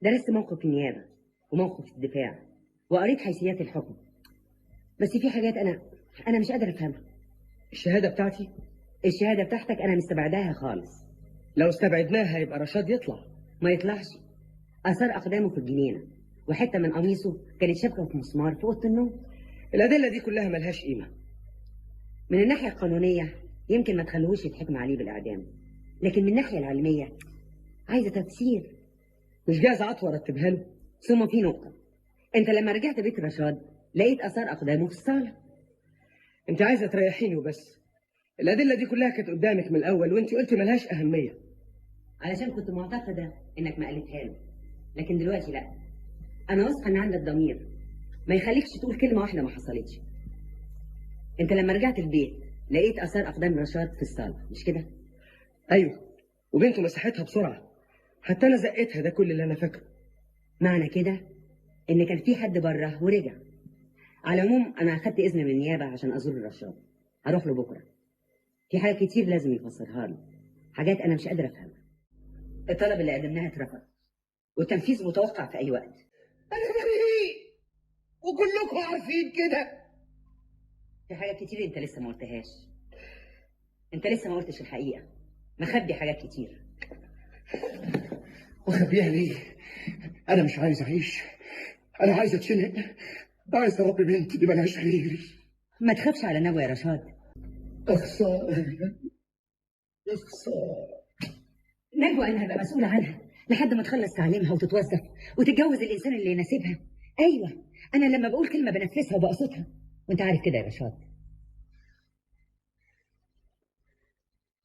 درست موقف النيابة وموقف الدفاع وقريت حيثيات الحكم، بس في حاجات أنا مش قادر أفهمها. الشهادة بتاعتي؟ الشهادة بتاعتك أنا مستبعداها خالص. لو استبعدناها يبقى رشاد يطلع. ما يطلعش. آثار أقدامه في الجنينة، وحتة من قميصه كانت شبكة في مسمار في أوضة النوم. الأدلة دي كلها ملهاش قيمة. من الناحية القانونية يمكن ما تخلوش يتحكم عليه بالإعدام، لكن من الناحية العلمية عايزة تفسير. مش جايز عطوة رتبها له. ثم في نقطة، أنت لما رجعت بيت رشاد لقيت آثار أقدامه في الصالة. أنت عايزة تريحيني وبس. الأدلة دي كلها كانت قدامك من الأول وأنت قلت ملهاش أهمية. علشان كنت معتقدة إنك ما قالتها له، لكن دلوقتي لا. أنا واثقة إن عندك ضمير ما يخليكش تقول كلمة واحدة ما حصلتش. أنت لما رجعت البيت لقيت آثار أقدام رشاد في الصالة، مش كده؟ أيوه، وبنته مسحتها بسرعة، حتى أنا زقتها. ده كل اللي أنا فاكره. معنى كده إن كان في حد بره ورجع. على العموم أنا أخدت إذن من النيابة عشان أزور رشاد، هروح له بكرة. في حاجات كتير لازم يفسرها لي، حاجات أنا مش قادرة أفهمها. الطلب اللي قدمناها اترفض والتنفيذ متوقع في أي وقت. أنا بريء وكلكم عارفين كده. في حاجات كتير أنت لسه ما قلتهاش. أنت لسه ما قلتش الحقيقة، مخبي حاجات كتير. وخبيها ليه؟ أنا مش عايز أعيش، أنا عايز أتشنق، عايز أربي بنتي دي ملهاش غيري. ما تخافش على نجوى يا رشاد. أخسارة. نجوى أنا هبقى مسؤولة عنها لحد ما تخلص تعليمها وتتوظف وتتجوز الإنسان اللي يناسبها. أيوة، أنا لما بقول كلمة بنفذها وبقصدها، وأنت عارف كده يا رشاد.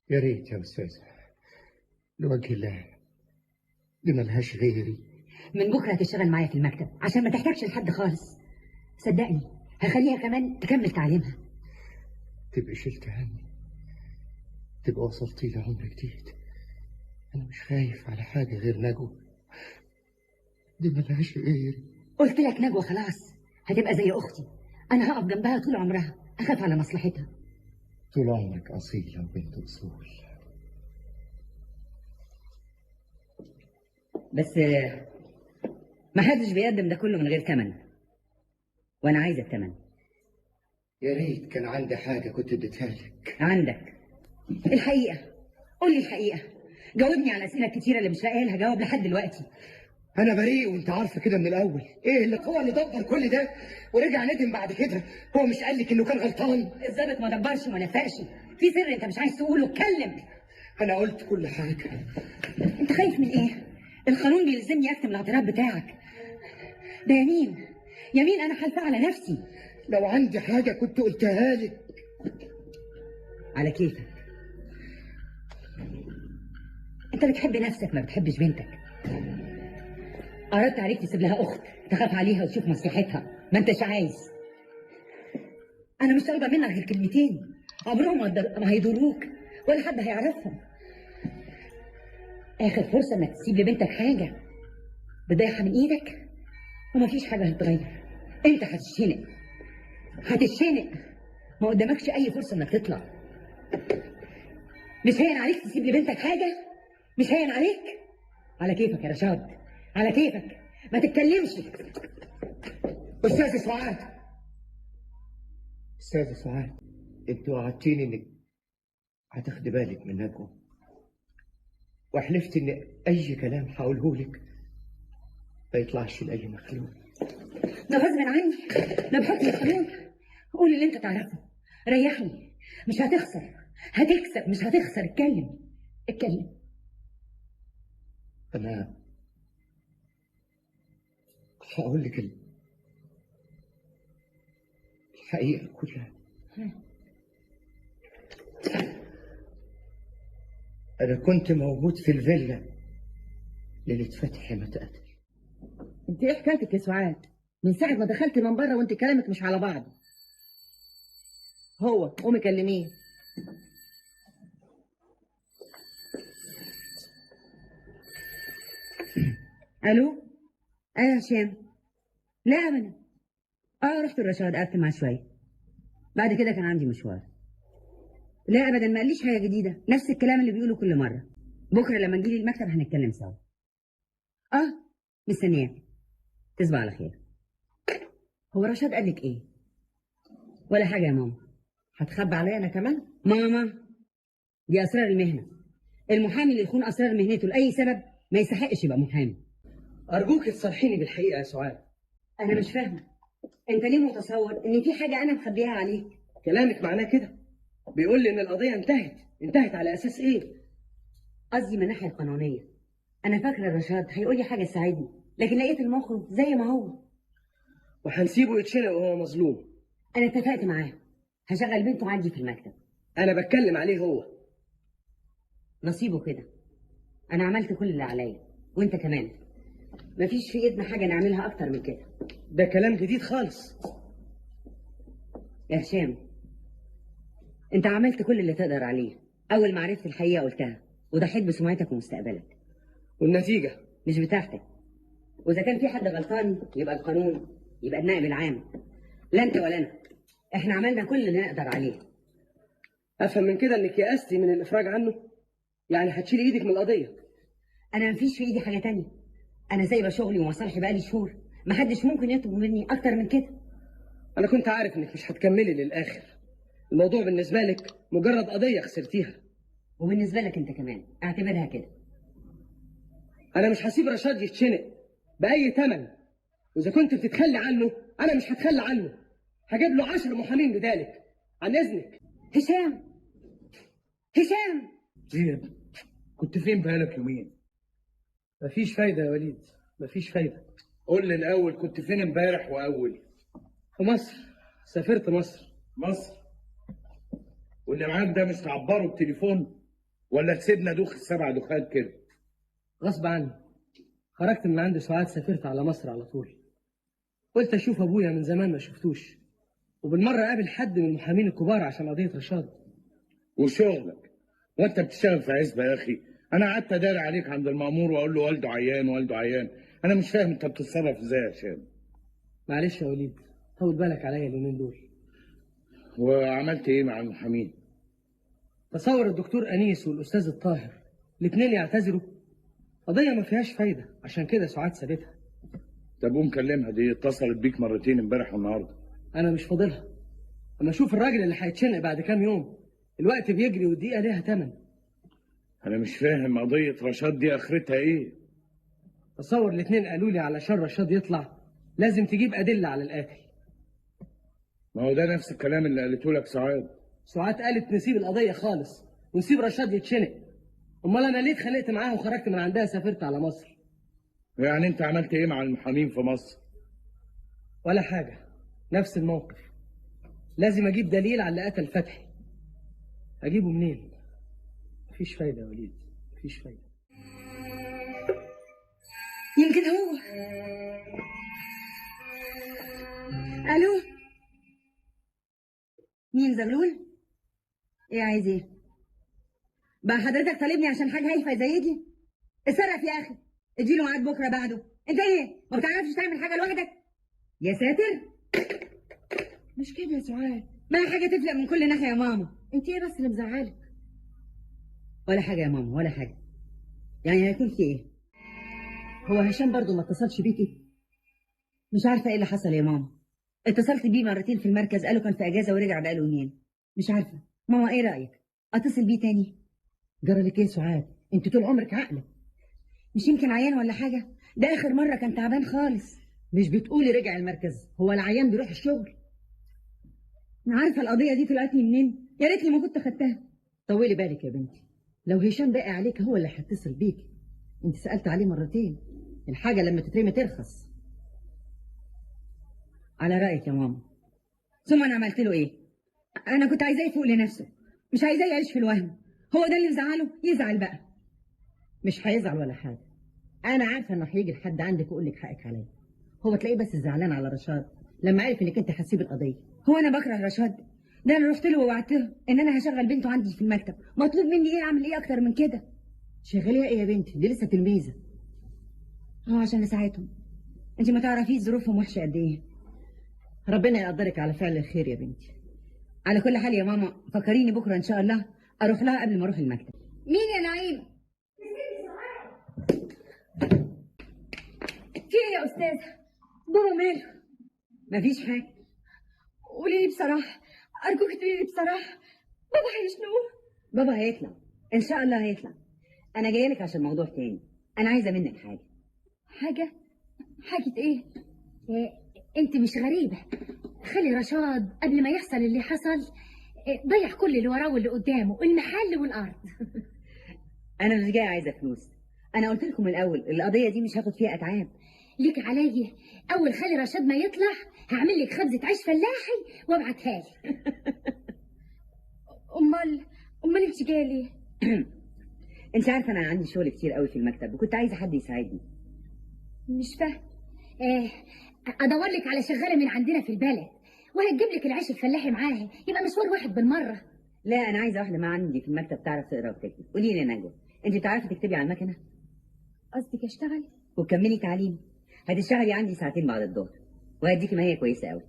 يا ريت يا أستاذ، لوجه الله، دي ملهاش غيري. من بكره هتشتغل معايا في المكتب عشان ما تحتاجش لحد خالص. صدقني هخليها كمان تكمل تعليمها. تبقى شلت همي، تبقى وصلتي لعمر جديد. أنا مش خايف على حاجة غير نجوى، دي ملهاش غيري. قلت لك نجوى خلاص هتبقى زي اختي، انا هقف جنبها طول عمرها، اخاف على مصلحتها. طول عمرك أصيلة وبنت أصول. بس ما حدش بيقدم ده كله من غير ثمن، وانا عايزه الثمن. يا ريت كان عندي حاجة كنت اديتها لك. عندك الحقيقه، قول لي الحقيقه، جاوبني على الاسئله الكتيره اللي مش لاقيه لها جواب لحد دلوقتي. أنا بريء وأنت عارفة كده من الأول. إيه اللي هو اللي دبر كل ده ورجع ندم بعد كده؟ هو مش قال لك إنه كان غلطان؟ الظابط ما دبرش وما نفقش، في سر انت مش عايز تقوله، اتكلم. أنا قلت كل حاجة. انت خايف من ايه؟ القانون بيلزمني اكتم الاعتراف بتاعك ده. يمين يمين انا حالفه على نفسي. لو عندي حاجة كنت قلتها لك. على كيفك، انت بتحب نفسك ما بتحبش بنتك. أردت عليك تسيب لها أخت تخاف عليها وتشوف مصلحتها، ما أنتش عايز. أنا مش طالبة منك غير كلمتين عمرهم ما هيضروك ولا حد هيعرفهم. آخر فرصة إنك تسيب لبنتك حاجة بتضيعها من إيدك ومفيش حاجة هتتغير. أنت هتتشنق، ما قدامكش أي فرصة إنك تطلع. مش هين عليك تسيب لبنتك حاجة؟ مش هين عليك؟ على كيفك يا رشاد، على كيفك، ما تتكلمش. أستاذ سعاد، أستاذ سعاد، أنت وعدتيني إنك هتاخدي بالك من نجوى، وحلفت إن أي كلام هقوله لك ما يطلعش لأي مخلوق. ده غصب عني، ده بحكم القانون. قول اللي أنت تعرفه، ريحني. مش هتخسر، هتكسب، مش هتخسر. اتكلم. أنا هقول لك الحقيقة كلها. أنا كنت موجود في الفيلا ليلة فتحي ما اتقتل. انت ايه حكايتك يا سعاد؟ من ساعة ما دخلت من بره وانت كلامك مش على بعض. هو قومي كلميه. الو. ايوه يا هشام. لا ابدا. رحت الرشاد قعدت معاه شويه، بعد كده كان عندي مشوار. لا ابدا، ما قاليش حاجه جديده، نفس الكلام اللي بيقوله كل مره. بكره لما نجيلي المكتب هنتكلم سوا. مستنياك. تصبح على خير. هو رشاد قال لك ايه؟ ولا حاجه يا ماما. هتخبي عليا انا كمان؟ ماما، دي اسرار المهنه. المحامي اللي يخون اسرار مهنته لاي سبب ما يستحقش يبقى محامي. أرجوك تصرحيني بالحقيقة يا سعاد. انا مش فاهمه، انت ليه متصور ان في حاجه انا مخبيها عليك؟ كلامك معناه كده، بيقول لي إن القضية انتهت على أساس إيه؟ قصدي من الناحيه القانونيه. انا فاكره رشاد هيقول لي حاجه تساعدني، لكن لقيت الموقف زي ما هو. وهنسيبه يتشنق وهو مظلوم. انا اتفقت معاه، هشغل بنته عندي في المكتب. أنا بتكلم عليه هو. نصيبه كده. انا عملت كل اللي عليا وانت كمان، مفيش في ايدنا حاجه نعملها اكتر من كده. ده كلام جديد خالص. يا هشام، انت عملت كل اللي تقدر عليه. اول ما عرفت الحقيقه قلتها، وضحيت بسمعتك ومستقبلك. والنتيجه مش بتاعتك. واذا كان في حد غلطان يبقى القانون، يبقى النائب العام. لا انت ولا انا، احنا عملنا كل اللي نقدر عليه. افهم من كده انك يأستي من الافراج عنه؟ يعني هتشيلي ايدك من القضيه؟ انا مفيش في ايدي حاجه تانية. انا سايبه شغلي ومصالحي بقالي شهور، محدش ممكن يطلب مني اكتر من كده. انا كنت عارف انك مش هتكملي للاخر. الموضوع بالنسبه لك مجرد قضيه خسرتيها. وبالنسبه لك انت كمان اعتبرها كده. انا مش هسيب رشاد يتشنق باي ثمن، واذا كنت بتتخلي عنه انا مش هتخلى عنه. هجيب له 10 محامين بدالك. عن اذنك. هشام، زياد، كنت فين بقالك يومين؟ مفيش فايده يا وليد، مفيش فايده. قول لي الاول كنت فين امبارح واول؟ في مصر، سافرت مصر. واللي معاك ده مش تعبره بتليفون؟ ولا تسيبنا دوخ ال7 دخان كده؟ غصب عني. خرجت من عند سعاد سافرت على مصر على طول. قلت اشوف ابويا من زمان ما شفتوش، وبالمره اقابل حد من المحامين الكبار عشان قضيه رشاد. وشغلك وانت بتشتغل في عزبه يا اخي؟ انا قعدت اداري عليك عند المأمور واقول له والده عيان والده عيان. انا مش فاهم انت بتتصرف ازاي يا هشام. معلش يا وليد، طول بالك عليا اليومين دول. وعملت ايه مع المحامين؟ تصور الدكتور انيس والاستاذ الطاهر الاثنين يعتذروا. قضيه ما فيهاش فايده، عشان كده سعاد سابتها. طب قوم كلمها، دي اتصلت بيك مرتين امبارح والنهارده. انا مش فاضلها. اما اشوف الراجل اللي هيتشنق بعد كام يوم. الوقت بيجري والدقيقه ليها ثمن. انا مش فاهم قضيه رشاد دي اخرتها ايه؟ تصور الاثنين قالوا لي علشان رشاد يطلع لازم تجيب ادله على القاتل. ما هو ده نفس الكلام اللي قالته لك سعاد. سعاد قالت نسيب القضيه خالص ونسيب رشاد يتشنق. امال انا ليه اتخانقت معاها وخرجت من عندها سافرت على مصر؟ يعني انت عملت ايه مع المحامين في مصر؟ ولا حاجه، نفس الموقف. لازم اجيب دليل على اللي قتل فتحي. اجيبه منين؟ مفيش فايده يا وليد، مفيش فايده. يمكن هو. الو، مين؟ زغلول؟ ايه عايز ايه؟ بقى حضرتك طالبني عشان حاجه هايفه زي دي؟ اتصرف يا اخي، اديله ميعاد بكره بعده. انت ايه ما بتعرفش تعمل حاجه لوحدك؟ يا ساتر، مش كده يا سعاد. ما حاجه تفلق من كل ناحيه يا ماما. انت ايه بس اللي مزعلك؟ ولا حاجه يا ماما ولا حاجه. يعني هيكون في ايه؟ هو هشام برضه ما اتصلش بيكي؟ مش عارفه ايه اللي حصل يا ماما. اتصلت بيه مرتين في المركز، قالوا كان في اجازه ورجع بقاله يومين. مش عارفه ماما، ايه رايك؟ اتصل بيه تاني؟ جرى لك ايه يا سعاد؟ انت طول عمرك عاقله. مش يمكن عيان ولا حاجه؟ ده اخر مره كان تعبان خالص. مش بتقولي رجع المركز؟ هو العيان بيروح الشغل؟ انا عارفه القضيه دي طلعت لي منين. يا ريتني ما كنت خدتها. طولي بالك يا بنتي، لو هشام باقي عليك هو اللي هيتصل بيك. انت سالت عليه مرتين، الحاجه لما تترمي ترخص. على رايك يا ماما. ثم انا عملت له ايه؟ انا كنت عايزاه يفوق لنفسه، مش عايزاه يعيش في الوهم. هو ده اللي مزعله، يزعل بقى. مش هيزعل ولا حاجه. انا عارفه انه هيجي لحد عندك ويقول لك حقك عليا. هو تلاقيه بس زعلان على رشاد لما عرف انك انت هتسيب القضيه. هو انا بكره رشاد؟ ده انا رحت له ووعدته ان انا هشغل بنته عندي في المكتب. مطلوب مني ايه؟ اعمل ايه اكتر من كده؟ شغليها ايه يا بنتي؟ دي لسه تلميذه. عشان اساعدهم. انت ما تعرفيش ظروفهم وحشه قد ايه. ربنا يقدرك على فعل الخير يا بنتي. على كل حال يا ماما، فكريني بكره ان شاء الله اروح لها قبل ما اروح المكتب. مين يا نعيمه؟ في ايه يا استاذه؟ بابا ماله؟ مفيش حاجه. قولي لي بصراحه، ارجوك تقولي لي بصراحه. بابا هيشنقوه؟ بابا هيطلع ان شاء الله هيطلع. انا جايه لك عشان موضوع تاني. انا عايزه منك حاجه. حاجه ايه؟ انت مش غريبه. خلي رشاد قبل ما يحصل اللي حصل ضيع كل اللي وراه واللي قدامه، المحل والارض. انا مش جايه عايزه فلوس. انا قلت لكم من الاول القضيه دي مش هاخد فيها اتعاب. ليك عليا. اول خلي رشاد ما يطلع هعمل لك خبزه عيش فلاحي وابعتها لي. امال انت جايه ليه؟ انت عارفه انا عندي شغل كتير قوي في المكتب وكنت عايزه حد يساعدني. مش فاهم. ادور لك على شغاله من عندنا في البلد وهتجيب لك العيش الفلاحي معاها، يبقى مشوار واحد بالمره. لا، انا عايزه واحده ما عندي في المكتب تعرف تقرا وتكتب. قولي لي يا نجوى، انت بتعرفي تكتبي على المكنه؟ قصدك اشتغل وتكملي تعليم. هتشتغلي عندي ساعتين بعد الظهر وهديكي ماهيه كويسه قوي.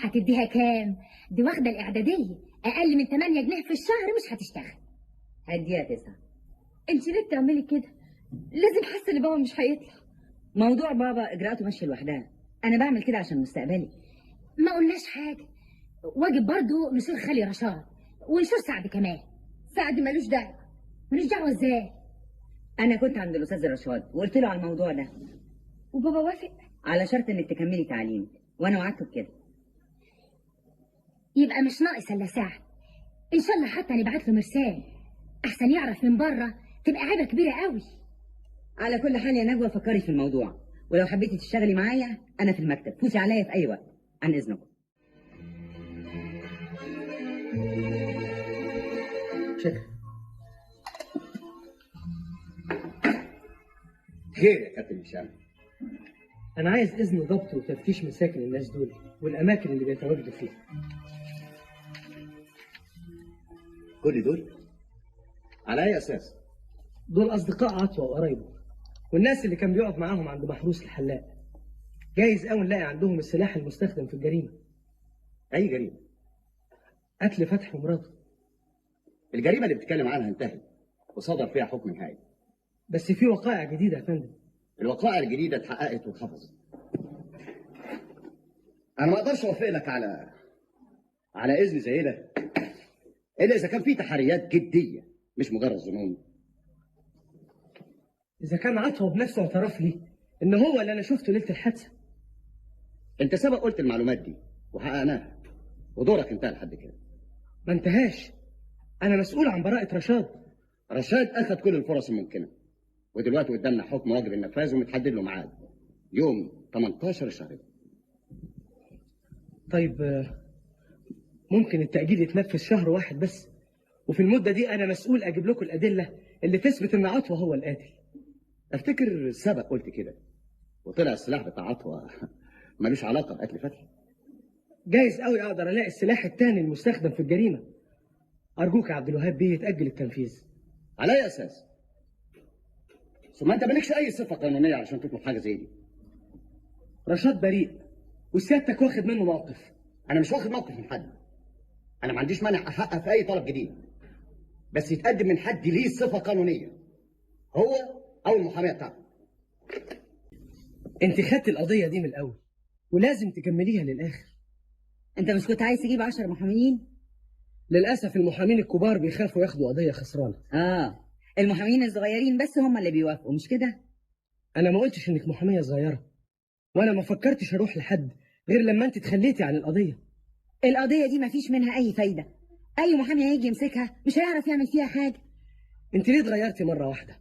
هتديها كام؟ دي واخده الاعداديه، اقل من 8 جنيه في الشهر مش هتشتغل. هديها 9. انت ليه بتعملي كده؟ لازم حاسه ان بابا مش هيطلع. موضوع بابا اجراءاته ماشيه لوحدها. انا بعمل كده عشان مستقبلي. ما قلناش حاجه. واجب برضو نشير خالي رشاد ونشير سعد كمان. سعد ملوش دعوه. ملوش دعوه ازاي؟ انا كنت عند الاستاذ رشاد وقلت له على الموضوع ده وبابا وافق على شرط انك تكملي تعليم، وانا وعدته بكده. يبقى مش ناقص الا سعد. ان شاء الله حتى نبعت له مرسال احسن يعرف من بره، تبقى عيبه كبيره قوي. على كل حال يا نجوى فكري في الموضوع، ولو حبيتي تشتغلي معايا انا في المكتب، فوتي عليا في اي وقت. عن اذنكم. شكرا. خير يا كابتن هشام؟ انا عايز اذن ضبط وتفتيش مساكن الناس دول والاماكن اللي بيتواجدوا فيها. كل دول؟ على اي اساس؟ دول اصدقاء عطوة وقرايبه والناس اللي كان بيقف معاهم عند محروس الحلاق. جايز قوي نلاقي عندهم السلاح المستخدم في الجريمه. اي جريمه؟ قتل فتحي ومراته. الجريمه اللي بتتكلم عنها انتهت وصدر فيها حكم نهائي. بس في وقائع جديده يا فندم. الوقائع الجديده اتحققت واتحفظت. انا ما اقدرش اوافق لك على اذن زي ده الا اذا كان في تحريات جديه مش مجرد ظنون. اذا كان عطوة بنفسه اعترف لي ان هو اللي انا شفته ليله الحادثه. انت سبق قلت المعلومات دي وحققناها ودورك انتهى لحد كده. ما انتهاش. انا مسؤول عن براءه رشاد. رشاد اخذ كل الفرص الممكنه ودلوقتي قدامنا حكم واجب النفاذ ومتحدد له ميعاد يوم 18 الشهر ده. طيب ممكن التأجيل يتنفذ شهر واحد بس، وفي المدة دي أنا مسؤول أجيب لكم الأدلة اللي تثبت إن عطوة هو القاتل. أفتكر سبق قلت كده وطلع السلاح بتاع عطوة ملوش علاقة بقتل فتحي. جايز قوي أقدر ألاقي السلاح التاني المستخدم في الجريمة. أرجوك يا عبد الوهاب بيه يتأجل التنفيذ. على أي أساس؟ ثم أنت مالكش أي صفة قانونية عشان تطلب حاجة زي دي. رشاد بريء وسيادتك واخد منه موقف. أنا مش واخد موقف من حد. أنا ما عنديش مانع أحقق في أي طلب جديد، بس يتقدم من حد ليه صفة قانونية، هو أو المحامية بتاعته. أنت خدت القضية دي من الأول ولازم تكمليها للآخر. أنت مش كنت عايز تجيب 10 محامين؟ للأسف المحامين الكبار بيخافوا ياخدوا قضية خسرانة. المحامين الصغيرين بس هم اللي بيوافقوا، مش كده؟ أنا ما قلتش إنك محامية صغيرة، وأنا ما فكرتش أروح لحد غير لما أنت تخليتي عن القضية. القضية دي ما فيش منها أي فايدة. أي محامي هيجي يمسكها مش هيعرف يعمل فيها حاجة. أنت ليه اتغيرتي مرة واحدة؟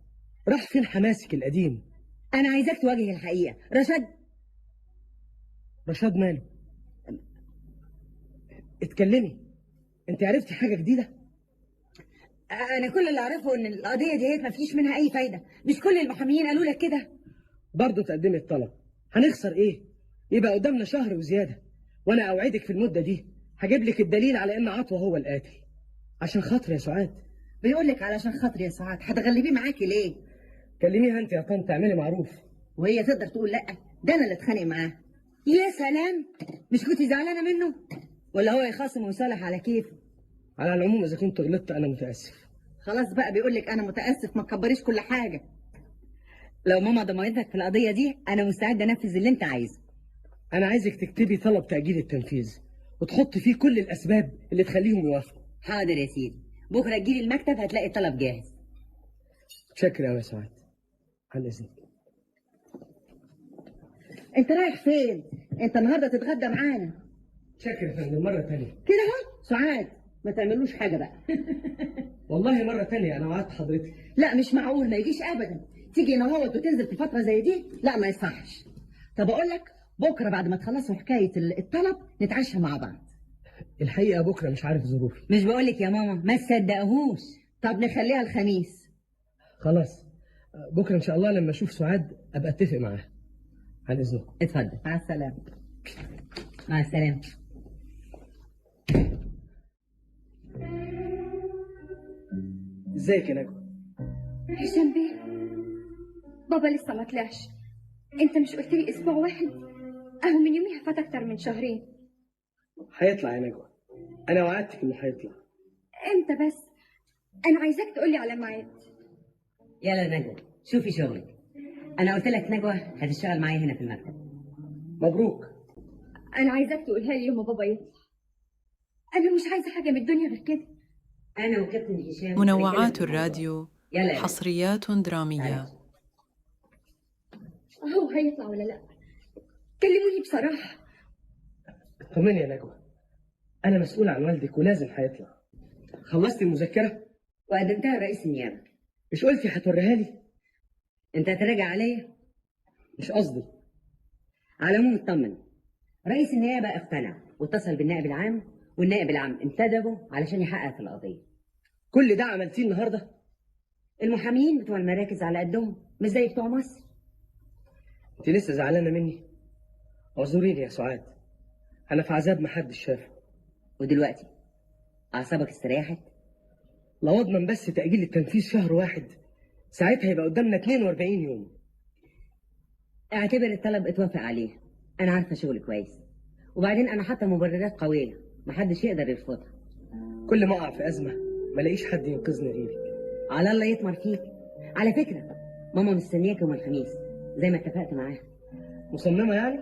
راح فين حماسك القديم؟ أنا عايزاك تواجه الحقيقة. رشاد ماله؟ اتكلمي. أنت عرفتي حاجة جديدة؟ أنا كل اللي أعرفه إن القضية دي ما فيش منها أي فايدة. مش كل المحاميين قالوا لك كده؟ برضه تقدمي الطلب. هنخسر إيه؟ يبقى قدامنا شهر وزيادة، وأنا أوعدك في المدة دي هجيب لك الدليل على إن عطوة هو القاتل. عشان خاطر يا سعاد. بيقول لك علشان خاطر يا سعاد. هتغلبيه معاكي ليه؟ كلميها أنت يا طنط، تعملي معروف. وهي تقدر تقول لأ؟ ده أنا اللي اتخانق معاه. يا سلام، مش كنتي زعلانة منه؟ ولا هو يخاصم ويصالح على كيفه؟ على العموم إذا كنت غلطت أنا متأسف. خلاص بقى، بيقول لك أنا متأسف، ما تكبريش كل حاجة. لو ماما ضمنتك في القضية دي أنا مستعدة أنفذ اللي أنت عايزه. أنا عايزك تكتبي طلب تأجيل التنفيذ وتحط فيه كل الأسباب اللي تخليهم يوافقوا. حاضر يا سيدي، بكرة تجيلي المكتب هتلاقي الطلب جاهز. شكرا يا سعاد. عن إذنك. أنت رايح فين؟ أنت النهاردة تتغدى معانا. شكرا يا فندم، مرة تانية. كده أهو. سعاد ما تعملوش حاجة بقى. والله مرة تانية أنا وعدت حضرتك. لا مش معقول، ما يجيش أبدا. تيجي نهوت وتنزل في فترة زي دي؟ لا ما يصحش. طب أقول لك بكرة بعد ما تخلصوا حكاية الطلب نتعشى مع بعض. الحقيقة بكرة مش عارف ظروفي. مش بقولك يا ماما ما تصدقهوش. طب نخليها الخميس. خلاص بكرة إن شاء الله لما أشوف سعاد أبقى أتفق معاها. عن إذنك. اتفضل. مع السلامة. مع السلامة. ازيك يا نجوى؟ هشام بيه، بابا لسه ما طلعش. انت مش قلت لي اسبوع واحد؟ اهو من يوميها فات اكتر من شهرين. هيطلع يا نجوى، انا وعدتك انه هيطلع. امتى بس؟ انا عايزاك تقولي على ميعاد. يلا نجوى شوفي شغلك. انا قلت لك نجوى هتشتغل معايا هنا في المكتب. مبروك. انا عايزاك تقولها لي يوم بابا يطلع. انا مش عايزه حاجه من الدنيا غير كده. انا وكابتن هشام. منوعات الراديو، حصريات درامية. هو هيطلع ولا لا؟ كلموني بصراحه. اطمني يا نجوى، انا مسؤول عن والدك ولازم هيطلع. خلصتي المذكره؟ وقدمتها لرئيس النيابه. مش قلتي هتوريها لي؟ انت هتراجع عليا؟ مش قصدي. على العموم اطمن، رئيس النيابه اقتنع واتصل بالنائب العام، والنائب العام انتدبه علشان يحقق في القضيه. كل ده عملتيه النهارده؟ المحامين بتوع المراكز على قدهم، مش زي بتوع مصر. انت لسه زعلانه مني؟ اعذريني يا سعاد، انا في عذاب محدش شافه. ودلوقتي اعصابك استريحت؟ لو اضمن بس تاجيل التنفيذ شهر واحد، ساعتها يبقى قدامنا 42 يوم. اعتبر الطلب اتوافق عليه، انا عارفه شغل كويس، وبعدين انا حاطه مبررات قويه محدش يقدر يرفضها. كل ما اقع في ازمه ما الاقيش حد ينقذني غيرك. على الله يطمر فيك. على فكره ماما مستنياك يوم الخميس زي ما اتفقت معاها. مصممه يعني؟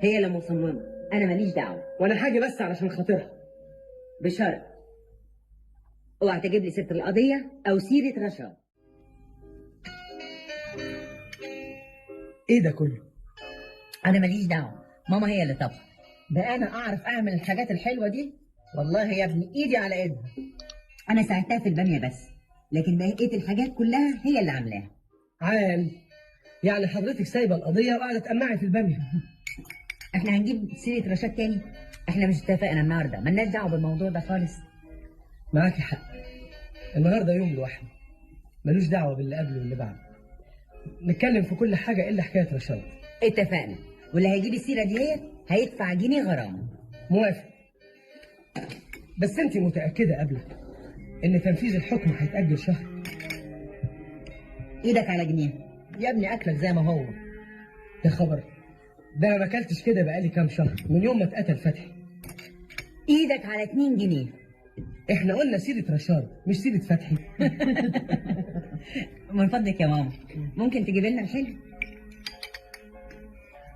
هي اللي مصممه، انا ماليش دعوه. وانا حاجه بس علشان خاطرها. بشرط اوعى تجيب لي سيره القضيه او سيره رشاد. ايه ده كله؟ انا ماليش دعوه، ماما هي اللي طبخ. ده انا اعرف اعمل الحاجات الحلوه دي؟ والله يا ابني ايدي على ايدها. انا ساعدتها في الباميه بس، لكن بقيه الحاجات كلها هي اللي عاملاها. عال، يعني حضرتك سايبه القضيه وقاعده تقمعي في الباميه؟ احنا هنجيب سيره رشاد تاني؟ احنا مش اتفقنا النهارده، مالناش دعوه بالموضوع ده خالص. معاكي حق، النهارده يوم لوحده ملوش دعوه باللي قبله واللي بعده. نتكلم في كل حاجه الا حكايه رشاد. اتفقنا، واللي هيجيب السيره دي هيدفع جنيه غرامه. موافق، بس انت متاكده قبل ان تنفيذ الحكم هيتاجل شهر؟ ايدك على جنيه يا ابني، اكلك زي ما هو. يا خبر، ده انا ما اكلتش كده بقالي كام شهر من يوم ما اتقتل فتحي. ايدك على 2 جنيه. احنا قلنا سيره رشاد مش سيره فتحي. من فضلك يا ماما ممكن تجيب لنا الحلو؟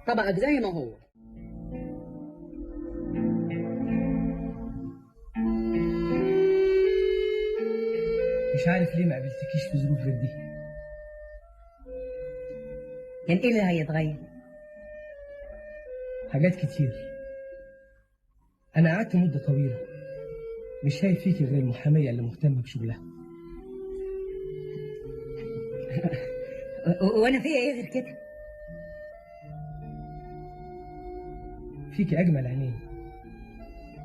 طبقك زي ما هو. مش عارف ليه ما قابلتكيش في ظروف غير دي. كان ايه اللي هيتغير؟ حاجات كتير. انا قعدت مده طويله مش شايف فيكي غير المحاميه اللي مهتمه بشغلها. وانا فيا ايه غير كده؟ فيكي اجمل عينين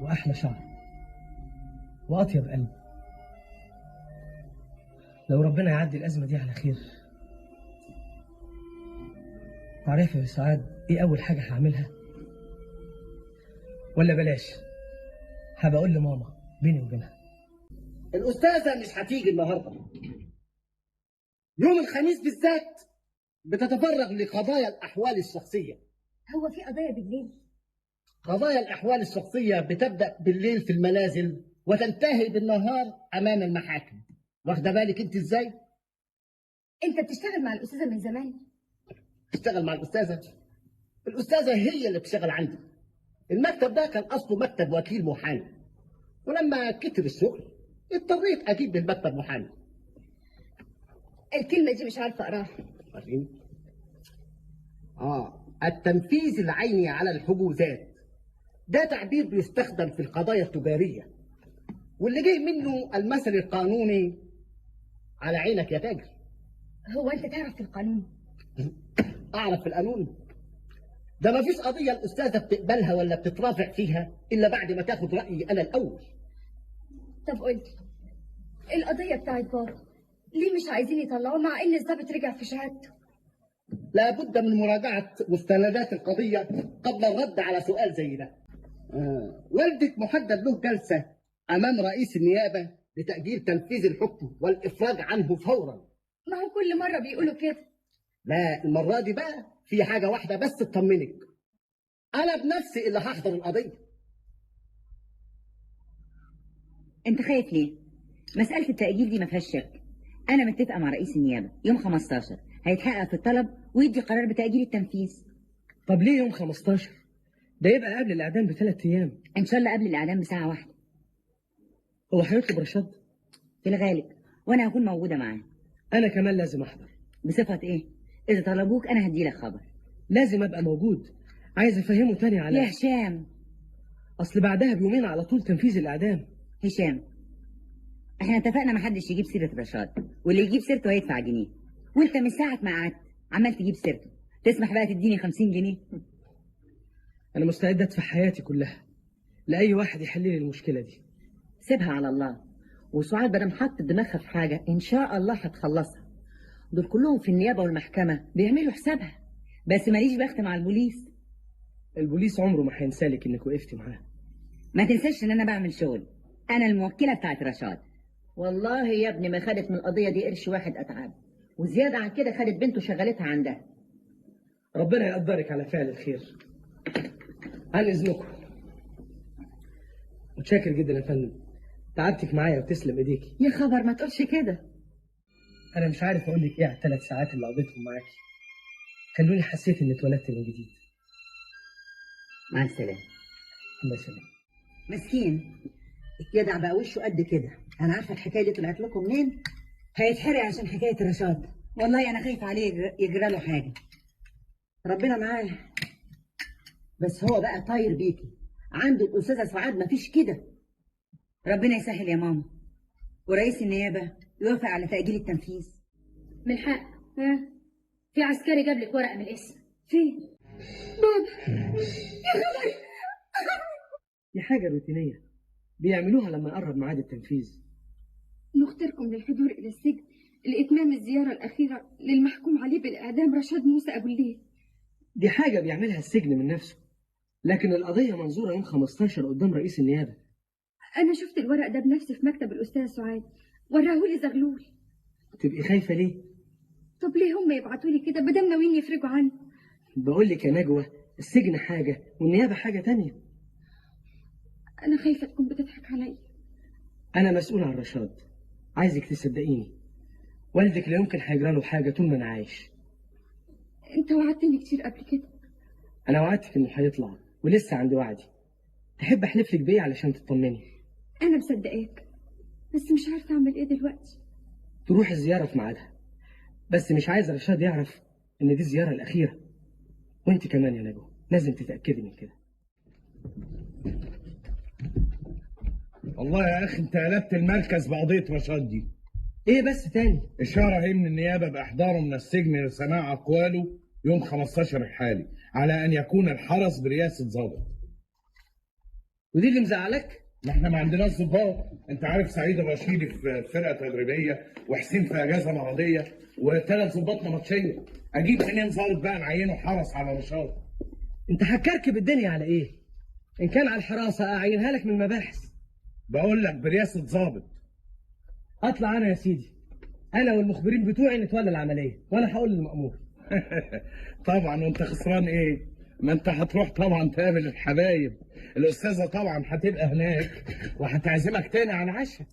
واحلى شعر واطيب قلب. لو ربنا يعدي الازمه دي على خير، تعرفي يا سعاد ايه اول حاجه هعملها؟ ولا بلاش، هبقى اقول لماما بيني وبينها. الأستاذة مش هتيجي النهاردة. يوم الخميس بالذات بتتفرغ لقضايا الأحوال الشخصية. هو في قضية بالليل؟ قضايا الأحوال الشخصية بتبدأ بالليل في المنازل وتنتهي بالنهار أمام المحاكم. واخدة بالك أنت إزاي؟ أنت بتشتغل مع الأستاذة من زمان؟ اشتغل مع الأستاذة؟ الأستاذة هي اللي بتشتغل عندي. المكتب ده كان أصله مكتب وكيل محامي، ولما كتر الشغل اضطريت أجيب للمكتب محامي. الكلمة دي مش عارفة أقراها. التنفيذ العيني على الحجوزات ده تعبير بيستخدم في القضايا التجارية، واللي جه منه المثل القانوني على عينك يا تاجر. هو أنت تعرف في القانون؟ أعرف في القانون؟ ده ما فيش قضية الأستاذة بتقبلها ولا بتترافع فيها إلا بعد ما تاخد رأيي أنا الأول. طب قلت القضية بتاعت بابا ليه مش عايزين يطلعوه مع إن الضابط رجع في شهادته؟ لابد من مراجعة مستندات القضية قبل الرد على سؤال زي ده. والدك محدد له جلسة أمام رئيس النيابة لتأجيل تنفيذ الحكم والإفراج عنه فورا. ما هو كل مرة بيقولوا كده. لا، المرة دي بقى في حاجة واحدة بس تطمنك، أنا بنفسي اللي هحضر القضية. أنت خايف ليه؟ مسألة التأجيل دي ما فيهاش شك. أنا متفقة مع رئيس النيابة يوم 15 هيتحقق في الطلب ويدي قرار بتأجيل التنفيذ. طب ليه يوم 15؟ ده يبقى قبل الإعدام ب3 أيام. إن شاء الله قبل الإعدام بساعة واحدة. هو هيطلب رشاد؟ في الغالب، وأنا هكون موجودة معاه. أنا كمان لازم أحضر. بصفة إيه؟ إذا طلبوك أنا هديلك خبر. لازم أبقى موجود، عايز أفهمه تاني على يا هشام. أصل بعدها بيومين على طول تنفيذ الإعدام. هشام، إحنا اتفقنا محدش يجيب سيرة رشاد، واللي يجيب سيرته هيدفع جنيه، وأنت من ساعة ما قعدت عمال تجيب سيرته. تسمح بقى تديني 50 جنيه؟ أنا مستعد أدفع حياتي كلها لأي واحد يحل لي المشكلة دي. سيبها على الله، وسعاد بدل حط دماغها في حاجة إن شاء الله هتخلصها. دول كلهم في النيابة والمحكمة بيعملوا حسابها. بس ماليش بخت مع البوليس. البوليس عمره ما هينسالك انك وقفتي معاه. ما تنساش ان انا بعمل شغل، انا الموكله بتاعت رشاد. والله يا ابني ما خدت من القضيه دي قرش واحد اتعاب، وزياده عن كده خدت بنته شغلتها عندها. ربنا يقدرك على فعل الخير. عن اذنكم. متشكر جدا يا فندم، تعبتك معايا وتسلم ايديكي. يا خبر ما تقولش كده. انا مش عارف اقول لك ايه على ال3 ساعات اللي قضيتهم معاكي، خلوني حسيت اني اتولدت من جديد. مع السلامه. الله يسلمك. مسكين الجدع بقى وشه قد كده. انا عارفه الحكايه دي طلعت لكم منين. هيتحرق عشان حكايه رشاد. والله انا خايفه عليه يجرى له حاجه. ربنا معاه. بس هو بقى طاير بيكي، عنده الاستاذه سعاد مفيش كده. ربنا يسهل يا ماما، ورئيس النيابه يوافق على تاجيل التنفيذ. من حق. ها، في عسكري جاب لك ورقه من الاسم. فين؟ بابا يا خبر. دي حاجه روتينيه بيعملوها لما يقرب ميعاد التنفيذ. نختاركم للحضور إلى السجن لإتمام الزيارة الأخيرة للمحكوم عليه بالإعدام رشاد موسى أبو الليل. دي حاجه بيعملها السجن من نفسه، لكن القضيه منظوره يوم 15 قدام رئيس النيابه. أنا شفت الورق ده بنفسي في مكتب الأستاذ سعاد، وراهولي زغلول. تبقي خايفه ليه؟ طب ليه هم يبعتولي كده بدل ناويين يفرجوا عنه؟ بقول لك يا نجوى، السجن حاجه والنيابه حاجه تانية. أنا خايفة تكون بتضحك عليا. انا مسؤول عن رشاد، عايزك تصدقيني. والدك لا يمكن هيجرى له حاجه طول ما انا عايش. أنت وعدتني كتير قبل كده. انا وعدتك انه هيطلع ولسه عندي وعدي. تحب احلف لك بيه علشان تطمني؟ أنا مصدقاك، بس مش عارفة أعمل إيه دلوقتي. تروح الزياره في ميعادها، بس مش عايز رشاد يعرف ان دي الزياره الاخيره. وانت كمان يا نجوى لازم تتاكدي من كده. والله يا اخي انت قلبت المركز بقضيه رشاد دي. ايه بس تاني؟ اشاره هي من النيابه باحضاره من السجن لسماع اقواله يوم 15 الحالي، على ان يكون الحرس برئاسه ضابط. ودي اللي مزعلك؟ ما احنا ما عندناش ضباط. انت عارف سعيد الرشيدي في فرقه تدريبيه، وحسين في اجازه مرضيه، و3 ضباط نبطشيه. اجيب منين ضابط بقى نعينه حرس على رشاد؟ انت هتكركب الدنيا على ايه؟ ان كان على الحراسه اعينها لك من المباحث. بقول لك برئاسه ضابط. اطلع انا يا سيدي، انا والمخبرين بتوعي نتولى العمليه، وانا هقول للمأمور. طبعا، وانت خسران ايه؟ ما انت هتروح طبعا تقابل الحبايب. الاستاذه طبعا هتبقى هناك وهتعزمك تاني على العشاء.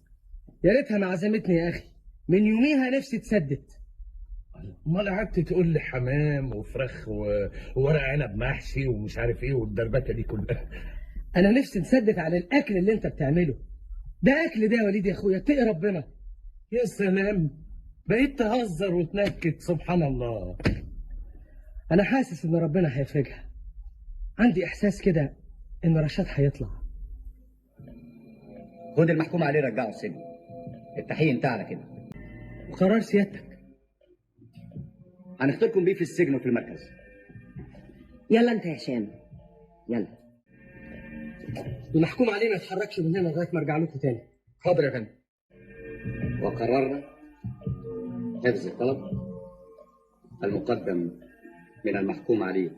يا ريتها ما عزمتني يا اخي، من يوميها نفسي تسدت. امال قعدت تقول لي حمام وفراخ وورق عنب محشي ومش عارف ايه والدربكه دي كلها. انا نفسي نسدت على الاكل اللي انت بتعمله. ده اكل ده يا وليد يا اخويا، اتقي ربنا. يا سلام، بقيت تهزر وتنكد. سبحان الله. انا حاسس ان ربنا هيفرجها. عندي احساس كده ان رشاد هيطلع. خد المحكوم عليه رجعه السجن. التحقيق انتهى على كده. وقرار سيادتك؟ هنختاركم بيه في السجن وفي المركز. يلا انت يا هشام، يلا. المحكوم عليه ما يتحركش من هنا لغايه ما ارجع لكم تاني. حاضر يا فندم. وقررنا حفظ الطلب المقدم من المحكوم عليه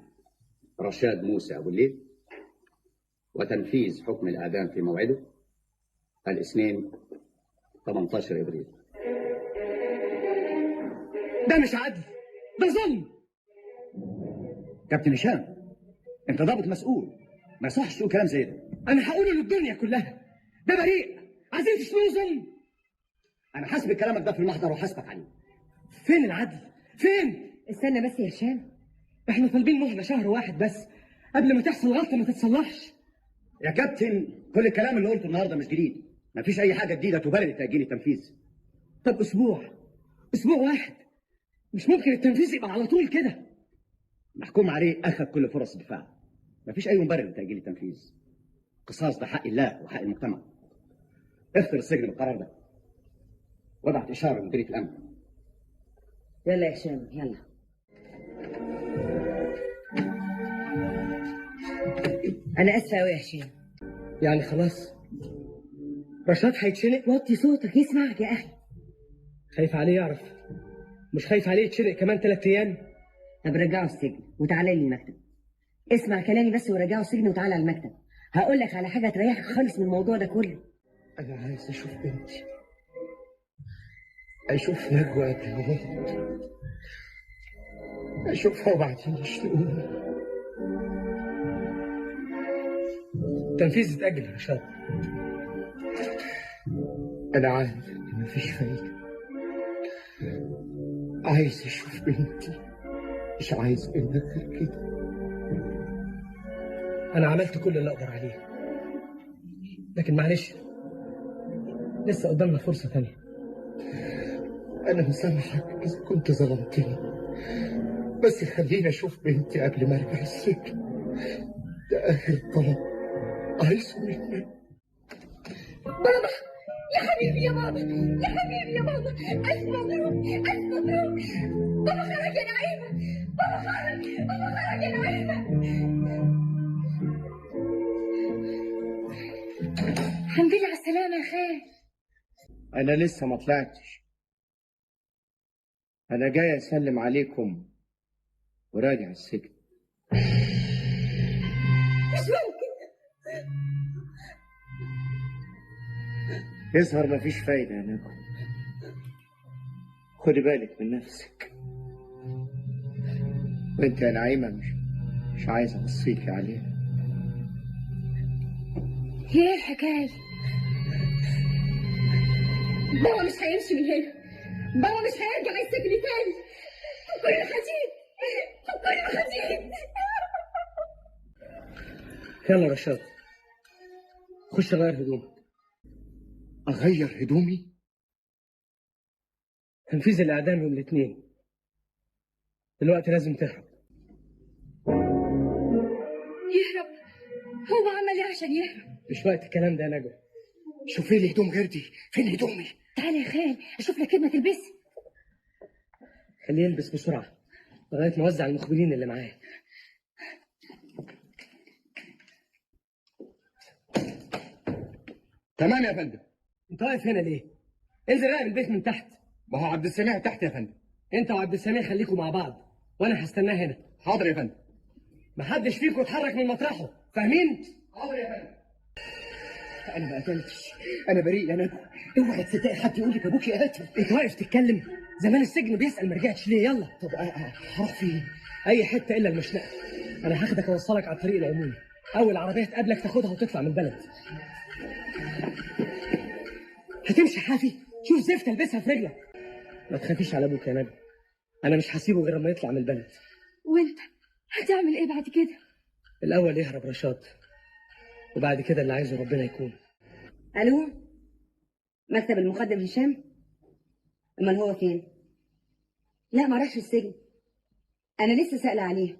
رشاد موسى أبو الليل، وتنفيذ حكم الإعدام في موعده الاثنين 18 إبريل. ده مش عدل، ده ظلم. كابتن هشام، أنت ضابط مسؤول، ما يصحش تقول كلام زي ده. أنا هقوله للدنيا كلها، ده بريء. عايزين تشتموه ظلم؟ أنا حاسب كلامك ده في المحضر وحاسبك عليه. فين العدل؟ فين؟ استنى بس يا هشام، احنا طالبين مهله شهر واحد بس قبل ما تحصل غلطه ما تتصلحش. يا كابتن، كل الكلام اللي قلته النهارده مش جديد، مفيش أي حاجة جديدة تبرر تأجيل التنفيذ. طب أسبوع واحد، مش ممكن التنفيذ يبقى على طول كده. محكوم عليه أخذ كل فرص الدفاع، مفيش أي مبرر لتأجيل التنفيذ. قصاص ده حق الله وحق المجتمع. اختر السجن بالقرار ده، وضعت إشارة لمديرية الأمن. يلا يا هشام يلا. أنا آسفة أوي يا هشام. يعني خلاص رشاد هيتشنق؟ وطي صوتك يسمعك يا أخي. خايف عليه يعرف؟ مش خايف عليه يتشنق كمان 3 أيام؟ طب رجعه السجن وتعالى لي المكتب. اسمع كلامي بس ورجعه السجن وتعالى على المكتب. هقول لك على حاجه تريحك خالص من الموضوع ده كله. انا عايز اشوف بنتي، اشوف نجوى قبل ما اموت، اشوفها وبعدين يشتموني. التنفيذ اتأجل يا رشاد. انا عارف ان مفيش فايده، عايز اشوف بنتي، مش عايز منك غير كده. أنا عملت كل اللي أقدر عليه، لكن معلش لسه قدامنا فرصة تانية. انا مسامحك اذا كنت ظلمتني، بس خليني اشوف بنتي قبل ما ارجع السجن. ده اخر طلب عايزه منك. بابا يا حبيبي يا بابا، يا حبيبي يا بابا، ألف مبروك ألف مبروك. بابا خرج يا نعيمة، بابا خرج، بابا خرج يا نعيمة. الحمد لله على السلامة يا خال. أنا لسه ما طلعتش، أنا جاي أسلم عليكم وراجع السجن. مش ممكن. يظهر مفيش فايدة يا نجوى، خدي بالك من نفسك. وانت يا نعيمة مش عايز أوصيكي عليها. هي ايه الحكاية؟ بابا مش هيمشي من هنا، بابا مش هيرجع السجن تاني. فكرني خطيب، فكرني خطيب. يلا رشاد، خش غير هدومك. اغير هدومي؟ تنفيذ الإعدام يوم الاثنين، دلوقتي لازم تهرب. يهرب؟ هو عمل ايه عشان يهرب؟ مش وقت الكلام ده يا نجوى. شوفي لي هدوم غير دي، فين هدومي؟ تعالى يا خال اشوف لك كلمة تلبسها. خليه يلبس بسرعة لغاية ما اوزع المخبرين اللي معاه. تمام يا فندم. انت واقف هنا ليه؟ انزل راقب البيت من تحت. ما هو عبد السميع تحت يا فندم. انت وعبد السميع خليكم مع بعض وانا هستناه هنا. حاضر يا فندم. محدش فيكم يتحرك من مطرحه، فاهمين؟ حاضر يا فندم. انا ما قتلتش، انا بريء يا نجوى. اوعى تصدقي حد يقول لك ابوكي قاتل. انت واقف تتكلم؟ زمان السجن بيسأل ما رجعتش ليه؟ يلا. طب هروح فين؟ اي حته الا المشنقه. انا هاخدك اوصلك على الطريق العمومي، اول عربيه تقابلك تاخدها وتطلع من البلد. هتمشي حافي؟ شوف زفت البسها في رجلك. ما تخافيش على ابوك يا نجم، انا مش هسيبه غير لما يطلع من البلد. وانت هتعمل ايه بعد كده؟ الاول يهرب رشاد، وبعد كده اللي عايزه ربنا يكون. الو، مكتب المقدم هشام؟ امال هو فين؟ لا ما راحش السجن، انا لسه سائله عليه.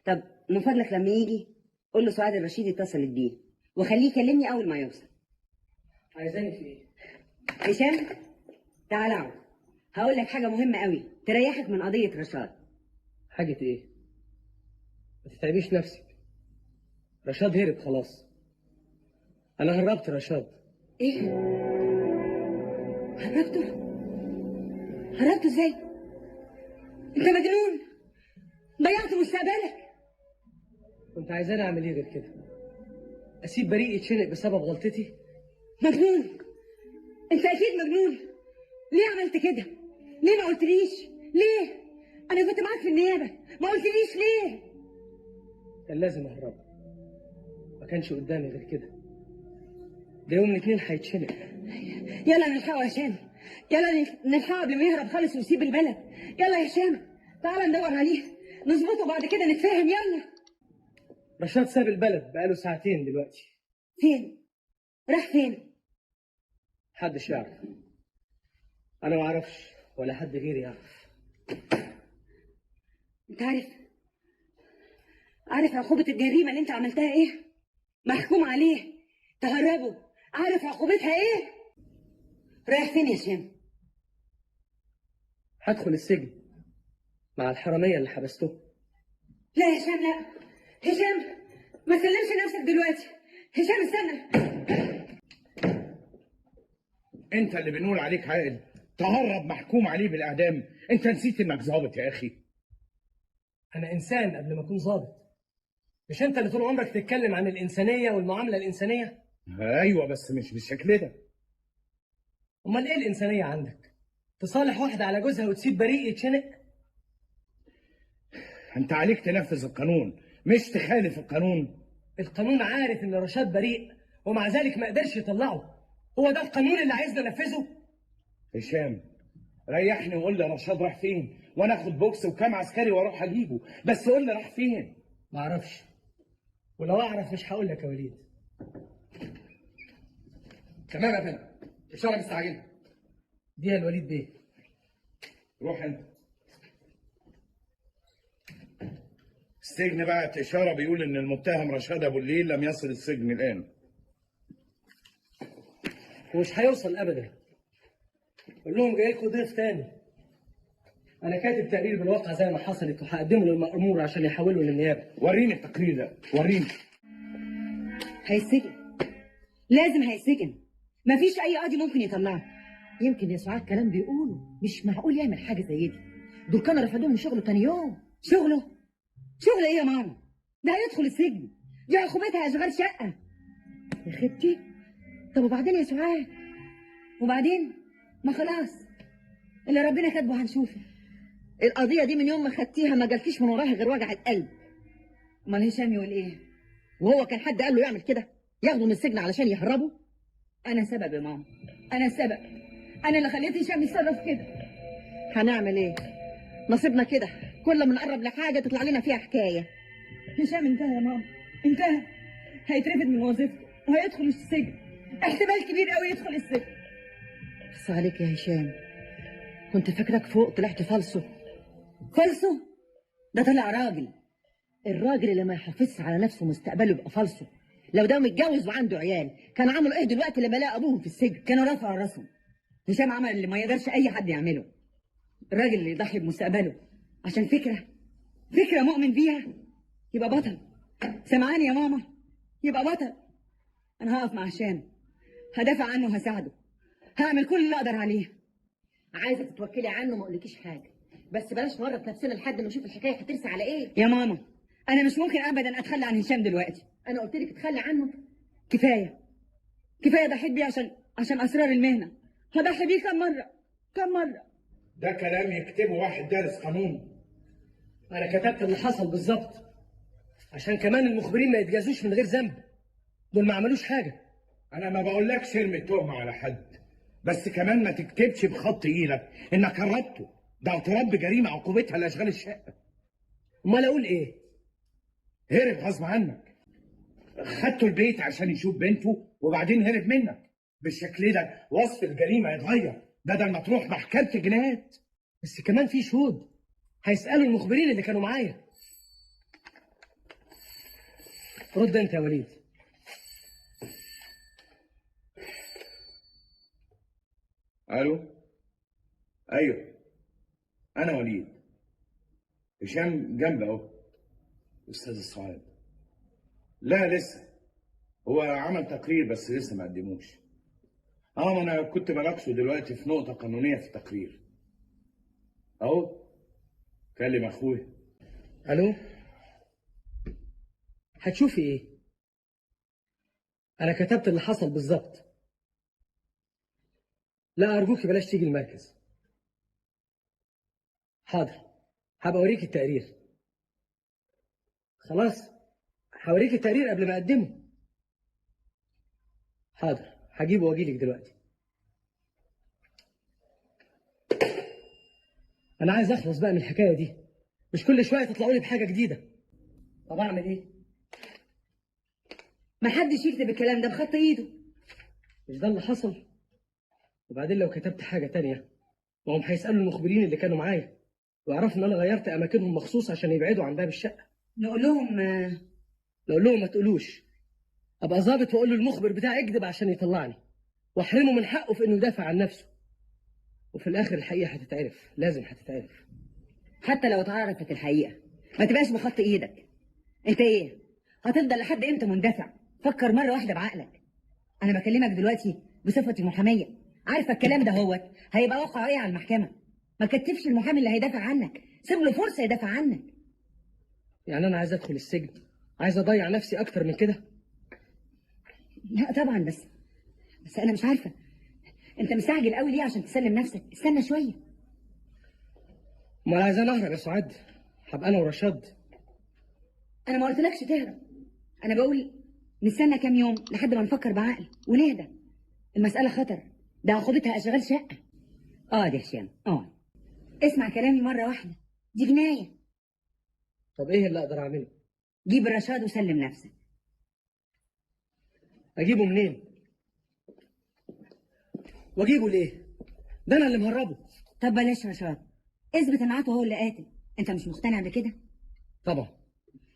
طب من فضلك لما يجي قول له سعاد الرشيد اتصلت بيه وخليه يكلمني اول ما يوصل. عايزاني في ايه؟ هشام تعال اقعد، هقول لك حاجه مهمه قوي تريحك من قضيه رشاد. حاجه ايه؟ ما تتعبيش نفسك، رشاد هرب خلاص. انا هربت رشاد. ايه؟ هربته؟ هربته ازاي؟ انت مجنون، ضيعت مستقبلك. كنت عايزاني اعمل ايه غير كده؟ اسيب بريء يتشنق بسبب غلطتي؟ مجنون، انت اكيد مجنون. ليه عملت كده؟ ليه ما قلتليش؟ ليه؟ انا كنت معاك في النيابه، ما قلتليش ليه؟ كان لازم اهرب، ما كانش قدامي غير كده. ده يوم الاثنين هيتشنق. يلا نلحقه يا هشام، يلا نلحقه قبل ما يهرب خالص ويسيب البلد. يلا يا هشام تعالى ندور عليه نظبطه بعد كده نتفاهم. يلا. رشاد ساب البلد بقاله ساعتين دلوقتي. فين؟ راح فين؟ محدش يعرف، انا ما اعرفش ولا حد غيري يعرف. انت عارف عقوبة الجريمة اللي انت عملتها ايه؟ محكوم عليه تهربه، عارف عقوبتها ايه؟ رايح فين يا هشام؟ هدخل السجن مع الحرامية اللي حبسته. لا يا هشام لا، هشام ما تسلمش نفسك دلوقتي. هشام استنى. انت اللي بنقول عليك عاقل تهرب محكوم عليه بالاعدام؟ انت نسيت انك ظابط يا اخي. انا انسان قبل ما اكون ظابط. مش انت اللي طول عمرك تتكلم عن الانسانيه والمعامله الانسانيه؟ ايوه بس مش بالشكل ده. امال ايه الانسانيه عندك؟ تصالح واحده على جوزها وتسيب بريء يتشنق؟ انت عليك تنفذ القانون مش تخالف القانون. القانون عارف ان رشاد بريء ومع ذلك ما قدرش يطلعه. هو ده القانون اللي عايزنا ننفذه؟ هشام ريحني وقول لي رشاد راح فين، وانا اخد بوكس وكام عسكري واروح اجيبه، بس قول لي راح فين. ما اعرفش، ولو اعرف مش هقول لك يا وليد. تمام يا فندم، اشاره مستعجله. دي يا الوليد بيه. روح انت السجن. بعت اشاره بيقول ان المتهم رشاد ابو الليل لم يصل السجن الان. ومش هيوصل ابدا. قول لهم جاي لكم ضيف تاني. انا كاتب تقرير بالواقع زي ما حصلت وهقدمه للمأمور عشان يحوله للنيابه. وريني التقرير ده، وريني. هيسجن، لازم هيسجن. مفيش اي قاضي ممكن يطلعه. يمكن يا سعاد كلام بيقولوا مش معقول يعمل حاجه زي دي. دول كانوا رفضوه من شغله تاني يوم. شغل ايه يا ماما؟ ده هيدخل السجن، دي عقوبتها اشغال شقه. يا خبتي. طب وبعدين يا سعاد؟ وبعدين ما خلاص اللي ربنا كاتبه هنشوفه. القضيه دي من يوم ما خدتيها ما جالكيش من وراها غير وجع القلب. امال هشام يقول ايه؟ وهو كان حد قال له يعمل كده؟ ياخده من السجن علشان يهربوا؟ انا سبب يا ماما، انا السبب. انا اللي خليت هشام يتصرف كده. هنعمل ايه؟ نصيبنا كده، كل ما نقرب لحاجه تطلع لنا فيها حكايه. هشام انتهى يا ماما، انتهى. هيترفد من وظيفته وهيدخل السجن. احتمال كبير قوي يدخل السجن. بس عليك يا هشام، كنت فاكرك فوق طلعت فالصو. فالصو؟ ده طلع راجل. الراجل اللي ما يحافظش على نفسه مستقبله يبقى فالصو. لو ده متجوز وعنده عيال كان عملوا ايه دلوقتي لما لقى ابوهم في السجن؟ كانوا رفعوا راسهم. هشام عمل اللي ما يقدرش اي حد يعمله. الراجل اللي يضحي بمستقبله عشان فكره مؤمن بيها يبقى بطل. سمعاني يا ماما؟ يبقى بطل. انا هقف مع هشام، هدافع عنه وهساعده، هعمل كل اللي اقدر عليه. عايزه تتوكلي عنه ما اقولكيش حاجه، بس بلاش نورط نفسنا لحد ما نشوف الحكايه هترسى على ايه. يا ماما انا مش ممكن ابدا اتخلى عن هشام دلوقتي. انا قلت لك اتخلي عنه. كفايه ضحيت بيه عشان اسرار المهنه. هضحي بيه كم مره. ده كلام يكتبه واحد دارس قانون. انا كتبت اللي حصل بالظبط عشان كمان المخبرين ما يتجازوش من غير ذنب. دول ما عملوش حاجه. انا ما بقولكش ارمي التهمه على حد، بس كمان ما تكتبش بخط ايدك انك هربته. ده اعتراف بجريمه عقوبتها لاشغال الشقه. امال اقول ايه؟ هرب غصب عنك. خدته البيت عشان يشوف بنته وبعدين هرب منك. بالشكل ده وصف الجريمه يتغير بدل ما تروح محكمه الجنايات. بس كمان في شهود هيسالوا المخبرين اللي كانوا معايا. رد انت يا وليد. الو. ايوه انا وليد. هشام جنبي اهو. استاذ السعاد. لا لسه، هو عمل تقرير بس لسه ما قدموش. ما انا كنت بناقشه دلوقتي في نقطه قانونيه في التقرير اهو. كلم اخويا. الو. هتشوفي ايه؟ انا كتبت اللي حصل بالظبط. لا ارجوكي بلاش تيجي المركز. حاضر، هبقى اوريك التقرير. خلاص هوريك التقرير قبل ما اقدمه. حاضر هجيبه واجيلك دلوقتي. انا عايز اخلص بقى من الحكايه دي، مش كل شويه تطلعوا لي بحاجه جديده. طب اعمل ايه؟ ما حدش يكتب الكلام ده بخط ايده. مش ده اللي حصل؟ وبعدين لو كتبت حاجه تانية ما هم هيسالوا المخبرين اللي كانوا معايا ويعرفوا ان انا غيرت اماكنهم مخصوص عشان يبعدوا عن باب الشقه. نقول لهم ما تقولوش. ابقى ظابط واقول له المخبر بتاعي يكذب عشان يطلعني واحرمه من حقه في انه يدافع عن نفسه. وفي الاخر الحقيقه هتتعرف، لازم هتتعرف. حتى لو اتعرفت الحقيقه ما تبقاش بخط ايدك. انت ايه هتفضل لحد امتى مندفع؟ فكر مره واحده بعقلك. انا بكلمك دلوقتي بصفتي محاميه، عارفه الكلام ده هيبقى واقع ايه على المحكمه؟ ما كتفش المحامي اللي هيدافع عنك، سيب له فرصه يدافع عنك. يعني انا عايز ادخل السجن، عايز اضيع نفسي اكتر من كده؟ لا طبعا، بس انا مش عارفه انت مستعجل قوي ليه عشان تسلم نفسك؟ استنى شويه. امال عايز انا اهرب يا سعاد؟ هبقى انا ورشاد. انا ما قلتلكش تهرب، انا بقول نستنى كام يوم لحد ما نفكر بعقل ونهدى. المساله خطر، ده عقوبتها اشغال شقه. يا هشام اسمع كلامي مره واحده، دي جنايه. طب ايه اللي اقدر اعمله؟ جيب الرشاد وسلم نفسك. اجيبه منين؟ واجيبه ليه؟ ده انا اللي مهربه. طب بلاش رشاد، اثبت ان عطوه هو اللي قاتل. انت مش مقتنع بكده؟ طبعا.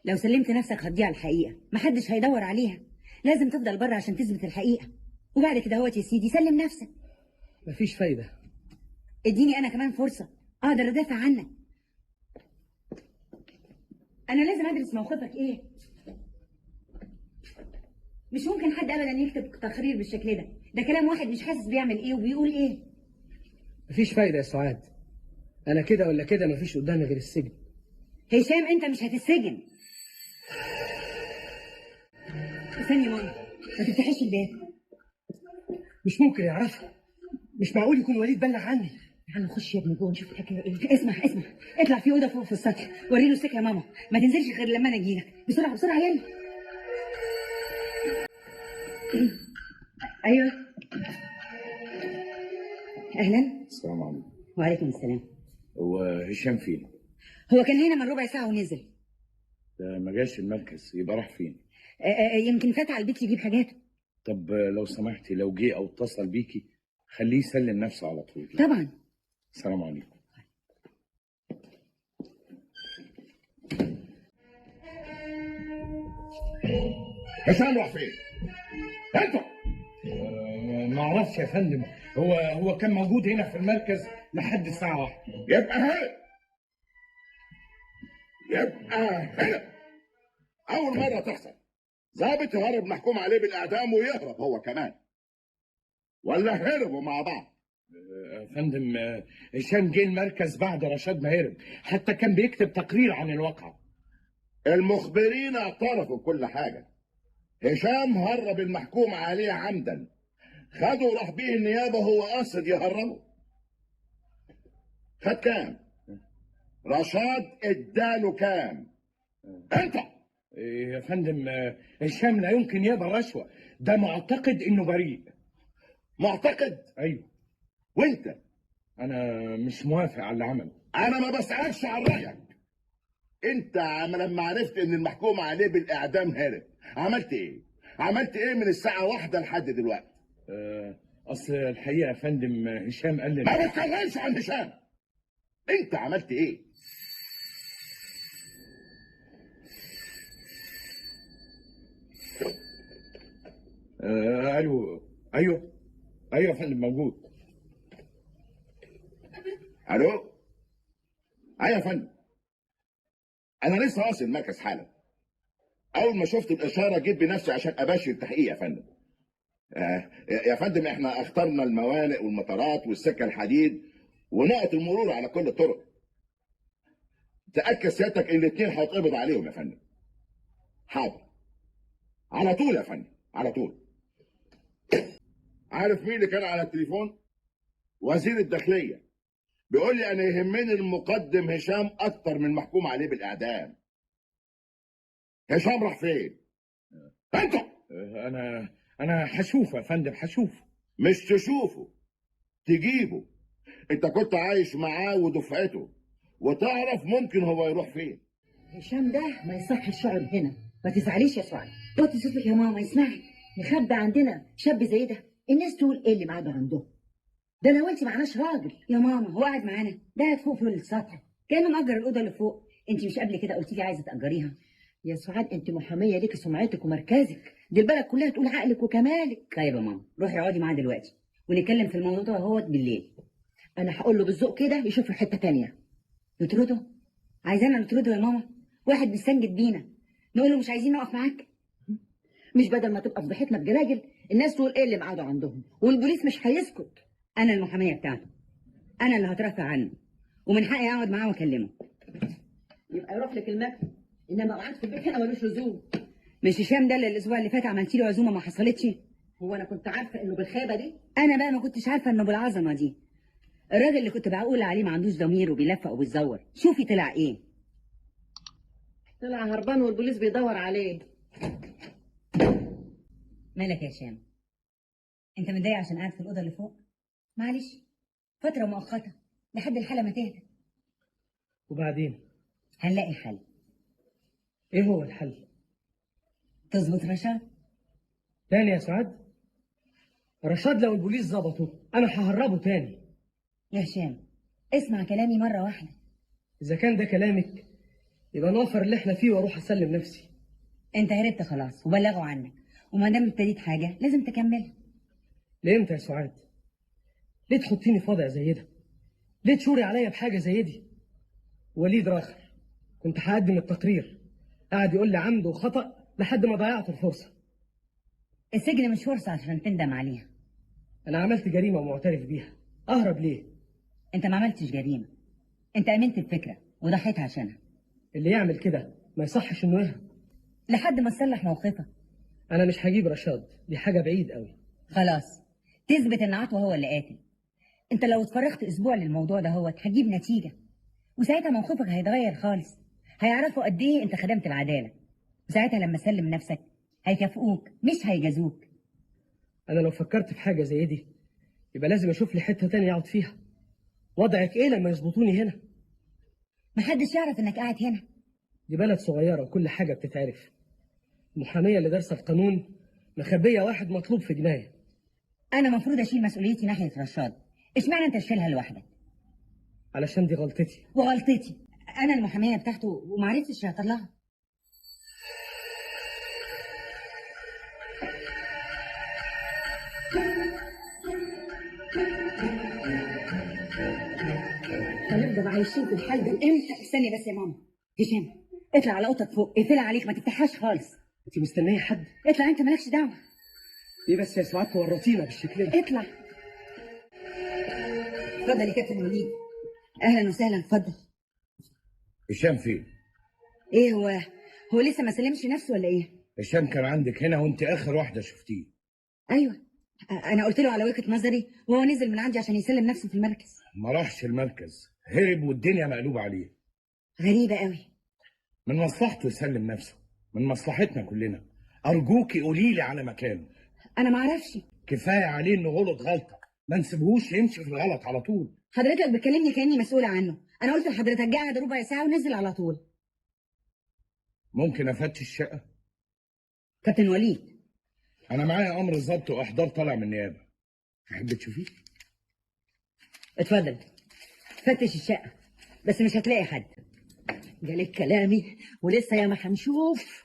لو سلمت نفسك هتضيع الحقيقه، محدش هيدور عليها. لازم تفضل بره عشان تثبت الحقيقه، وبعد كده يا سيدي سلم نفسك. مفيش فايده. اديني انا كمان فرصه اقدر ادافع عنك. انا لازم ادرس موقفك ايه. مش ممكن حد ابدا يكتب تقرير بالشكل ده كلام واحد مش حاسس بيعمل ايه وبيقول ايه. مفيش فايده يا سعاد، انا كده ولا كده مفيش قدامي غير السجن. هشام انت مش هتتسجن. استني يا ماما، ما تفتحيش الباب. مش ممكن يعرفها، مش معقول يكون وليد بلغ عني. تعالى نخش يا ابني جوه نشوف الحكايه ايه. اسمع اطلع في اوضه فوق في السطح، وري له السكه يا ماما، ما تنزلش غير لما انا اجيلك. بسرعه يلا. ايوه اهلا. السلام عليكم. وعليكم السلام. هو هشام فين؟ هو كان هنا من ربع ساعه ونزل. ده ما جاش المركز، يبقى راح فين؟ يمكن فات على البيت يجيب حاجاته. طب لو سمحتي، لو جه او اتصل بيكي خليه يسلم نفسه على طول. طبعا. السلام عليكم. هشام راح فين؟ انت؟ ما اعرفش يا فندم، هو كان موجود هنا في المركز لحد الساعة 1. يبقى هنا أول مرة تحصل ضابط يهرب محكوم عليه بالإعدام ويهرب هو كمان، ولا هربوا مع بعض؟ يا فندم هشام جه المركز بعد رشاد ما هرب، حتى كان بيكتب تقرير عن الواقعة. المخبرين اعترفوا بكل حاجة. هشام هرب المحكوم عليه عمدا، خده وراح بيه النيابة وهو قاصد يهربه. خد كام؟ رشاد اداله كام؟ انت؟ يا فندم هشام لا يمكن يقبل رشوة، ده معتقد انه بريء. معتقد؟ ايوه. وانت؟ انا مش موافق على اللي عمله. انا ما بسألكش عن رأيك. انت لما عرفت ان المحكوم عليه بالاعدام هرب عملت ايه؟ عملت ايه من الساعة 1 لحد دلوقتي؟ اصل الحقيقة يا فندم هشام قال لي ما بتكلمش عن هشام. انت عملت ايه؟ الو. ايوه يا فندم موجود. الو. ايوه يا فندم، انا لسه واصل المركز حالا. اول ما شفت الاشاره جيت بنفسي عشان اباشر التحقيق يا فندم. يا فندم احنا اخترنا الموانئ والمطارات والسكه الحديد ونقط المرور على كل الطرق. تاكد سيادتك ان الاثنين هيتقبض عليهم يا فندم. حاضر، على طول يا فندم، على طول. عارف مين اللي كان على التليفون؟ وزير الداخليه، بيقول لي انا يهمني المقدم هشام اكتر من المحكوم عليه بالاعدام. هشام راح فين؟ انت؟ انا هشوفه يا فندم، هشوفه. مش تشوفه، تجيبه. انت كنت عايش معاه ودفعته وتعرف ممكن هو يروح فين. هشام ده ما يصحش يقعد هنا. ما تزعليش يا سعاد، وطي صوتك يا ماما يسمعك. يخبى عندنا شاب زي ده، الناس تقول ايه اللي معاه عندهم؟ ده لو انت معناش راجل يا ماما. هو قاعد معانا، ده قاعد فوق في السطح كانه مأجر الاوضه اللي فوق. انت مش قبل كده قلتي لي عايزه تأجريها؟ يا سعاد انت محاميه، ليكي سمعتك ومركزك، دي البلد كلها تقول عقلك وكمالك. طيب يا ماما روحي اقعدي معاه دلوقتي ونتكلم في الموضوع ده اهوت بالليل. انا هقول له بالذوق كده يشوف في حته تانية. نطرده؟ عايزانا نطرده يا ماما؟ واحد بيستنجد بينا نقول له مش عايزين نقف معاك؟ مش بدل ما تبقى فضيحتنا بجلاجل الناس تقول ايه اللي معاده عندهم، والبوليس مش هيسكت. انا المحاميه بتاعته، انا اللي هترفع عنه، ومن حقي اقعد معاه واكلمه. يبقى يروح لك المكتب، انما قعد في البيت هنا ملوش لزوم. مش هشام ده اللي الاسبوع اللي فات عملتي له عزومه ما حصلتش؟ هو انا كنت عارفه انه بالخيبه دي؟ انا بقى ما كنتش عارفه انه بالعظمه دي. الراجل اللي كنت بقول عليه ما عندوش ضمير وبيلفق وبيزور، شوفي طلع ايه. طلع هربان والبوليس بيدور عليه. مالك يا هشام؟ انت متضايق عشان قاعد في الاوضه اللي فوق؟ معلش، فتره مؤقته لحد الحاله ما تهدى. وبعدين هنلاقي حل. ايه هو الحل؟ تظبط رشاد. تاني يا سعاد؟ رشاد لو البوليس ظبطه انا ههربه تاني. يا هشام اسمع كلامي مره واحده. اذا كان ده كلامك يبقى نوفر اللي احنا فيه واروح اسلم نفسي. انت هربت خلاص وبلغوا عنك، وما دام ابتديت حاجه لازم تكملها. لامتى يا سعاد؟ ليه تحطيني في وضع زي ده؟ ليه تشوري عليا بحاجه زي دي؟ وليد راخر كنت هقدم التقرير، قاعد يقول لي عمد وخطأ لحد ما ضيعت الفرصه. السجن مش فرصه عشان تندم عليها. انا عملت جريمه ومعترف بيها، اهرب ليه؟ انت ما عملتش جريمه، انت امنت بفكره وضحيت عشانها. اللي يعمل كده ما يصحش انه يهرب. لحد ما تصلح موقفك. انا مش هجيب رشاد، دي حاجه بعيد قوي. خلاص تثبت ان عطوه هو اللي قاتل. انت لو اتفرغت اسبوع للموضوع ده هتجيب نتيجه، وساعتها موقفك هيتغير خالص. هيعرفوا قد ايه انت خدمت العداله، وساعتها لما تسلم نفسك هيكافئوك مش هيجازوك. انا لو فكرت في حاجه زي دي يبقى لازم اشوف لي حته تانية اقعد فيها. وضعك ايه لما يظبطوني هنا؟ محدش يعرف انك قاعد هنا. دي بلد صغيره وكل حاجه بتتعرف. المحاميه اللي دارسه القانون مخبيه واحد مطلوب في جنايه. انا مفروض اشيل مسؤوليتي ناحيه رشاد، اشمعنى انت تشيلها لوحدك؟ علشان دي غلطتي. وغلطتي انا المحاميه بتاعته ومعرفتش اطلعها. هنفضل عايشين في الحال ده امتى؟ استني بس يا ماما. هشام اطلع على اوضتك فوق، اقفلها عليك ما تفتحهاش خالص. انت مستنيه حد؟ اطلع انت مالكش دعوه. ايه بس يا سعاد ورطينا بالشكل ده؟ اطلع. اتفضل يا كابتن وليد. اهلا وسهلا، اتفضل. هشام فين؟ ايه هو لسه ما سلمش نفسه ولا ايه؟ هشام كان عندك هنا وانت اخر واحده شفتيه. ايوه انا قلت له على وجهه نظري وهو نزل من عندي عشان يسلم نفسه في المركز. ما راحش المركز، هرب والدنيا مقلوبه عليه. غريبه قوي. من مصلحته يسلم نفسه، من مصلحتنا كلنا. ارجوكي قولي لي على مكانه. انا ما اعرفش. كفايه عليه انه غلط غلطه، ما نسيبهوش يمشي في الغلط على طول. حضرتك بتكلمني كاني مسؤوله عنه. انا قلت لحضرتك قاعد ربع ساعه ونزل على طول. ممكن افتش الشقه؟ كابتن وليد انا معايا امر ضبط واحضار طالع من النيابه، تحب تشوفيه؟ اتفضل فتش الشقه، بس مش هتلاقي حد. جالك كلامي ولسه يا ما هنشوف.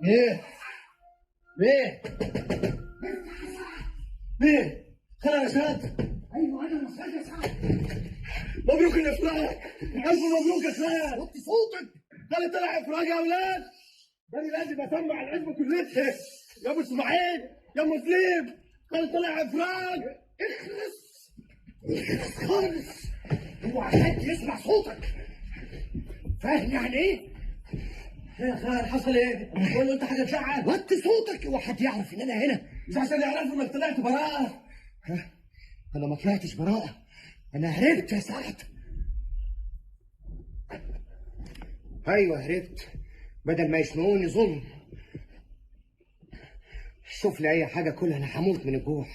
ليه خلع رشاد. ايوه انا مسؤول يا سعد. مبروك الافراج، الف مبروك يا سعد. وطي صوتك. ده طلع افراج يا اولاد. ده لازم اسمع العزبه كلها. يا ابو اسماعيل يا ام سليم، ده طلع افراج. اخلص خالص، اوعى حد يسمع صوتك. فاهم يعني ايه؟ يا خال حصل ايه؟ قول له انت حاجه تزعل. وطي صوتك، اوعى حد يعرف ان انا هنا. مش عشان يعرفوا انك طلعت براءه. انا ما طلعتش براءه، انا هربت يا سعد. ايوه هربت، بدل ما يشنقوني ظلم. شوف لي اي حاجه كلها، انا هموت من الجوع.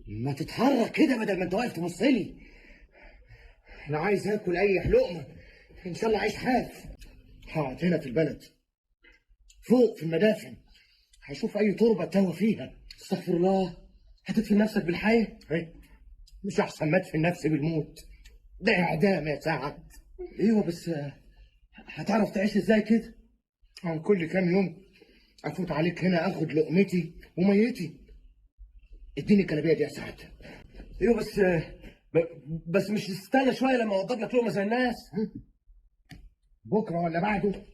ما تتحرك كده بدل ما انت واقف تبص لي. انا عايز اكل اي لقمه، ان شاء الله اعيش حاف. هقعد هنا في البلد فوق في المدافن، هشوف اي تربه اتوه فيها. استغفر الله، هتدفن نفسك بالحياه؟ مش احسن ما ادفن نفسي بالموت؟ ده اعدام يا سعد. ايوه بس هتعرف تعيش ازاي كده؟ عن كل كام يوم افوت عليك هنا اخد لقمتي وميتي. اديني الكلابيه دي يا سعد. ايوه بس مش تستنى شويه لما اوضب لك لقمه زي الناس؟ بكره ولا بعده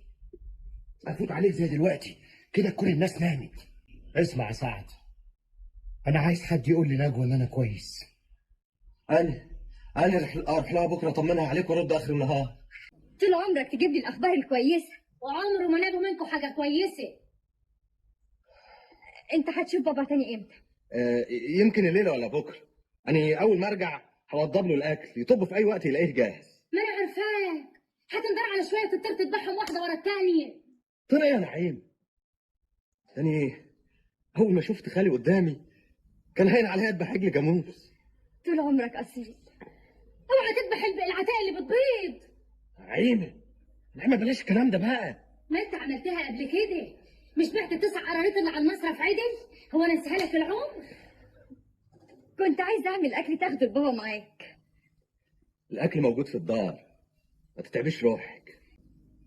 افوت عليك زي دلوقتي كده تكون الناس نامت. اسمع يا سعد، انا عايز حد يقول لي نجوى ان انا كويس. انا اروح لها بكره اطمنها عليك وارد اخر النهار. طول عمرك تجيب لي الاخبار الكويسه، وعمره ما نابوا منكم حاجه كويسه. انت هتشوف بابا تاني امتى؟ يمكن الليله ولا بكره. انا اول ما ارجع هوضب له الاكل يطب في اي وقت يلاقيه جاهز. ما انا عارفاك هتندر على شويه وتضطر تذبحهم واحده ورا الثانيه. ترى يا نعيم، يعني اول ما شفت خالي قدامي كان هين عليا اذبح عجل جاموس. طول عمرك اصيل. اوعى تذبح العتاق اللي بتبيض. نعيمه نعيمه بلاش الكلام ده بقى. ما انت عملتها قبل كده، مش بعت 9 قراريط اللي على المصرف عدل؟ هو انا انساها لك العمر؟ كنت عايزه اعمل اكل تاخده لبابا معاك. الاكل موجود في الدار، ما تتعبيش روحك.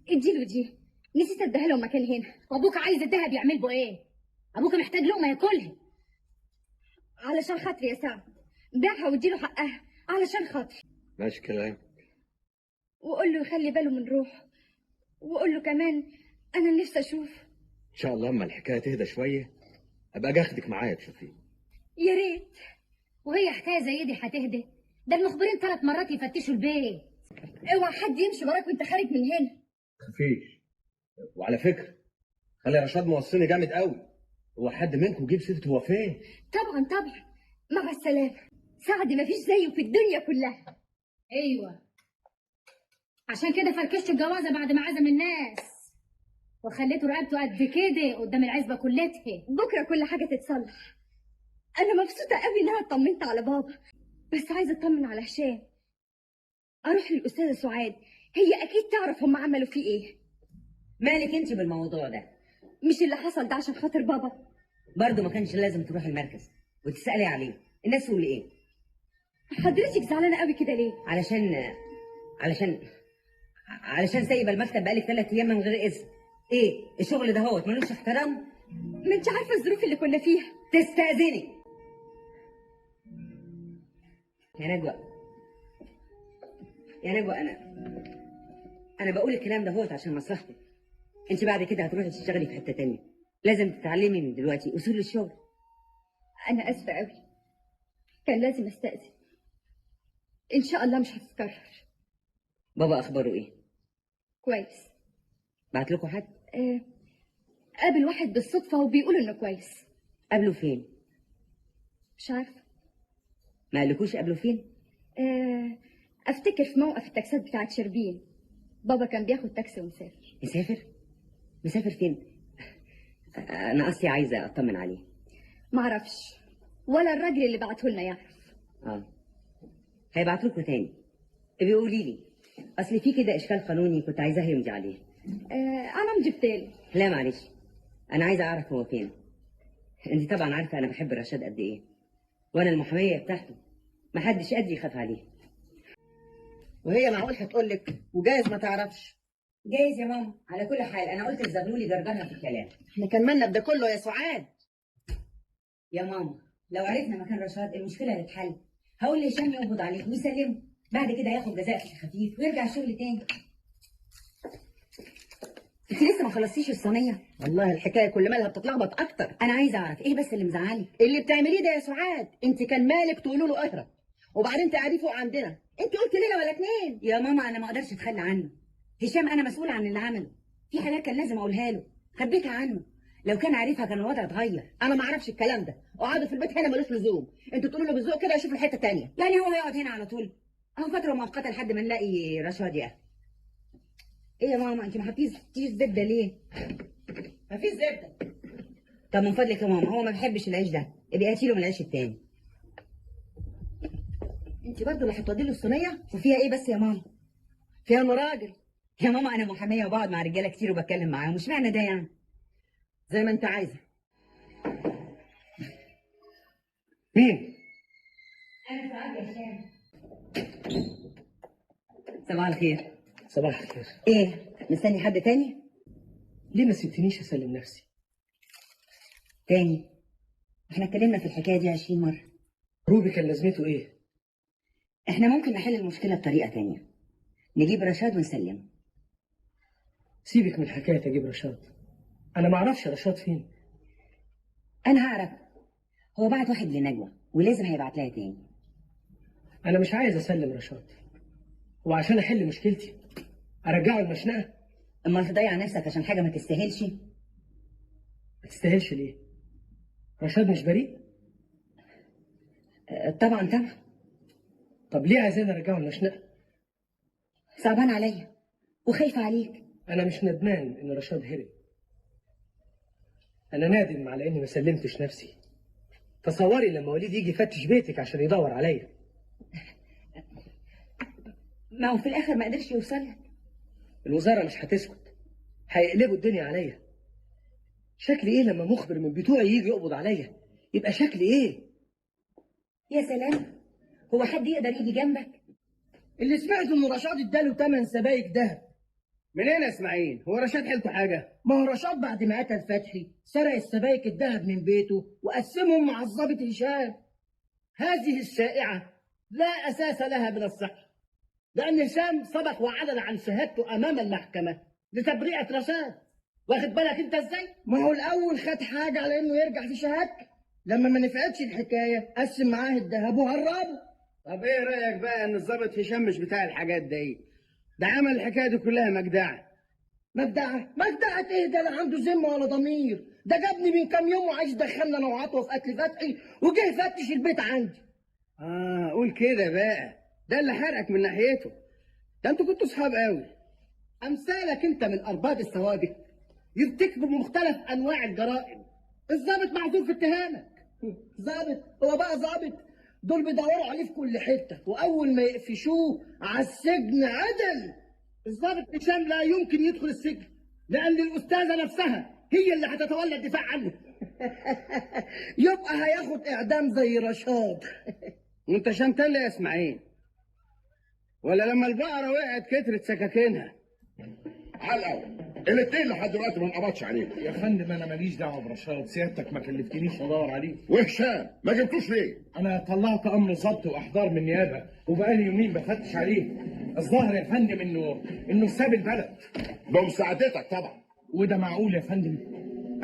اديله دي، نسيت اديها له مكان هنا. وابوك عايز الدهب يعمل به ايه؟ ابوك محتاج لقمه ياكلها. علشان خاطري يا سعد بيعها واديله حقها علشان خاطري. ماشي كلام. وقول له يخلي باله من روحه، وقول له كمان انا نفسي اشوف. ان شاء الله اما الحكايه تهدى شويه ابقى اجي اخدك معايا تشوفيه. يا ريت. وهي حكايه زي دي هتهدى؟ ده المخبرين 3 مرات يفتشوا البيت. اوعى حد يمشي وراك وانت خارج من هنا. مفيش. وعلى فكره خلي رشاد موصيني جامد قوي، هو حد منكم يجيب سيرته هو فين؟ طبعا طبعا. مع السلامه. سعد مفيش زيه في الدنيا كلها. ايوه، عشان كده فركشت الجوازه بعد ما عزم الناس وخليته رقبته قد كده قدام العزبه كلتها. بكره كل حاجه تتصلح. انا مبسوطه قوي انها اطمنت على بابا، بس عايزه اطمن على هشام. اروح للاستاذه سعاد، هي اكيد تعرف هم عملوا فيه ايه. مالك انت بالموضوع ده؟ مش اللي حصل ده عشان خاطر بابا؟ برضه ما كانش لازم تروح المركز وتسالي عليه. الناس تقول ايه؟ حضرتك زعلانه قوي كده ليه؟ علشان سايبه المكتب بقالك 3 ايام من غير اذن. ايه الشغل ده هو ملوش احترام؟ ما انت عارفه الظروف اللي كنا فيها. تستأذني يا نجوى. يا نجوى، انا بقول الكلام ده هو عشان مصلحتك. انت بعد كده هتروحي تشتغلي في حته تانية، لازم تتعلمي من دلوقتي اصول الشغل. انا اسفه قوي، كان لازم استأذن. ان شاء الله مش هتتكرر. بابا اخباره ايه؟ كويس. بعت لكم حد؟ قابل واحد بالصدفه وبيقول انه كويس. قابله فين؟ مش عارفه. ما قالكوش قابله فين؟ افتكر في موقف التاكسات بتاعت شربين. بابا كان بياخد تاكسي ومسافر. مسافر فين؟ انا اصلي عايزه اطمن عليه. معرفش، ولا الراجل اللي بعته لنا يعرف. هيبعت لكم تاني. بيقولي لي اصل في كده اشكال قانوني كنت عايزاه يمضي عليه. انا مضي بتالي. لا معلش، انا عايزه اعرف هو فين. انت طبعا عارفه انا بحب رشاد قد ايه، وانا المحاميه بتاعته محدش قد يخاف عليه. وهي معقول هتقول لك وجايز ما تعرفش؟ جايز يا ماما. على كل حال انا قلت الزغلولي جرجرها في الكلام. احنا كان مالنا بده كله يا سعاد؟ يا ماما لو عرفنا مكان رشاد المشكله هتتحل. هقول لهشام يقبض عليه ويسلمه، بعد كده ياخد جزاء خفيف ويرجع الشغل تاني. انت لسه ما خلصتيش الصينيه؟ والله الحكايه كل مالها بتتلخبط اكتر. انا عايزه اعرف ايه بس اللي مزعلك؟ اللي بتعمليه ده يا سعاد. انت كان مالك تقولوا له اهرب وبعدين تعرفيه فوق عندنا؟ انت قلت ليله ولا 2. يا ماما انا ما اقدرش اتخلى عنه. هشام انا مسؤوله عن اللي عمله. في حاجات كان لازم اقولها له خبيتها عنه. لو كان عارفها كان الوضع اتغير. انا ما اعرفش الكلام ده. اقعدوا في البيت هنا ملوش لزوم. انتوا تقولوا له بالذوق كده يشوف حته تانية. يعني هو يقعد هنا على طول؟ اهو فتره مؤقته لحد ما نلاقي رشاد. يا ايه يا ماما انت ما حطيتيش زبده ليه؟ ما فيش زبده. طب من فضلك يا ماما، هو ما بيحبش العيش ده، ابقي هاتي له من العيش التاني. انت برضه اللي هتودي له الصينيه؟ وفيها ايه بس يا ماما؟ فيها انه راجل. يا ماما انا محاميه وبقعد مع رجاله كتير وبتكلم معاهم، مش معنى ده يعني. زي ما انت عايزه. مين؟ انا سعاد يا هشام. صباح الخير. صباح الخير. ايه مستني حد تاني؟ ليه ما سبتنيش اسلم نفسي؟ تاني؟ احنا اتكلمنا في الحكايه دي 20 مره. روبي كان لازمته ايه؟ احنا ممكن نحل المشكله بطريقه تانية. نجيب رشاد ونسلمه. سيبك من حكايه اجيب رشاد. انا ما اعرفش رشاد فين. انا هعرف. هو بعت واحد لنجوى ولازم هيبعت لها تاني. انا مش عايز اسلم رشاد، وعشان احل مشكلتي ارجعه المشنقه. اما تضيع نفسك عشان حاجه ما تستاهلش. ما تستاهلش ليه؟ رشاد مش بريء؟ طبعا. طب ليه عايزين ارجعه المشنقه؟ صعبان عليا وخايفه عليك. انا مش ندمان ان رشاد هرب، انا نادم على اني ما سلمتش نفسي. تصوري لما وليد يجي يفتش بيتك عشان يدور عليا. ما هو في الاخر ما قدرش يوصل لك. الوزاره مش هتسكت، هيقلبوا الدنيا عليا. شكلي ايه لما مخبر من بتوعي يجي يقبض عليا؟ يبقى شكلي ايه؟ يا سلام، هو حد يقدر يجي جنبك؟ اللي سمعته ان رشاد اداله 8 سبايك دهب. منين يا اسماعيل؟ هو رشاد حيلته حاجه؟ ما هو رشاد بعد ما قتل فتحي سرق السبايك الدهب من بيته وقسمهم مع الضابط هشام. هذه الشائعه لا اساس لها من الصحه، لان هشام سبق وعلن عن شهادته امام المحكمه لتبرئه رشاد. واخد بالك انت ازاي؟ ما هو الاول خد حاجه على انه يرجع في شهادته، لما ما نفعتش الحكايه قسم معاه الذهب وهربه. طب ايه رايك بقى ان الضابط هشام مش بتاع الحاجات دي؟ ده عمل الحكايه دي كلها مجدعه. مجدعة ايه؟ ده لا عنده ذمه ولا ضمير. ده جابني من كام يوم وعايز يدخلنا انا وعطوه في قتل فتحي وجه يفتش البيت عندي. قول كده بقى، ده اللي حرقك من ناحيته. ده انتوا كنتوا صحاب قوي. امثالك انت من ارباب السوابق يرتكبوا مختلف انواع الجرائم. الضابط معذور في اتهامك. ضابط؟ هو بقى ضابط؟ دول بيدوروا عليه في كل حته، واول ما يقفشوه على السجن عدل. الضابط هشام لا يمكن يدخل السجن، لان الاستاذه نفسها هي اللي هتتولى الدفاع عنه. يبقى هياخد اعدام زي رشاد. وانت شمتان ليه يا اسماعيل؟ ولا لما البقره وقعت كترت سكاكينها؟ على الاول الاثنين لحد دلوقتي ما انقبضش عليهم. يا فندم انا ماليش دعوه برشاد، سيادتك ما كلفتنيش ادور عليه. وهشام ما جبتوش ليه؟ انا طلعت امر ضبط واحضار من النيابه وبقالي يومين بفتش عليه. الظاهر يا فندم انه ساب البلد. بمساعدتك طبعا. وده معقول يا فندم؟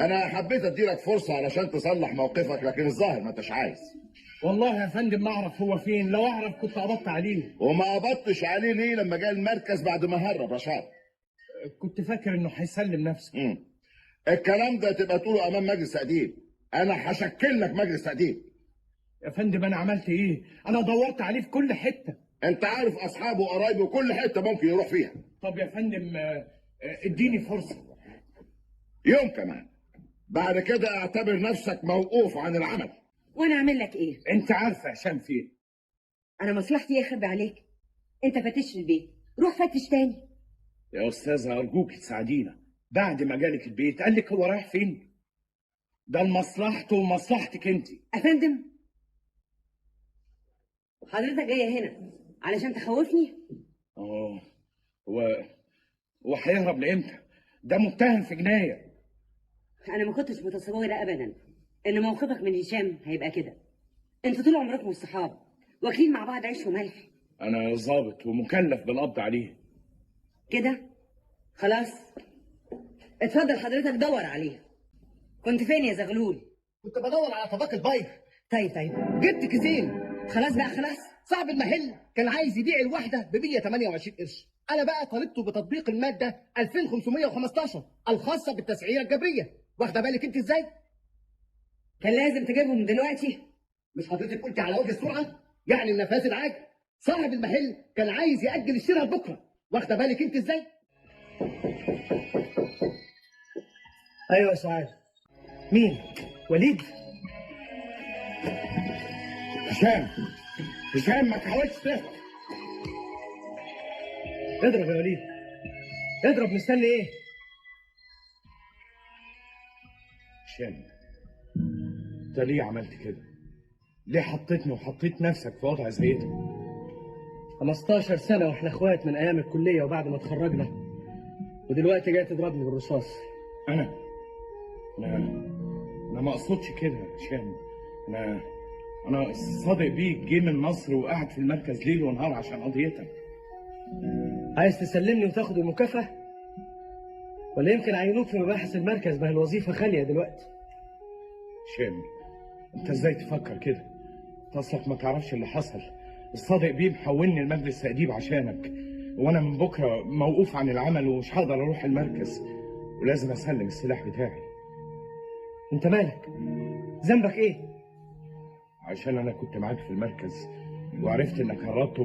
انا حبيت اديلك فرصه علشان تصلح موقفك، لكن الظاهر ما انتش عايز. والله يا فندم ما اعرف هو فين، لو اعرف كنت قبضت عليه. وما قبضتش عليه ليه لما جه المركز بعد ما هرب رشاد؟ كنت فاكر انه هيسلم نفسه. الكلام ده تبقى تقوله امام مجلس تقديم. انا هشكل لك مجلس تقديم. يا فندم انا عملت ايه؟ انا دورت عليه في كل حته. انت عارف اصحابه وقرايبه كل حته ممكن يروح فيها. طب يا فندم اديني فرصه. يوم كمان، بعد كده اعتبر نفسك موقوف عن العمل. وانا اعمل لك ايه؟ انت عارفه هشام فين؟ انا مصلحتي ايه اخبي عليك؟ انت فتشت البيت، روح فتش تاني. يا استاذه ارجوك تساعدينا. بعد ما جالك البيت قال لك هو رايح فين؟ ده لمصلحته ومصلحتك انت. افندم، حضرتك جايه هنا علشان تخوفني؟ هو هيهرب لامتى؟ ده متهم في جنايه. انا ما كنتش متصوره ابدا ان موقفك من هشام هيبقى كده. انتوا طول عمركم الصحاب واكلين مع بعض عيش وملح. انا ضابط ومكلف بالقبض عليه. كده خلاص، اتفضل حضرتك دور عليه. كنت فين يا زغلول؟ كنت بدور على طباق البيض. طيب جبت كيسين. خلاص بقى خلاص. صاحب المحل كان عايز يبيع الواحده ب 128 قرش. انا بقى طالبته بتطبيق الماده 2515 الخاصه بالتسعيره الجبريه. واخده بالك انت ازاي؟ كان لازم تجيبهم دلوقتي. مش حضرتك قلت على وجه السرعه؟ يعني النفاذ العاجل. صاحب المحل كان عايز ياجل الشراء لبكره. واخده بالك انت ازاي؟ ايوه يا سعاد. مين؟ وليد؟ هشام ما تحاولش تهرب. اضرب يا وليد، اضرب. مستني ايه؟ هشام، انت ليه عملت كده؟ ليه حطيتني وحطيت نفسك في وضع زي ده؟ 15 سنة واحنا اخوات من ايام الكلية وبعد ما اتخرجنا، ودلوقتي جاي تضربني بالرصاص. انا ما اقصدش كده يا هشام. انا صادق بيك، جه من مصر وقاعد في المركز ليل ونهار عشان قضيتك. عايز تسلمني وتاخد المكافأة؟ ولا يمكن عينوك في مباحث المركز؟ ما هي الوظيفة خالية دلوقتي. هشام، انت ازاي تفكر كده؟ انت اصلك ما تعرفش اللي حصل. الصادق بيه محولني المجلس تأديب عشانك، وانا من بكره موقوف عن العمل ومش هقدر اروح المركز، ولازم اسلم السلاح بتاعي. انت مالك؟ ذنبك ايه؟ عشان انا كنت معاك في المركز وعرفت انك هربت